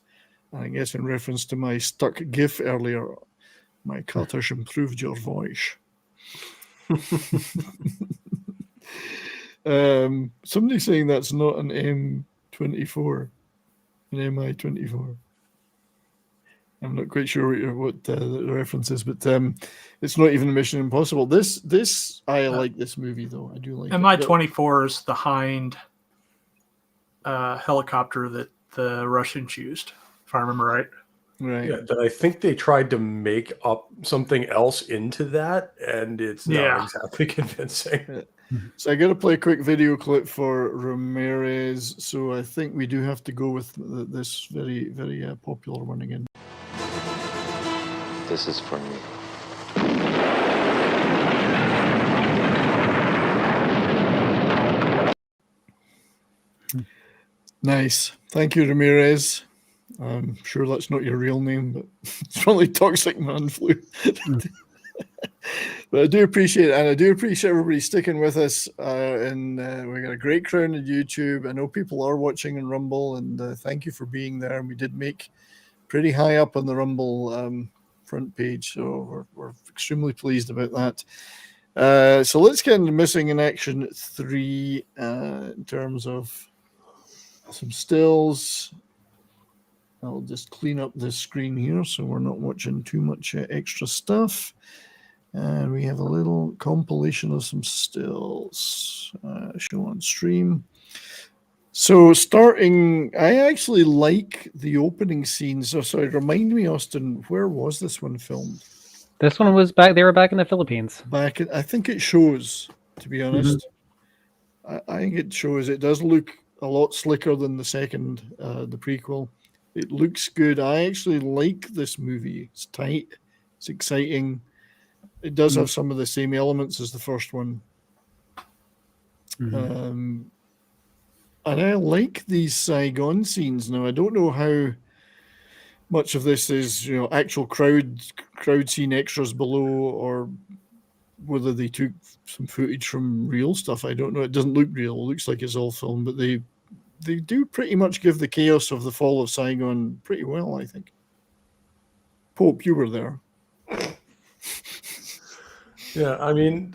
Speaker 1: I guess in reference to my stuck GIF earlier, My cat has improved your voice. Somebody saying that's not an M24, an MI24. I'm not quite sure what the reference is, but it's not even a Mission Impossible. I like this movie though. I do like
Speaker 6: MI-24 is the Hind helicopter that the Russians used, if I remember right.
Speaker 1: Right.
Speaker 4: Yeah, but I think they tried to make up something else into that, and it's not exactly convincing.
Speaker 1: So I got to play a quick video clip for Ramirez. So I think we do have to go with this very, very popular one again.
Speaker 9: This is for me.
Speaker 1: Nice. Thank you, Ramirez. I'm sure that's not your real name, but it's probably Toxic Man Flu. But I do appreciate it, and I do appreciate everybody sticking with us. And we got a great crowd on YouTube. I know people are watching on Rumble, and thank you for being there. And we did make pretty high up on the Rumble front page, so we're extremely pleased about that. So let's get into Missing in Action 3 in terms of some stills. I'll just clean up this screen here so we're not watching too much extra stuff. And we have a little compilation of some stills show on stream. So starting, I actually like the opening scene. So sorry, remind me, Austin, where was this one filmed?
Speaker 3: This one was back. They were back in the Philippines.
Speaker 1: I think it shows, to be honest. I think it shows. It does look a lot slicker than the second, the prequel. It looks good. I actually like this movie. It's tight. It's exciting. It does have some of the same elements as the first one. And I like these Saigon scenes. Now, I don't know how much of this is, actual crowd scene extras below, or whether they took some footage from real stuff. I don't know. It doesn't look real. It looks like it's all filmed, but they do pretty much give the chaos of the fall of Saigon pretty well, I think. Pope, you were there.
Speaker 4: Yeah, I mean,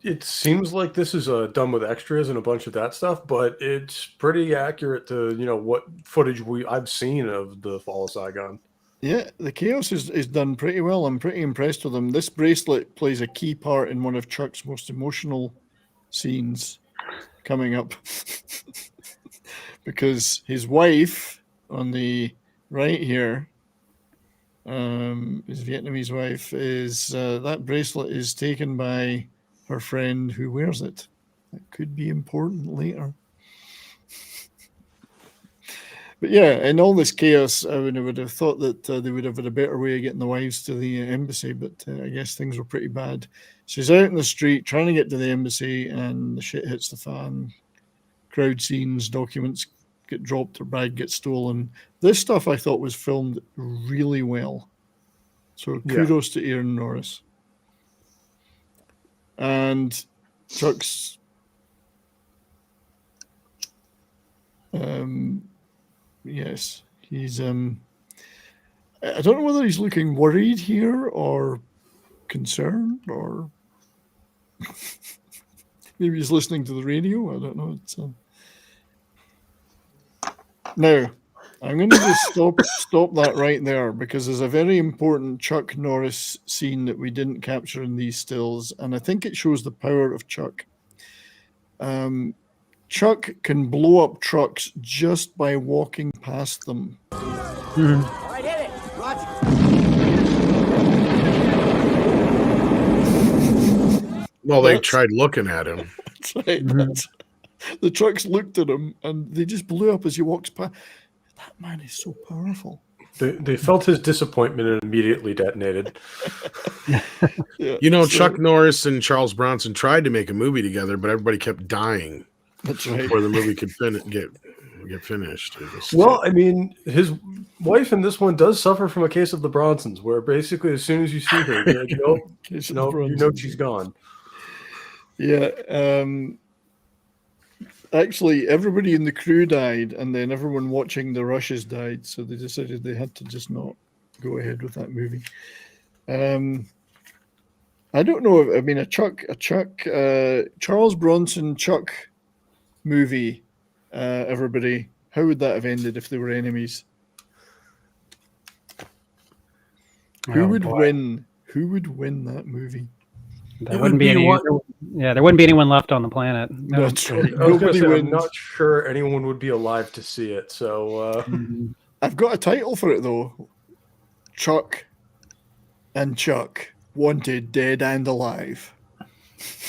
Speaker 4: it seems like this is done with extras and a bunch of that stuff, but it's pretty accurate to what footage I've seen of the fall of Saigon.
Speaker 1: Yeah, the chaos is done pretty well. I'm pretty impressed with them. This bracelet plays a key part in one of Chuck's most emotional scenes coming up. Because his wife on the right here, his Vietnamese wife, is that bracelet is taken by her friend who wears it. That could be important later. But yeah, in all this chaos, I would have thought that they would have had a better way of getting the wives to the embassy, but I guess things were pretty bad. She's out in the street trying to get to the embassy, and the shit hits the fan. Crowd scenes, documents get dropped, her bag gets stolen. This stuff I thought was filmed really well. So kudos to Aaron Norris. And Chuck's yes, he's I don't know whether he's looking worried here or concerned, or maybe he's listening to the radio. I don't know. It's now I'm going to just stop that right there, because there's a very important Chuck Norris scene that we didn't capture in these stills, and I think it shows the power of Chuck. Chuck can blow up trucks just by walking past them.
Speaker 13: All right, hit it. Roger.
Speaker 2: Well, they tried looking at him.
Speaker 1: That's right. The trucks looked at him, and they just blew up as he walks past. That man is so powerful.
Speaker 4: They felt his disappointment and immediately detonated.
Speaker 2: Chuck Norris and Charles Bronson tried to make a movie together, but everybody kept dying.
Speaker 1: That's right.
Speaker 2: Before the movie could get finished.
Speaker 4: Well, I mean, his wife in this one does suffer from a case of the Bronsons, where basically as soon as you see her, you know she's gone.
Speaker 1: Yeah. Actually, everybody in the crew died, and then everyone watching the rushes died, so they decided they had to just not go ahead with that movie. I don't know. I mean, a Charles Bronson Chuck movie. Everybody, how would that have ended if they were enemies? Who would win? Who would win that movie?
Speaker 3: There wouldn't be anyone left on the planet. No.
Speaker 1: That's right.
Speaker 4: I was gonna
Speaker 1: Nobody
Speaker 4: say,
Speaker 1: wins.
Speaker 4: I'm not sure anyone would be alive to see it. So
Speaker 1: I've got a title for it though. Chuck and Chuck, wanted dead and alive.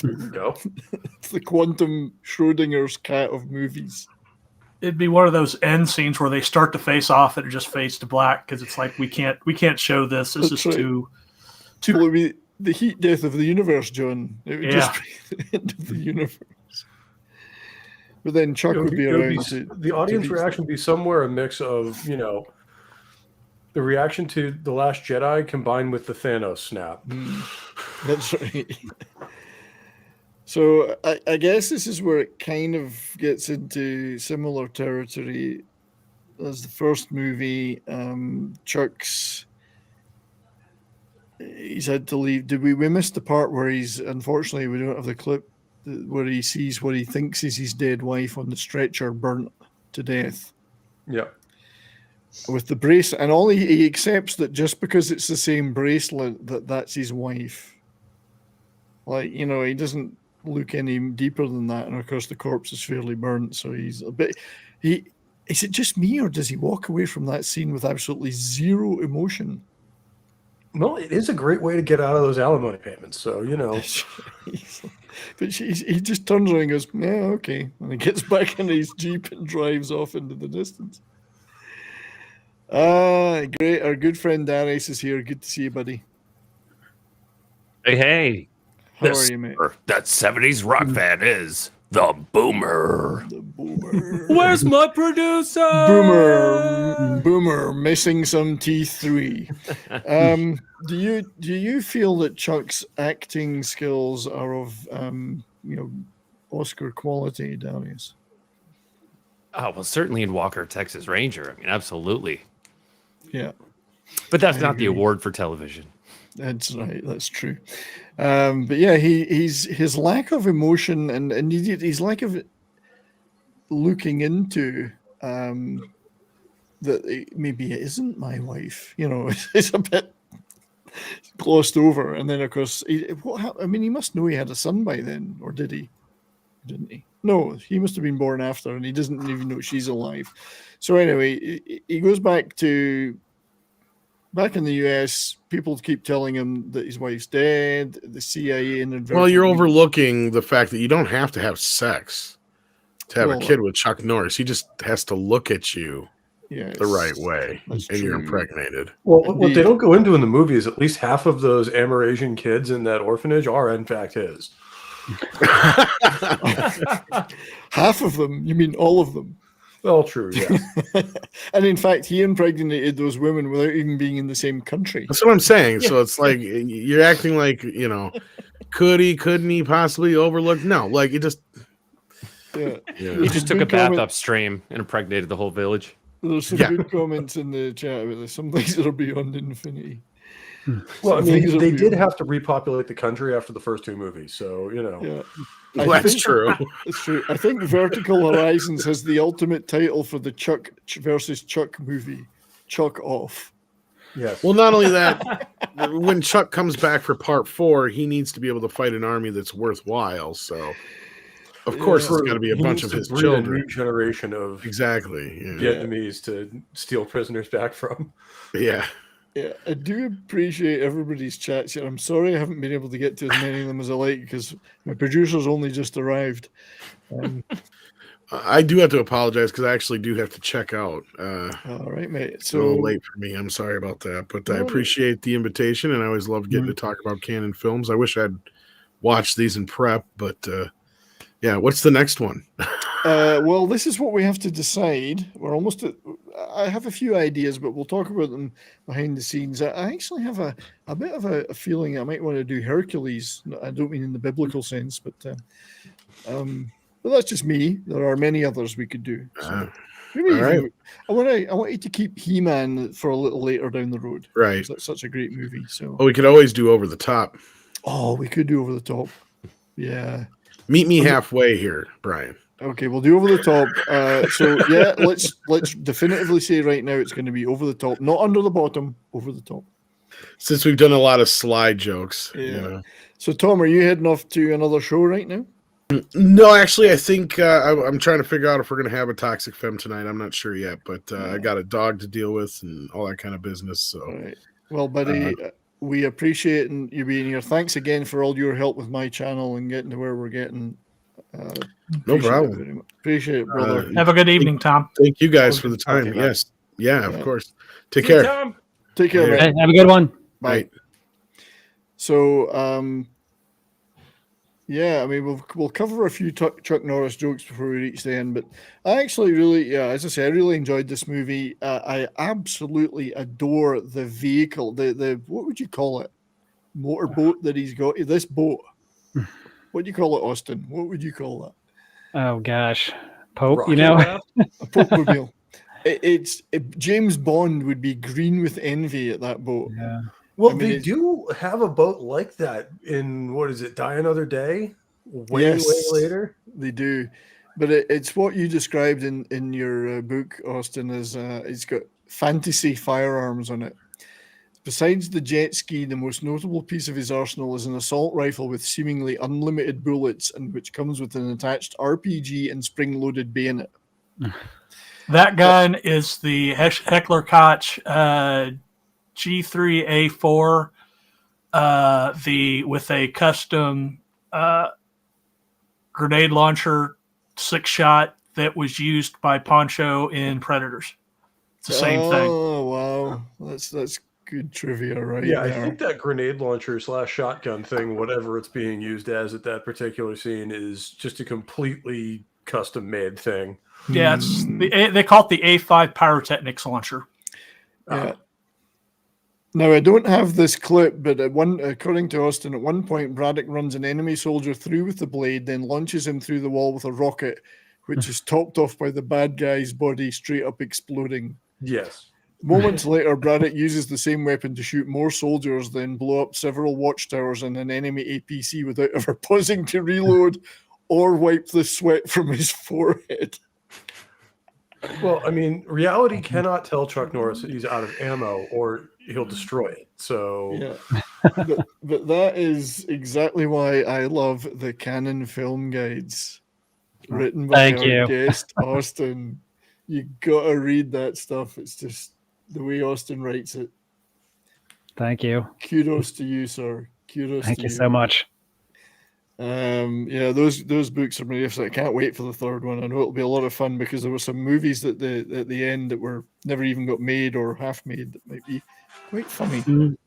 Speaker 4: There you go.
Speaker 1: It's the quantum Schrodinger's cat of movies.
Speaker 6: It'd be one of those end scenes where they start to face off and it just fades to black because it's like we can't show this. This is too.
Speaker 1: Well, it would be the heat death of the universe, John. It would just be the end of the universe. But then Chuck would be around.
Speaker 4: The audience reaction would be somewhere a mix of, the reaction to The Last Jedi combined with the Thanos snap.
Speaker 1: That's right. So I guess this is where it kind of gets into similar territory as the first movie. Chuck's he's had to leave. We missed the part where unfortunately we don't have the clip where he sees what he thinks is his dead wife on the stretcher burnt to death.
Speaker 4: Yeah.
Speaker 1: With the bracelet, and all he accepts that just because it's the same bracelet that's his wife. Like, he doesn't look any deeper than that, and of course the corpse is fairly burnt, so he's a bit. Is it just me, or does he walk away from that scene with absolutely zero emotion?
Speaker 4: Well, it is a great way to get out of those alimony payments, so
Speaker 1: But he just turns around and goes, "Yeah, okay," and he gets back in his Jeep and drives off into the distance. Great. Our good friend Darius is here. Good to see you, buddy.
Speaker 15: Hey.
Speaker 1: How are you, mate?
Speaker 15: That 70s rock fan is the Boomer.
Speaker 1: The Boomer.
Speaker 15: Where's my producer?
Speaker 1: Boomer, missing some teeth 3. Do you feel that Chuck's acting skills are of Oscar quality, Darius?
Speaker 15: Oh, well, certainly in Walker, Texas Ranger. I mean, absolutely.
Speaker 1: Yeah.
Speaker 15: But that's not the award for television.
Speaker 1: That's right. That's true. But yeah, his lack of emotion and his lack of looking into that maybe it isn't my wife. It's a bit glossed over. And then of course, he must know he had a son by then, or did he? Didn't he? No, he must have been born after, and he doesn't even know she's alive. So anyway, he goes back in the US. People keep telling him that his wife's dead. The CIA
Speaker 2: Well, you're overlooking the fact that you don't have to have sex to have a kid with Chuck Norris. He just has to look at you the right way, and you're impregnated.
Speaker 4: Well, what they don't go into in the movie is at least half of those Amerasian kids in that orphanage are in fact his.
Speaker 1: Half of them? You mean all of them?
Speaker 4: Well, true, yeah.
Speaker 1: And in fact, he impregnated those women without even being in the same country.
Speaker 2: That's what I'm saying. So it's like you're acting like, couldn't he possibly overlook? No, like he just
Speaker 15: He just took a bath upstream and impregnated the whole village.
Speaker 1: There's some good comments in the chat about this. Some things that are beyond infinity.
Speaker 4: Well, I mean, they did have to repopulate the country after the first 2 movies, so
Speaker 1: Yeah.
Speaker 2: That's true.
Speaker 1: That's true. I think Vertical Horizons has the ultimate title for the Chuck versus Chuck movie, Chuck Off.
Speaker 4: Yes.
Speaker 2: Well, not only that, when Chuck comes back for part 4, he needs to be able to fight an army that's worthwhile. So, of course, it's got to be a bunch of his children.
Speaker 4: A new generation of Vietnamese to steal prisoners back from.
Speaker 2: Yeah.
Speaker 1: Yeah, I do appreciate everybody's chats here. I'm sorry I haven't been able to get to as many of them as I like because my producer's only just arrived.
Speaker 2: I do have to apologize because I actually do have to check out.
Speaker 1: All right, mate.
Speaker 2: It's a little late for me. I'm sorry about that, but I appreciate the invitation, and I always love getting to talk about canon films. I wish I'd watched these in prep, but yeah, what's the next one?
Speaker 1: Well, this is what we have to decide. We're almost at. I have a few ideas, but we'll talk about them behind the scenes. I actually have a bit of a feeling I might want to do Hercules. I don't mean in the biblical sense, but that's just me. There are many others we could do. So. Maybe
Speaker 2: All
Speaker 1: even,
Speaker 2: right.
Speaker 1: I want you to keep He-Man for a little later down the road.
Speaker 2: Right.
Speaker 1: That's such a great movie. So.
Speaker 2: Well, we could always do Over the Top.
Speaker 1: Oh, we could do Over the Top. Yeah.
Speaker 2: Meet me halfway here, Brian.
Speaker 1: Okay, we'll do Over the Top. So yeah, let's definitively say right now it's going to be Over the Top, not under the bottom, Over the Top.
Speaker 2: Since we've done a lot of slide jokes.
Speaker 1: Yeah.
Speaker 2: You know.
Speaker 1: So Tom, are you heading off to another show right now?
Speaker 2: No, actually, I think I'm trying to figure out if we're going to have a Toxic Femme tonight. I'm not sure yet, but I got a dog to deal with and all that kind of business. So,
Speaker 1: all right. Well, buddy, we appreciate you being here. Thanks again for all your help with my channel and getting to where we're getting.
Speaker 2: No problem.
Speaker 1: Appreciate it, brother.
Speaker 6: Have a good evening, Tom.
Speaker 2: Thank you guys for the time. Yes. Yeah, of course. Take care.
Speaker 4: Tom.
Speaker 1: Take care, man.
Speaker 3: Have a good one.
Speaker 1: Bye. So, yeah, I mean, we'll cover a few Chuck Norris jokes before we reach the end, but I actually really, as I say, I really enjoyed this movie. I absolutely adore the vehicle, the what would you call it? Motorboat that he's got. This boat. What do you call it, Austin? What would you call that?
Speaker 3: Oh gosh, Pope.
Speaker 1: Rocket
Speaker 3: You know,
Speaker 1: a Pope-mobile. James Bond would be green with envy at that boat.
Speaker 3: Yeah.
Speaker 4: Well,
Speaker 1: I mean,
Speaker 4: they do have a boat like that in, what is it, Die Another Day? Way later?
Speaker 1: They do. But it's what you described in your book, Austin, as it's got fantasy firearms on it. Besides the jet ski, the most notable piece of his arsenal is an assault rifle with seemingly unlimited bullets and which comes with an attached RPG and spring-loaded bayonet.
Speaker 6: That gun is the Heckler Koch G3A4, with a custom grenade launcher 6-shot that was used by Poncho in Predators. It's the same thing.
Speaker 1: Oh wow, that's good trivia, right?
Speaker 4: Yeah,
Speaker 1: there.
Speaker 4: I think that grenade launcher / shotgun thing, whatever it's being used as at that particular scene, is just a completely custom made thing.
Speaker 6: Yeah, it's they call it the A5 Pyrotechnics launcher.
Speaker 1: Yeah. Now, I don't have this clip, but according to Austin, at one point, Braddock runs an enemy soldier through with the blade, then launches him through the wall with a rocket, which is topped off by the bad guy's body straight up exploding.
Speaker 4: Yes.
Speaker 1: Moments later, Braddock uses the same weapon to shoot more soldiers, then blow up several watchtowers and an enemy APC without ever pausing to reload or wipe the sweat from his forehead.
Speaker 4: Well, I mean, reality cannot tell Chuck Norris that he's out of ammo or he'll destroy it. So,
Speaker 1: yeah. but that is exactly why I love the Canon film guides written by our guest, Austin. You gotta read that stuff. It's just the way Austin writes it.
Speaker 3: Thank you.
Speaker 1: Kudos to you, sir. Kudos
Speaker 3: Thank
Speaker 1: to
Speaker 3: you so much.
Speaker 1: Yeah, those books are magnificent. I can't wait for the third one. I know it'll be a lot of fun because there were some movies at the end that were never even got made or half made that might be quite funny.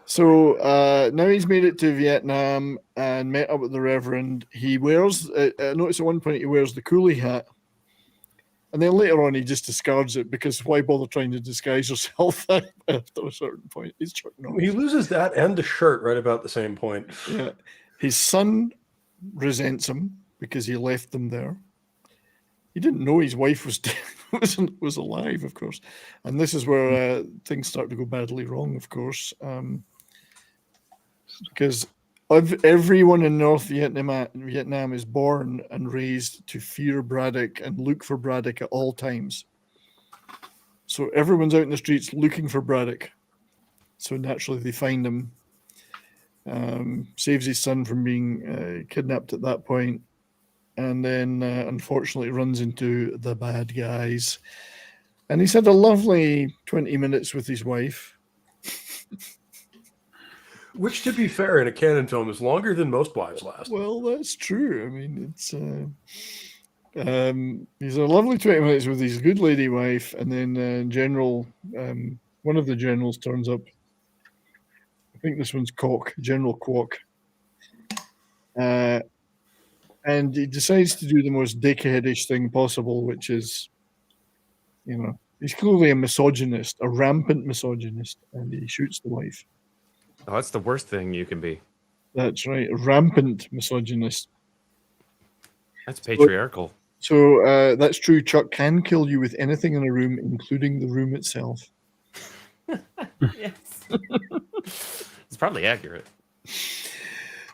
Speaker 1: So now he's made it to Vietnam and met up with the Reverend. He wears, I noticed at one point he wears the coolie hat. And then later on, he just discards it because why bother trying to disguise yourself after a certain point? He's Chuck Norris.
Speaker 4: He loses that and the shirt right about the same point.
Speaker 1: Yeah. His son resents him because he left them there. He didn't know his wife was alive, of course. And this is where things start to go badly wrong, of course. Because everyone in North Vietnam is born and raised to fear Braddock and look for Braddock at all times. So everyone's out in the streets looking for Braddock. So naturally they find him. Saves his son from being kidnapped at that point, and then unfortunately runs into the bad guys. And he's had a lovely 20 minutes with his wife.
Speaker 4: Which, to be fair, in a canon film is longer than most wives last.
Speaker 1: Well, that's true. I mean, it's he's a lovely 20 minutes with his good lady wife, and then one of the generals turns up. I think this one's General Kwok. And he decides to do the most dickheadish thing possible, which is, he's clearly a misogynist, a rampant misogynist, and he shoots the wife.
Speaker 15: Oh, that's the worst thing you can be.
Speaker 1: That's right, a rampant misogynist.
Speaker 15: That's patriarchal.
Speaker 1: So that's true. Chuck can kill you with anything in a room, including the room itself.
Speaker 15: Yes. It's probably accurate.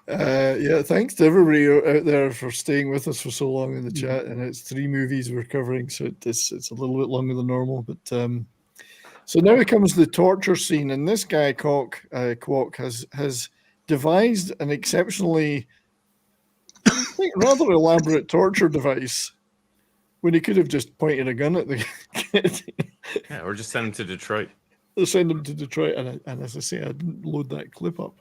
Speaker 1: Yeah, thanks to everybody out there for staying with us for so long in the chat. And it's 3 movies we're covering, so it's a little bit longer than normal. But so now it comes the torture scene, and this guy Kwok has devised an exceptionally, I think, rather elaborate torture device when he could have just pointed a gun at the kid.
Speaker 15: Yeah, or just send him to Detroit.
Speaker 1: They'll send him to Detroit, and as I say, I didn't load that clip up.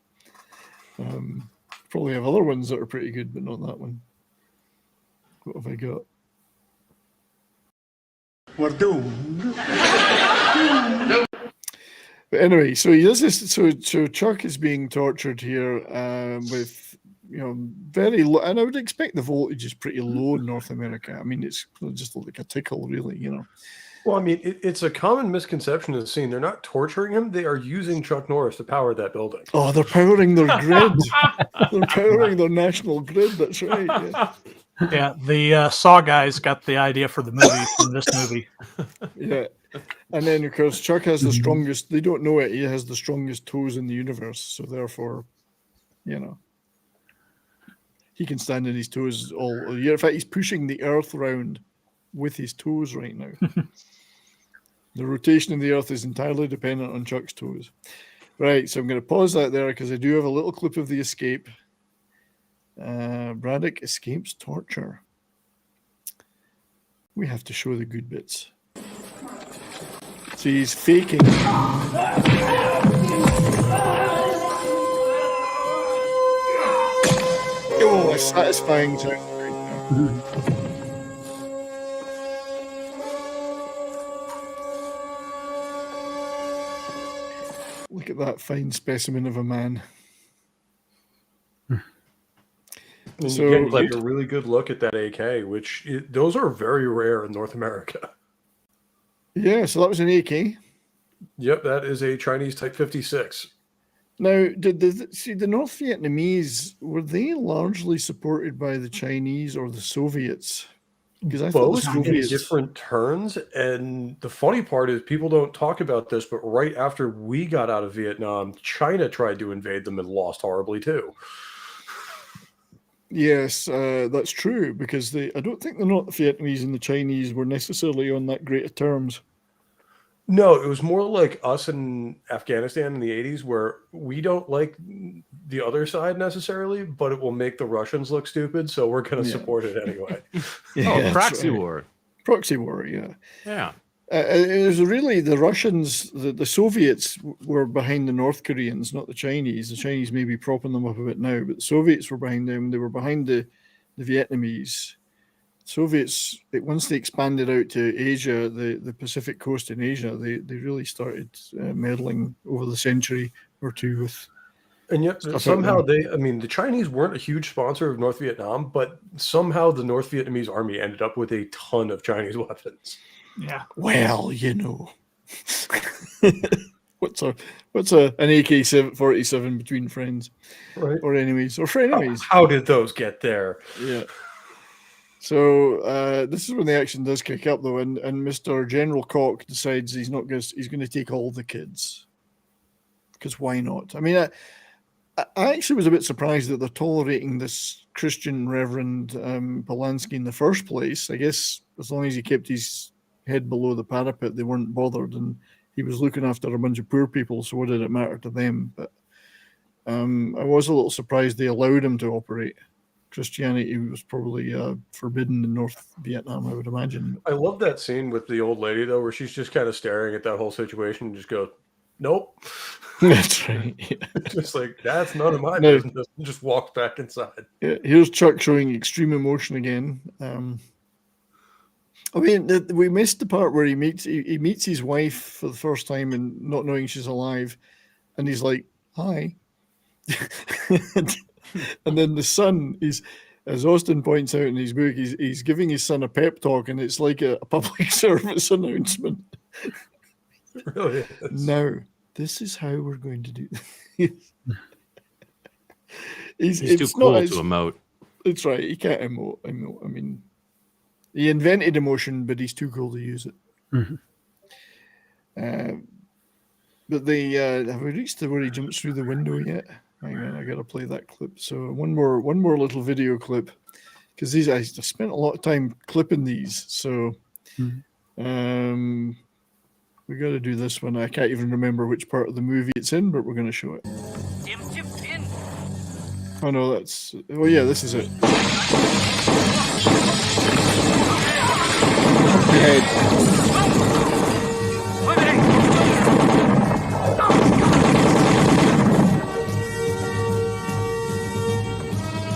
Speaker 1: Probably have other ones that are pretty good, but not that one. What have I got? We're doomed. But anyway, so he does this. So Chuck is being tortured here with, very low, and I would expect the voltage is pretty low in North America. I mean, it's just like a tickle, really,
Speaker 4: Well, I mean, it's a common misconception of the scene. They're not torturing him. They are using Chuck Norris to power that building.
Speaker 1: Oh, they're powering their grid. They're powering their national grid. That's right. Yeah.
Speaker 6: Yeah, the Saw guys got the idea for the movie from this movie.
Speaker 1: Yeah. And then, of course, Chuck has the strongest, they don't know it, he has the strongest toes in the universe. So therefore, he can stand on his toes all year. In fact, he's pushing the earth around with his toes right now. The rotation of the earth is entirely dependent on Chuck's toes. Right, so I'm going to pause that there because I do have a little clip of the escape. Braddock escapes torture. We have to show the good bits. So he's faking. Oh, a satisfying sound right now. Look at that fine specimen of a man.
Speaker 4: And
Speaker 1: So
Speaker 4: you get a really good look at that AK, which those are very rare in North America.
Speaker 1: Yeah, so that was an AK.
Speaker 4: Yep, that is a Chinese Type 56.
Speaker 1: Now, did the North Vietnamese, were they largely supported by the Chinese or the Soviets? Because I thought
Speaker 4: Both
Speaker 1: the
Speaker 4: in
Speaker 1: Soviets...
Speaker 4: different turns. And the funny part is people don't talk about this, but right after we got out of Vietnam, China tried to invade them and lost horribly too.
Speaker 1: Yes, that's true, because I don't think the North Vietnamese and the Chinese were necessarily on that great of terms.
Speaker 4: No, it was more like us in Afghanistan in the 80s, where we don't like the other side necessarily, but it will make the Russians look stupid, so we're going to support it anyway.
Speaker 15: Proxy war.
Speaker 1: Proxy war, yeah.
Speaker 15: Yeah.
Speaker 1: It was really the Russians, the Soviets were behind the North Koreans, not the Chinese. The Chinese may be propping them up a bit now, but the Soviets were behind them. They were behind the Vietnamese. Soviets, once they expanded out to Asia, the Pacific coast in Asia, they really started meddling over the century or two with.
Speaker 4: And yet somehow the Chinese weren't a huge sponsor of North Vietnam, but somehow the North Vietnamese army ended up with a ton of Chinese weapons.
Speaker 6: Yeah.
Speaker 1: Well, what's an AK-47 between friends,
Speaker 4: right?
Speaker 1: Or enemies, or frenemies?
Speaker 4: How did those get there?
Speaker 1: Yeah. So this is when the action does kick up, though, and Mr. General Koch decides he's going to take all the kids, because why not? I mean, I actually was a bit surprised that they're tolerating this Christian Reverend Polanski in the first place. I guess as long as he kept his head below the parapet, they weren't bothered, and he was looking after a bunch of poor people, so what did it matter to them? But I was a little surprised they allowed him to operate. Christianity was probably forbidden in North Vietnam, I would imagine.
Speaker 4: I love that scene with the old lady, though, where she's just kind of staring at that whole situation and just goes, nope.
Speaker 1: That's right. Yeah.
Speaker 4: Just like, that's none of my business. And just walks back inside.
Speaker 1: Yeah, here's Chuck showing extreme emotion again. I mean, we missed the part where he meets his wife for the first time and not knowing she's alive, and he's like, "Hi," and then the son is, as Austin points out in his book, he's giving his son a pep talk, and it's like a public service announcement.
Speaker 4: It really is.
Speaker 1: Now, this is how we're going to do this.
Speaker 15: He's too cool to emote.
Speaker 1: It's right. He can't emote. I mean, He invented emotion, but he's too cool to use it. But they have we reached to where he jumps through the window yet? Hang on, I gotta play that clip. So one more little video clip, because I spent a lot of time clipping these. So we got to do this one. I can't even remember which part of the movie it's in, but we're going to show it. Oh no, that's yeah, this is it.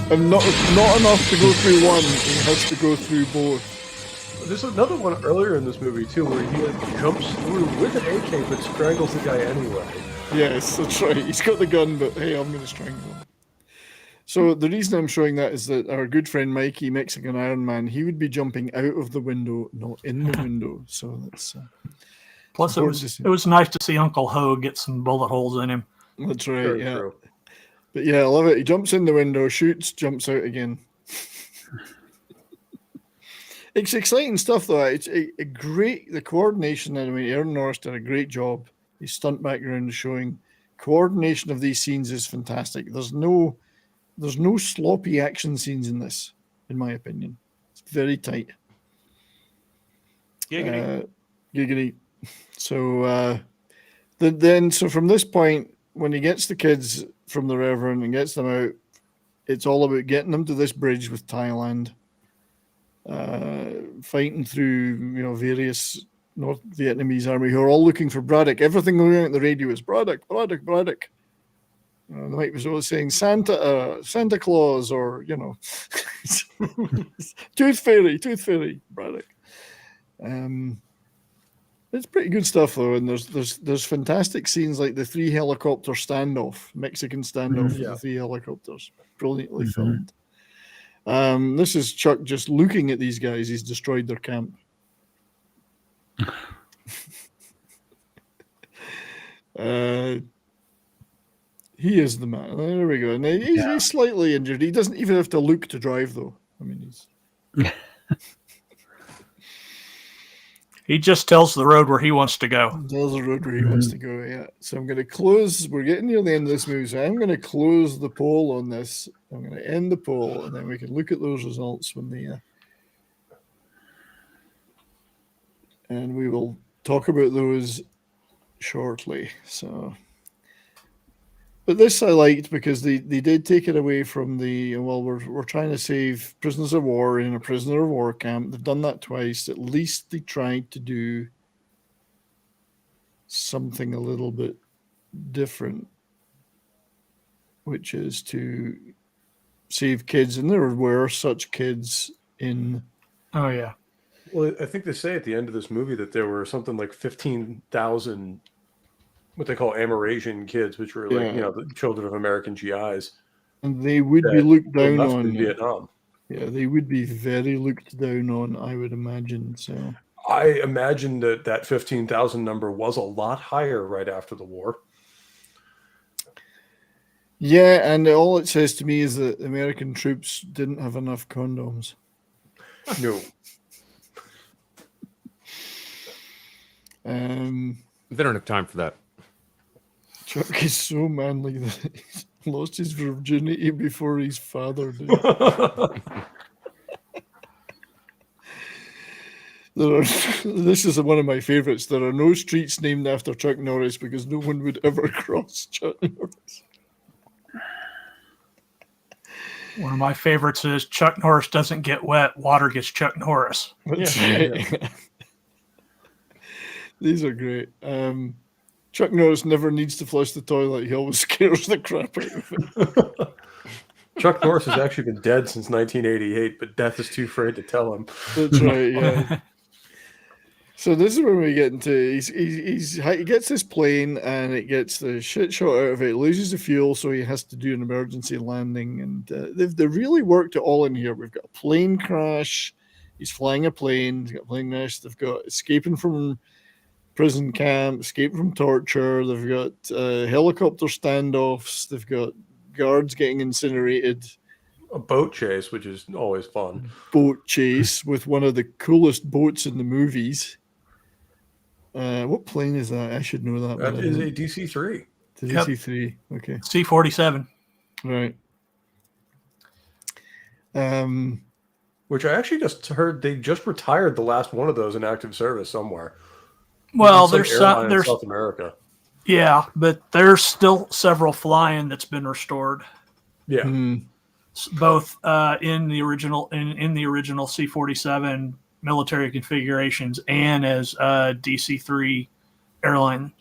Speaker 1: And not enough to go through one, he has to go through both.
Speaker 4: There's another one earlier in this movie too, where he jumps through with an AK but strangles the guy anyway.
Speaker 1: Yes, that's right. He's got the gun, but hey, I'm going to strangle him. So the reason I'm showing that is that our good friend Mikey, Mexican Iron Man, he would be jumping out of the window, not in the window. So that's
Speaker 6: plus it was nice to see Uncle Ho get some bullet holes in him.
Speaker 1: That's right.
Speaker 4: Very
Speaker 1: yeah.
Speaker 4: true.
Speaker 1: But yeah, I love it. He jumps in the window, shoots, jumps out again. It's exciting stuff, though. It's a great, the coordination. I mean, Aaron Norris did a great job. His stunt background is showing. Coordination of these scenes is fantastic. There's no sloppy action scenes in this, in my opinion. It's very tight.
Speaker 15: Giggity.
Speaker 1: Giggity. So so from this point, when he gets the kids from the Reverend and gets them out, it's all about getting them to this bridge with Thailand, fighting through various North Vietnamese army who are all looking for Braddock. Everything going on at the radio is Braddock. They might be always saying Santa Claus, or Tooth Fairy, Braddock. It's pretty good stuff though, and there's fantastic scenes like the 3 helicopter standoff, Mexican standoff with the 3 helicopters, brilliantly filmed. This is Chuck just looking at these guys. He's destroyed their camp. He is the man. There we go. And he's slightly injured. He doesn't even have to look to drive, though. I mean, he's.
Speaker 6: He just tells the road where he wants to go.
Speaker 1: Tells the road where he wants to go, yeah. So I'm going to close. We're getting near the end of this movie, so I'm going to close the poll on this. I'm going to end the poll, and then we can look at those results when the. And we will talk about those shortly. So. But this I liked because they did take it away from we're trying to save prisoners of war in a prisoner of war camp. They've done that twice. At least they tried to do something a little bit different, which is to save kids. And there were such kids in.
Speaker 6: Oh, yeah.
Speaker 4: Well, I think they say at the end of this movie that there were something like 15,000 what they call Amerasian kids, which were like, the children of American GIs.
Speaker 1: And they would be looked down on
Speaker 4: in Vietnam.
Speaker 1: Yeah, they would be very looked down on, I would imagine. So
Speaker 4: I imagine that 15,000 number was a lot higher right after the war.
Speaker 1: Yeah, and all it says to me is that American troops didn't have enough condoms.
Speaker 4: No.
Speaker 15: They don't have time for that.
Speaker 1: Chuck is so manly that he's lost his virginity before his father did. This is one of my favorites. There are no streets named after Chuck Norris because no one would ever cross Chuck Norris.
Speaker 6: One of my favorites is Chuck Norris doesn't get wet, water gets Chuck Norris.
Speaker 1: That's right. Yeah. These are great. Chuck Norris never needs to flush the toilet. He always scares the crap out of it.
Speaker 4: Chuck Norris has actually been dead since 1988, but death is too afraid to tell him.
Speaker 1: That's right, yeah. So this is when we get into he gets this plane and it gets the shit shot out of it. It loses the fuel, so he has to do an emergency landing. And they've really worked it all in here. We've got a plane crash. He's flying a plane. He's got a plane crash. They've got escaping from prison camp, escaping from torture. They've got helicopter standoffs. They've got guards getting incinerated.
Speaker 4: a boat chase, which is always fun.
Speaker 1: Boat chase with one of the coolest boats in the movies. What plane is that? I should know that.
Speaker 4: That is a DC-3.
Speaker 1: DC-3. Okay.
Speaker 6: C-47.
Speaker 1: Right.
Speaker 4: Which I actually just heard they just retired the last one of those in active service somewhere.
Speaker 6: Well,
Speaker 4: there's South America.
Speaker 6: Yeah, but there's still several flying that's been restored.
Speaker 4: Yeah.
Speaker 6: Both in the original C-47 military configurations and as DC-3 airline.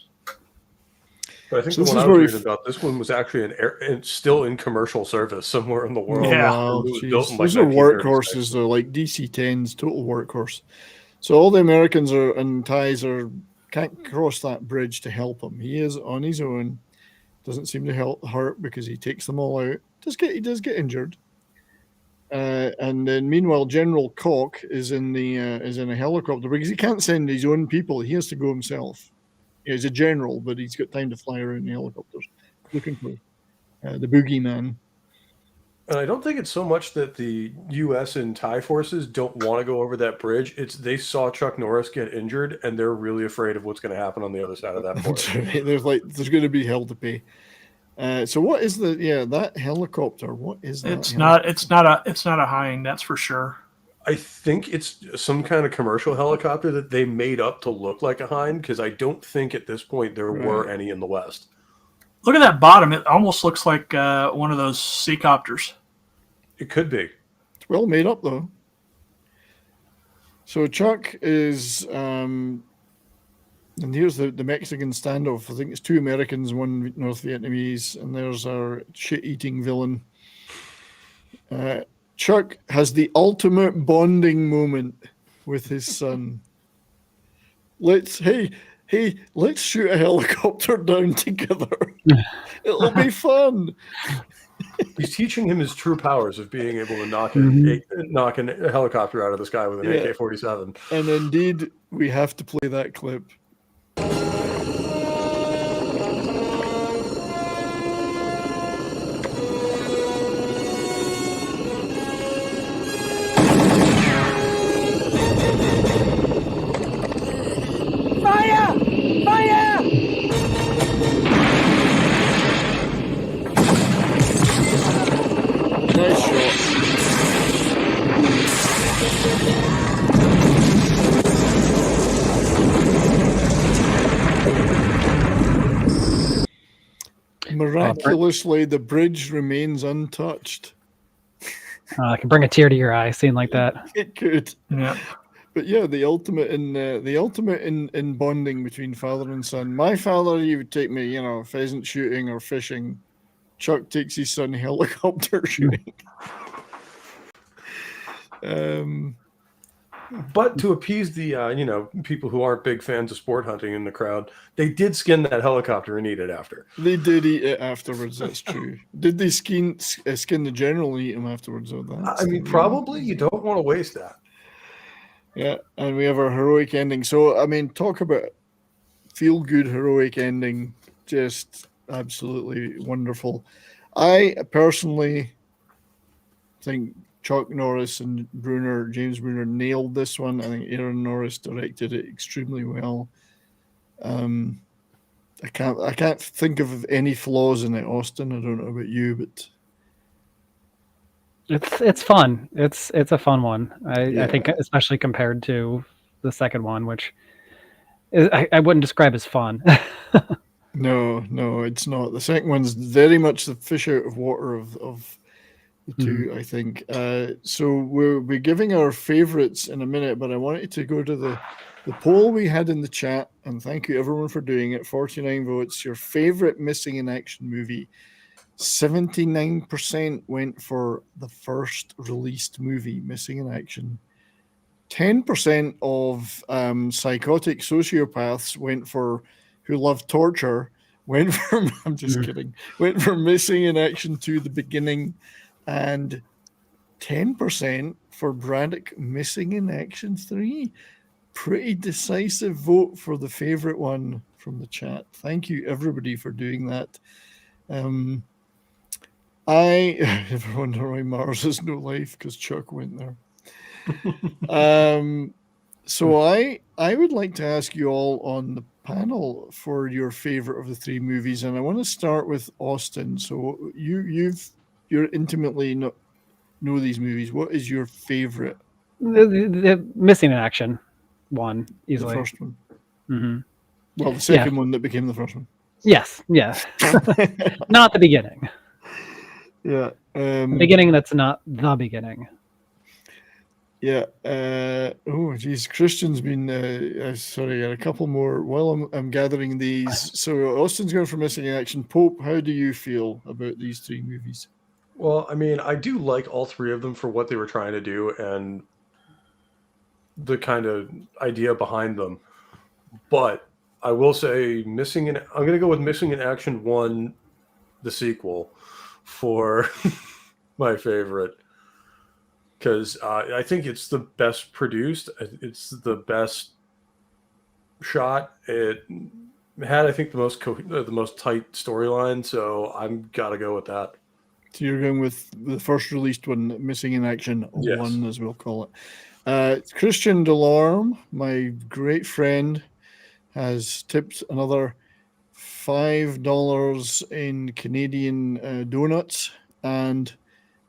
Speaker 4: But I think the one I was reading about, this one was actually still in commercial service somewhere in the world.
Speaker 1: Yeah, those are workhorses. They're like DC-10s, total workhorse. So all the Americans and Thais can't cross that bridge to help him. He is on his own. Doesn't seem to hurt because he takes them all out. He does get injured. And then meanwhile, General Koch is in a helicopter because he can't send his own people. He has to go himself. He's a general, but he's got time to fly around in helicopters looking for the boogeyman.
Speaker 4: And I don't think it's so much that the U.S. and Thai forces don't want to go over that bridge. It's they saw Chuck Norris get injured, and they're really afraid of what's going to happen on the other side of that port.
Speaker 1: There's going to be hell to pay. So what is that helicopter? What is that?
Speaker 6: It's not a Hind, that's for sure.
Speaker 4: I think it's some kind of commercial helicopter that they made up to look like a Hind, because I don't think at this point there were any in the West.
Speaker 6: Look at that bottom. It almost looks like one of those Seacopters.
Speaker 4: It could be.
Speaker 1: It's well made up, though. So Chuck is... and here's the Mexican standoff. I think it's 2 Americans, 1 North Vietnamese, and there's our shit-eating villain. Chuck has the ultimate bonding moment with his son. Let's shoot a helicopter down together. It'll be fun.
Speaker 4: He's teaching him his true powers of being able to knock a helicopter out of the sky with an AK-47.
Speaker 1: And indeed, we have to play that clip. Miraculously, the bridge remains untouched.
Speaker 3: I can bring a tear to your eye, seeing like that.
Speaker 1: It could.
Speaker 6: Yeah.
Speaker 1: But yeah, the ultimate in bonding between father and son. My father, he would take me, pheasant shooting or fishing. Chuck takes his son helicopter shooting.
Speaker 4: But to appease the people who aren't big fans of sport hunting in the crowd, they did skin that helicopter and eat it after.
Speaker 1: They did eat it afterwards. That's true. Did they skin the general and eat him afterwards?
Speaker 4: Probably. You don't want to waste that.
Speaker 1: Yeah, and we have our heroic ending. So, talk about feel-good heroic ending. Just absolutely wonderful. I personally think Chuck Norris and James Bruner nailed this one. I think Aaron Norris directed it extremely well. I can't think of any flaws in it, Austin. I don't know about you, but
Speaker 3: it's fun. It's a fun one. I think, especially compared to the second one, which I wouldn't describe as fun.
Speaker 1: No, it's not. The second one's very much the fish out of water of the two, I think. So we'll be giving our favorites in a minute, but I wanted to go to the poll we had in the chat, and thank you everyone for doing it. 49 votes. Your favorite missing in action movie. 79% went for the first released movie, Missing in Action. 10% of psychotic sociopaths went for who love torture. Went for Went for Missing in Action 2, The Beginning. And 10% for Braddock, Missing in Action 3. Pretty decisive vote for the favorite one from the chat. Thank you, everybody, for doing that. I ever wonder why Mars has no life because Chuck went there. So I would like to ask you all on the panel for your favorite of the three movies, and I want to start with Austin. So you're intimately know these movies. What is your favorite?
Speaker 3: The Missing in Action one, easily.
Speaker 1: The first one.
Speaker 3: Mm-hmm.
Speaker 1: Well, the second one that became the first one.
Speaker 3: Yes, yeah. Not the beginning.
Speaker 1: Yeah.
Speaker 3: The beginning that's not the beginning.
Speaker 1: Yeah. Geez, Christian's been. Sorry, a couple more. While I'm gathering these, so Austin's going for Missing in Action. Pope, how do you feel about these three movies?
Speaker 4: Well, I mean, I do like all three of them for what they were trying to do and the kind of idea behind them. But I will say, I'm going to go with Missing in Action 1, the sequel, for my favorite. Because I think it's the best produced. It's the best shot. It had, I think, the most tight storyline. So I'm got to go with that.
Speaker 1: So you're going with the first released one, Missing in Action 1, as we'll call it. Christian Delorme, my great friend, has tipped another $5 in Canadian donuts and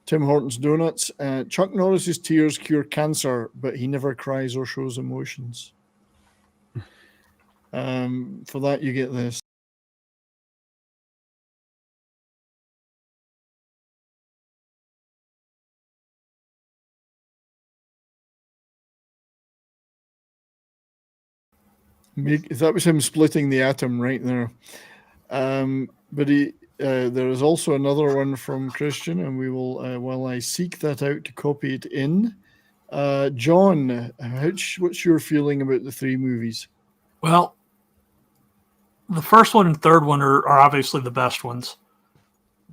Speaker 1: Tim Hortons donuts. Chuck Norris's tears cure cancer, but he never cries or shows emotions. For that, you get this. That was him splitting the atom right there. But there is also another one from Christian, and we will, while I seek that out to copy it in. John, what's your feeling about the three movies?
Speaker 6: Well, the first one and third one are obviously the best ones.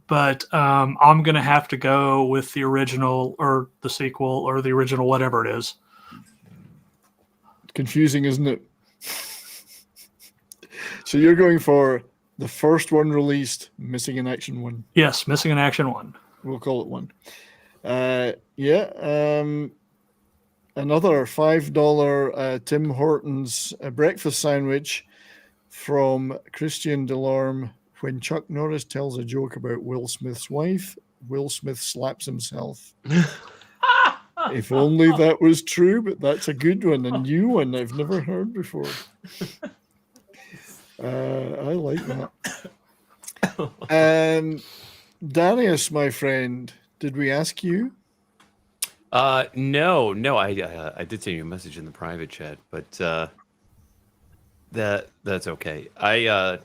Speaker 6: But I'm going to have to go with the original or the sequel or the original, whatever it is.
Speaker 1: Confusing, isn't it? So you're going for the first one released, Missing in Action 1.
Speaker 6: Yes, Missing in Action 1.
Speaker 1: We'll call it 1. Another $5 Tim Hortons breakfast sandwich from Christian Delorme. When Chuck Norris tells a joke about Will Smith's wife, Will Smith slaps himself. If only that was true, but that's a good one, a new one I've never heard before. I like that. Darius, my friend, did we ask you?
Speaker 15: No. I did send you a message in the private chat, but that's okay. I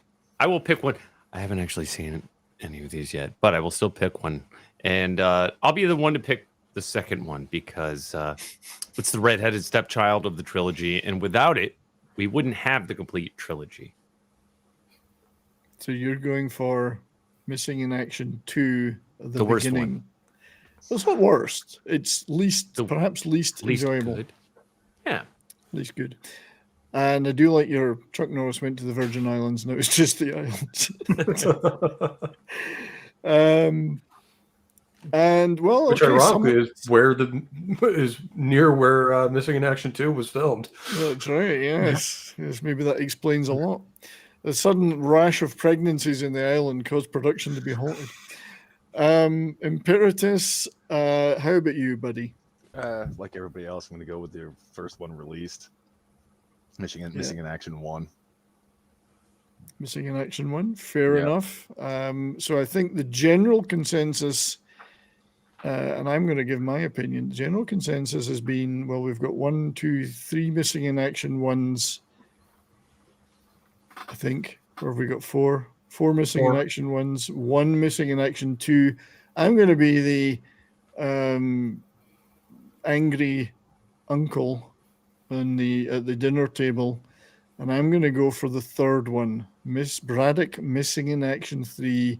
Speaker 15: will pick one. I haven't actually seen any of these yet, but I will still pick one, and I'll be the one to pick the second one because it's the redheaded stepchild of the trilogy, and without it, we wouldn't have the complete trilogy.
Speaker 1: So you're going for Missing in Action 2, the beginning.
Speaker 15: One.
Speaker 1: It's not worst. It's perhaps least enjoyable.
Speaker 15: Good. Yeah.
Speaker 1: Least good. And I do like your Chuck Norris went to the Virgin Islands. Now it's just the islands. And well,
Speaker 4: which ironically is near where Missing in Action 2 was filmed.
Speaker 1: That's right. Yes. Yes. Maybe that explains a lot. The sudden rash of pregnancies in the island caused production to be halted. Imperitus, how about you, buddy?
Speaker 5: Like everybody else, I'm going to go with the first one released. Missing in Action 1.
Speaker 1: Missing in Action 1, fair enough. So I think the general consensus, and I'm going to give my opinion, the general consensus has been, well, we've got 1, 2, 3 Missing in Action 1s, I think, or have we got 4? 4 Missing in Action 1s, 1 Missing in Action 2. I'm going to be the angry uncle at the dinner table, and I'm going to go for the third one. Miss Braddock, Missing in Action 3,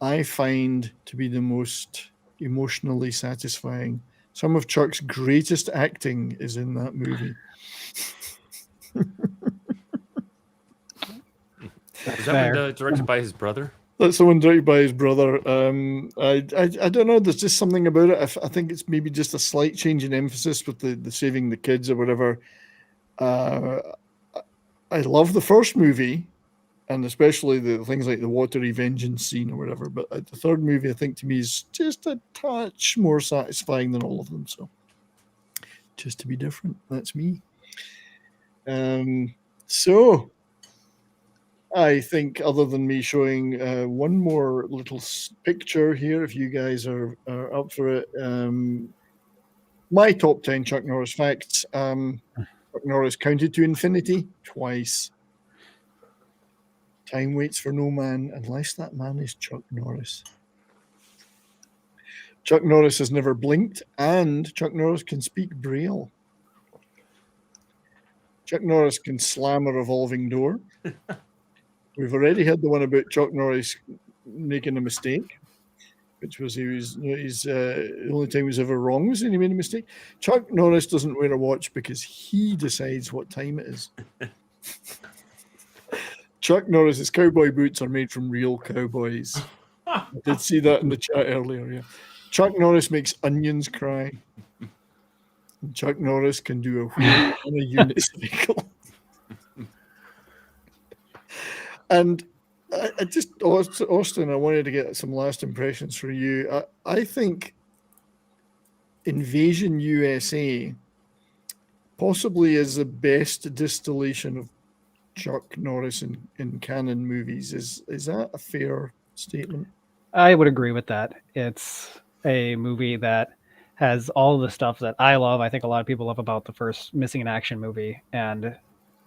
Speaker 1: I find to be the most emotionally satisfying. Some of Chuck's greatest acting is in that movie.
Speaker 15: Was that one directed by his brother?
Speaker 1: That's the one directed by his brother. I don't know. There's just something about it. I think it's maybe just a slight change in emphasis with the saving the kids or whatever. I love the first movie, and especially the things like the watery vengeance scene or whatever. But the third movie, I think, to me, is just a touch more satisfying than all of them. So, just to be different, that's me. So, I think, other than me showing one more little picture here, if you guys are up for it, my top 10 Chuck Norris facts. Chuck Norris counted to infinity twice. Time waits for no man unless that man is Chuck Norris. Chuck Norris has never blinked, and Chuck Norris can speak Braille. Chuck Norris can slam a revolving door. We've already had the one about Chuck Norris making a mistake, which was the only time he was ever wrong was when he made a mistake. Chuck Norris doesn't wear a watch because he decides what time it is. Chuck Norris's cowboy boots are made from real cowboys. I did see that in the chat earlier. Yeah, Chuck Norris makes onions cry. And Chuck Norris can do a wheel on a unicycle. And I just, Austin, I wanted to get some last impressions for you. I think Invasion USA possibly is the best distillation of Chuck Norris in canon movies. Is that a fair statement?
Speaker 3: I would agree with that. It's a movie that has all the stuff that I love. I think a lot of people love about the first Missing in Action movie, and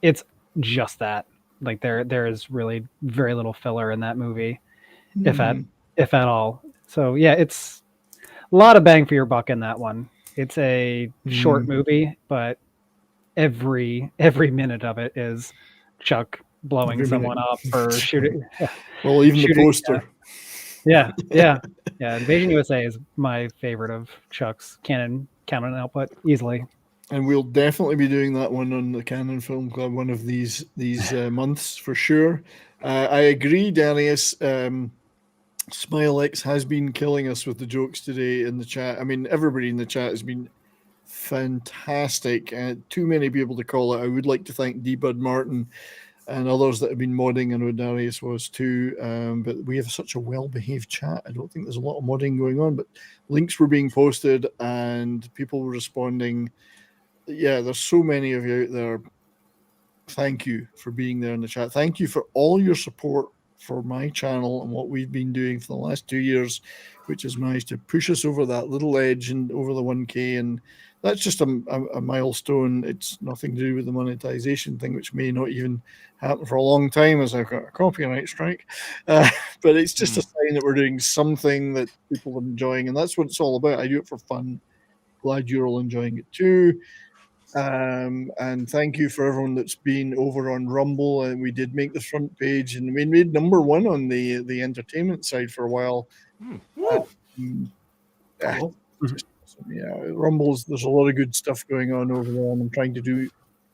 Speaker 3: it's just that. Like there is really very little filler in that movie, if at all. So yeah, it's a lot of bang for your buck in that one. It's a short movie, but every minute of it is Chuck blowing someone up or shooting.
Speaker 1: Well, even the poster.
Speaker 3: Yeah. Invasion USA is my favorite of Chuck's canon output easily.
Speaker 1: And we'll definitely be doing that one on the Canon Film Club one of these months for sure. I agree, Darius. SmileX has been killing us with the jokes today in the chat. I mean, everybody in the chat has been fantastic. Too many people to call it. I would like to thank D. Bud Martin and others that have been modding. I know Darius was too. But we have such a well-behaved chat. I don't think there's a lot of modding going on, but links were being posted and people were responding. Yeah, there's so many of you out there. Thank you for being there in the chat. Thank you for all your support for my channel and what we've been doing for the last 2 years, which has managed to push us over that little edge and over the 1K. And that's just a milestone. It's nothing to do with the monetization thing, which may not even happen for a long time as I've got a copyright strike. But it's just a sign that we're doing something that people are enjoying. And that's what it's all about. I do it for fun. Glad you're all enjoying it too. And thank you for everyone that's been over on Rumble, and we did make the front page, and we made #1 on the entertainment side for a while. Rumbles, there's a lot of good stuff going on over there, and I'm trying to do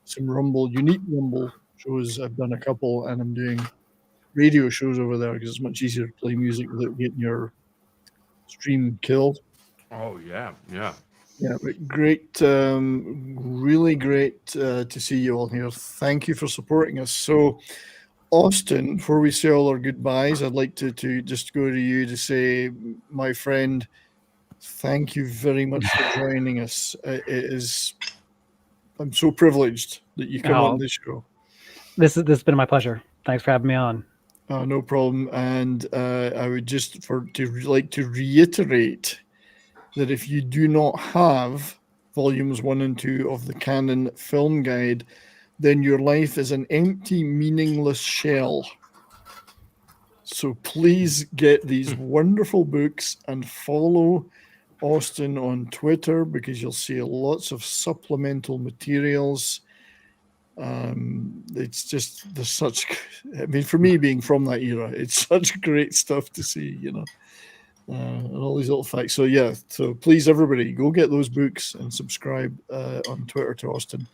Speaker 1: some unique Rumble shows. I've done a couple, and I'm doing radio shows over there because it's much easier to play music without getting your stream killed.
Speaker 15: Oh yeah.
Speaker 1: Yeah, but great, really great to see you all here. Thank you for supporting us. So, Austin, before we say all our goodbyes, I'd like to just go to you to say, my friend, thank you very much for joining us. I'm so privileged that you come on this show.
Speaker 3: This has been my pleasure. Thanks for having me on.
Speaker 1: No problem. And I would just like to reiterate that if you do not have volumes 1 and 2 of the Canon Film Guide, then your life is an empty, meaningless shell. So please get these wonderful books and follow Austin on Twitter because you'll see lots of supplemental materials. It's just, for me being from that era, it's such great stuff to see, and all these little facts. So please, everybody, go get those books and subscribe on Twitter to Austin.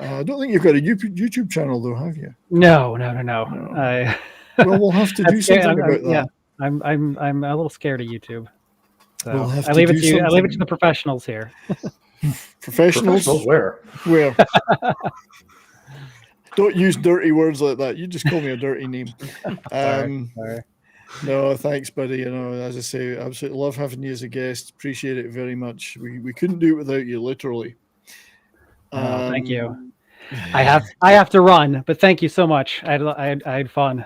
Speaker 1: I don't think you've got a YouTube channel, though, have you?
Speaker 3: No.
Speaker 1: Well, we'll have to do something about that.
Speaker 3: Yeah, I'm a little scared of YouTube. So
Speaker 1: We'll have
Speaker 3: I
Speaker 1: to
Speaker 3: leave it
Speaker 1: do
Speaker 3: to you. I leave it to
Speaker 1: something.
Speaker 3: the professionals here.
Speaker 1: Professionals
Speaker 4: where?
Speaker 1: Where? Don't use dirty words like that. You just call me a dirty name.
Speaker 3: Sorry.
Speaker 1: No, thanks, buddy. You know, as I say, absolutely love having you as a guest. Appreciate it very much. We couldn't do it without you, literally.
Speaker 3: Thank you. I have to run, but thank you so much. I had fun.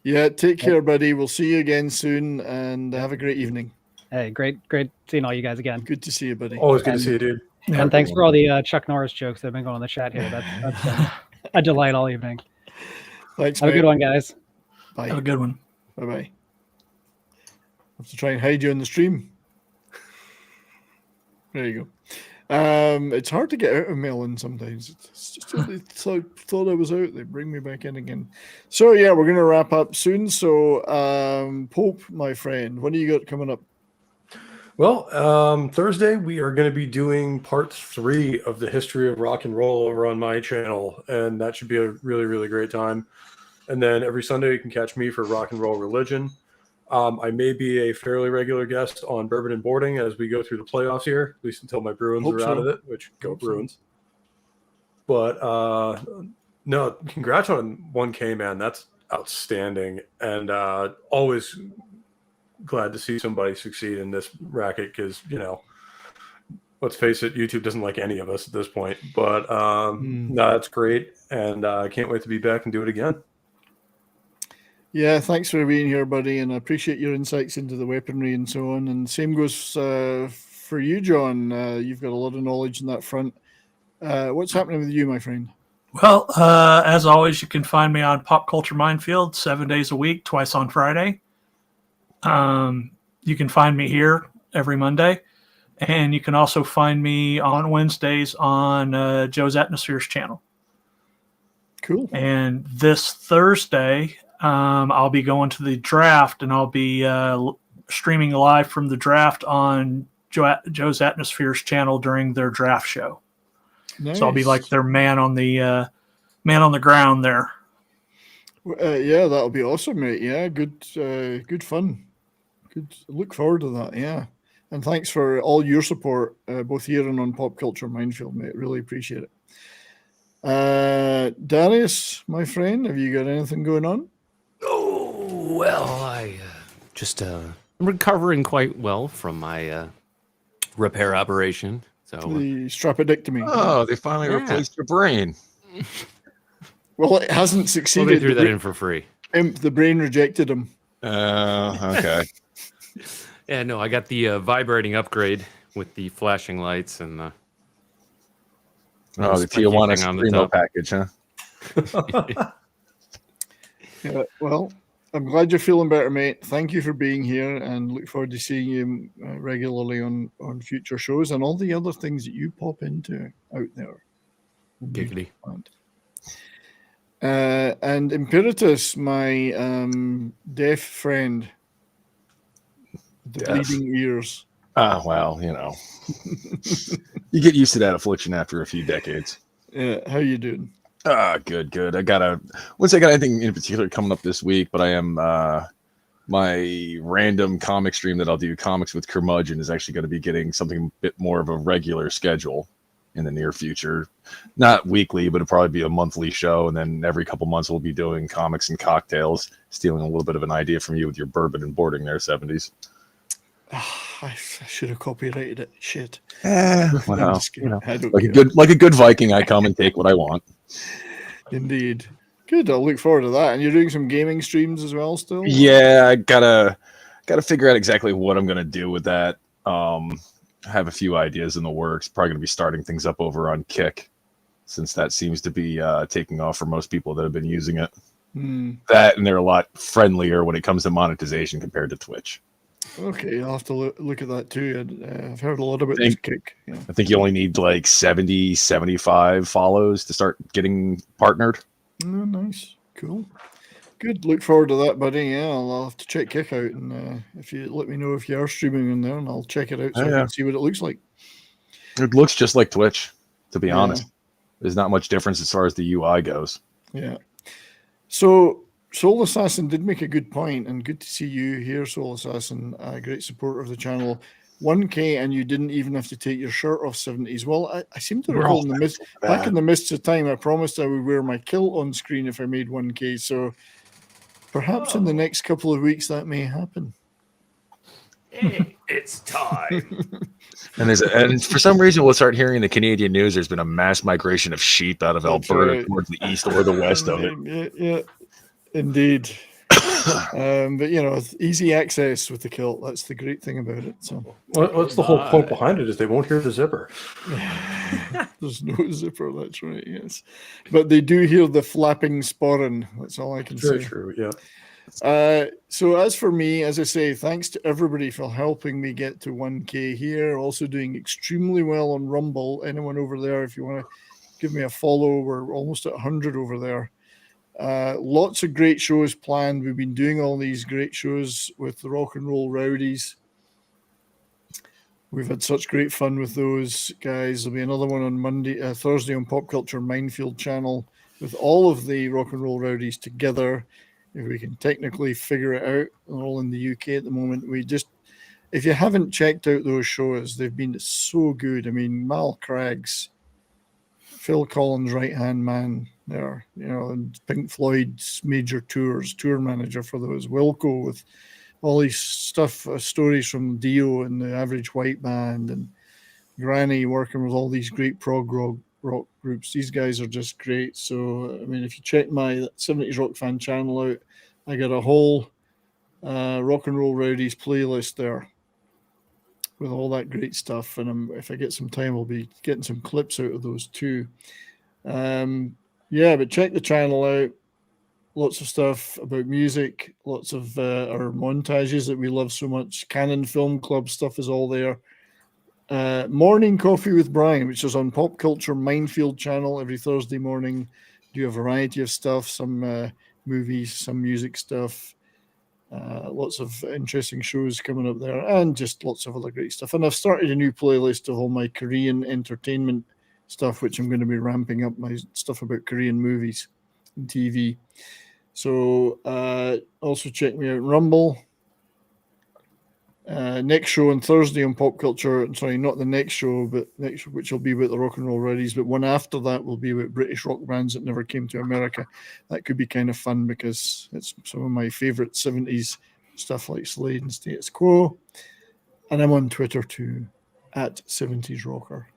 Speaker 1: Yeah, take care, buddy. We'll see you again soon, and have a great evening.
Speaker 3: Hey, great seeing all you guys again.
Speaker 1: Good to see you, buddy.
Speaker 4: Always good to see you, dude.
Speaker 3: And thanks for all the Chuck Norris jokes that have been going on the chat here. That's been a delight all evening.
Speaker 1: Thanks,
Speaker 3: Have a good one, guys.
Speaker 1: Bye.
Speaker 6: Have a good one.
Speaker 1: Bye-bye. Have to try and hide you on the stream. There you go. It's hard to get out of Melon sometimes. It's just it's like, thought I was out. They bring me back in again. So yeah, we're gonna wrap up soon. So Pope, my friend, what do you got coming up?
Speaker 4: Well, Thursday we are going to be doing part 3 of the history of rock and roll over on my channel, and that should be a really, really great time. And then every Sunday you can catch me for Rock and Roll Religion. I may be a fairly regular guest on Bourbon and Boarding as we go through the playoffs here, at least until my Bruins
Speaker 1: Hope
Speaker 4: are
Speaker 1: so.
Speaker 4: out of it, which go Bruins. But no, congrats on 1K, man. That's outstanding. And always glad to see somebody succeed in this racket because, you know, let's face it, YouTube doesn't like any of us at this point. But no, that's great. And I can't wait to be back and do it again.
Speaker 1: Yeah, thanks for being here, buddy, and I appreciate your insights into the weaponry and so on. And same goes for you, John. You've got a lot of knowledge in that front. What's happening with you, my friend?
Speaker 6: Well, as always, you can find me on Pop Culture Minefield 7 days a week, twice on Friday. You can find me here every Monday, and you can also find me on Wednesdays on JoesAtmosfere's channel.
Speaker 1: Cool.
Speaker 6: And this Thursday, I'll be going to the draft, and I'll be streaming live from the draft on JoesAtmosfere's channel during their draft show.
Speaker 1: Nice.
Speaker 6: So I'll be like their man on the ground there.
Speaker 1: Yeah, that'll be awesome, mate. Yeah, good fun. Good. Look forward to that. Yeah, and thanks for all your support, both here and on Pop Culture Minefield, mate. Really appreciate it. Darius, my friend, have you got anything going on?
Speaker 15: Oh, well, I just I'm recovering quite well from my repair operation. So
Speaker 1: The strapedectomy.
Speaker 5: Oh, they finally replaced your brain.
Speaker 1: Well, it hasn't
Speaker 15: well,
Speaker 1: succeeded.
Speaker 15: they threw that in for free.
Speaker 1: The brain rejected him.
Speaker 5: Okay.
Speaker 15: Yeah, no, I got the vibrating upgrade with the flashing lights and the
Speaker 5: the
Speaker 15: spiky
Speaker 5: Tijuana
Speaker 15: thing on the
Speaker 5: Supremo
Speaker 15: top.
Speaker 5: package, huh?
Speaker 1: Yeah, well, I'm glad you're feeling better, mate. Thank you for being here, and look forward to seeing you regularly on future shows and all the other things that you pop into out there.
Speaker 15: Giggity.
Speaker 1: And Imperitus, my deaf friend, the bleeding ears.
Speaker 5: Ah, well, you know, you get used to that affliction after a few decades.
Speaker 1: Yeah, how you doing?
Speaker 5: Good. I wouldn't say I got anything in particular coming up this week, but I am my random comic stream that I'll do, Comics with Curmudgeon, is actually going to be getting something a bit more of a regular schedule in the near future. Not weekly, but it'll probably be a monthly show, and then every couple months we'll be doing Comics and Cocktails, stealing a little bit of an idea from you with your bourbon and boarding there, 70s.
Speaker 1: I should have copyrighted it. Shit.
Speaker 5: Well, you know, like a good Viking, I come and take what I want.
Speaker 1: Indeed. Good. I'll look forward to that. And you're doing some gaming streams as well still?
Speaker 5: Yeah, I gotta figure out exactly what I'm gonna do with that. I have a few ideas in the works. Probably gonna be starting things up over on Kick, since that seems to be taking off for most people that have been using it. That, and they're a lot friendlier when it comes to monetization compared to Twitch.
Speaker 1: Okay, I'll have to look at that too. I've heard a lot about this Kick. Yeah.
Speaker 5: I think you only need like 70, 75 follows to start getting partnered.
Speaker 1: Oh, nice. Cool. Good. Look forward to that, buddy. Yeah, I'll have to check Kick out. And if you let me know if you are streaming in there, and I'll check it out so I can see what it looks like.
Speaker 5: It looks just like Twitch, to be honest. There's not much difference as far as the UI goes.
Speaker 1: Yeah. So Soul Assassin did make a good point, and good to see you here, Soul Assassin. A great supporter of the channel. 1K, and you didn't even have to take your shirt off 70s. Well, I seem to recall back in the mists of time, I promised I would wear my kilt on screen if I made 1K. So perhaps in the next couple of weeks that may happen.
Speaker 15: Hey, it's time.
Speaker 5: And for some reason, we'll start hearing in the Canadian news there's been a mass migration of sheep out of
Speaker 1: That's
Speaker 5: Alberta
Speaker 1: right.
Speaker 5: towards the east or the west of it.
Speaker 1: Yeah, indeed. But you know, it's easy access with the kilt. That's the great thing about it. So,
Speaker 4: what's the whole point behind it? Is they won't hear the zipper.
Speaker 1: There's no zipper. That's right. Yes, but they do hear the flapping sporran. That's all I can say.
Speaker 4: Very true. Yeah.
Speaker 1: So as for me, as I say, thanks to everybody for helping me get to 1K here. Also doing extremely well on Rumble. Anyone over there, if you want to give me a follow, we're almost at 100 over there. Lots of great shows planned. We've been doing all these great shows with the Rock and Roll Rowdies. We've had such great fun with those guys. There'll be another one on Thursday on Pop Culture Minefield channel with all of the Rock and Roll Rowdies together. If we can technically figure it out, they're all in the UK at the moment. If you haven't checked out those shows, they've been so good. I mean, Mal Craig's, Phil Collins' right-hand man there, you know, and Pink Floyd's major tour manager for those. Wilco with all these stories from Dio and the Average White Band, and Granny working with all these great prog rock groups. These guys are just great. So, I mean, if you check my 70s Rock Fan channel out, I got a whole Rock and Roll Rowdies playlist there with all that great stuff. And if I get some time, I'll be getting some clips out of those too. But check the channel out. Lots of stuff about music, lots of our montages that we love so much. Canon Film Club stuff is all there. Morning Coffee with Brian, which is on Pop Culture Minefield channel every Thursday morning. Do a variety of stuff, some movies, some music stuff. Lots of interesting shows coming up there, and just lots of other great stuff. And I've started a new playlist of all my Korean entertainment stuff, which I'm going to be ramping up my stuff about Korean movies and TV. So also check me out on Rumble. Next show on Thursday on Pop Culture. Sorry, not the next show, but next, which will be about the Rock and Roll Rowdies. But one after that will be about British rock bands that never came to America. That could be kind of fun because it's some of my favorite 70s stuff like Slade and Status Quo. And I'm on Twitter too, at 70s Rocker.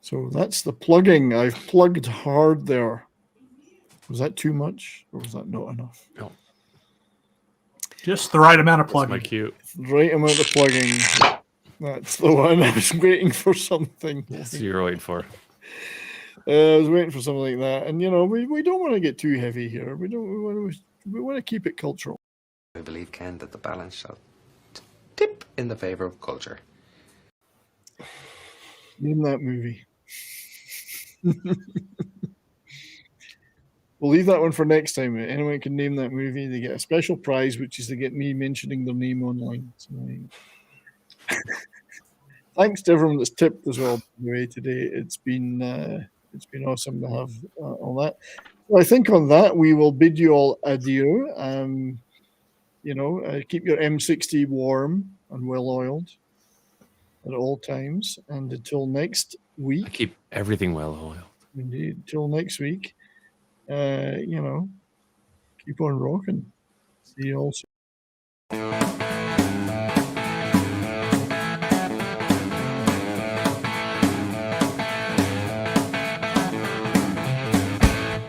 Speaker 1: So that's the plugging. I've plugged hard there. Was that too much, or was that not enough?
Speaker 15: No.
Speaker 6: Just the right amount of plugging.
Speaker 15: That's my cue.
Speaker 1: Right amount of plugging. That's the one. I was waiting for something.
Speaker 15: That's what you're waiting for.
Speaker 1: I was waiting for something like that. And, you know, we don't want to get too heavy here. We want to keep it cultural.
Speaker 9: I believe, Ken, that the balance shall tip in the favor of culture.
Speaker 1: Name that movie. We'll leave that one for next time. Anyone can name that movie. They get a special prize, which is they get me mentioning their name online. So, thanks to everyone that's tipped as well, by the way, today. It's been awesome to have all that. Well, I think on that, we will bid you all adieu. Keep your M60 warm and well-oiled at all times. And until next week.
Speaker 15: I keep everything well-oiled.
Speaker 1: Indeed. Until next week. Keep on rocking. See you all soon.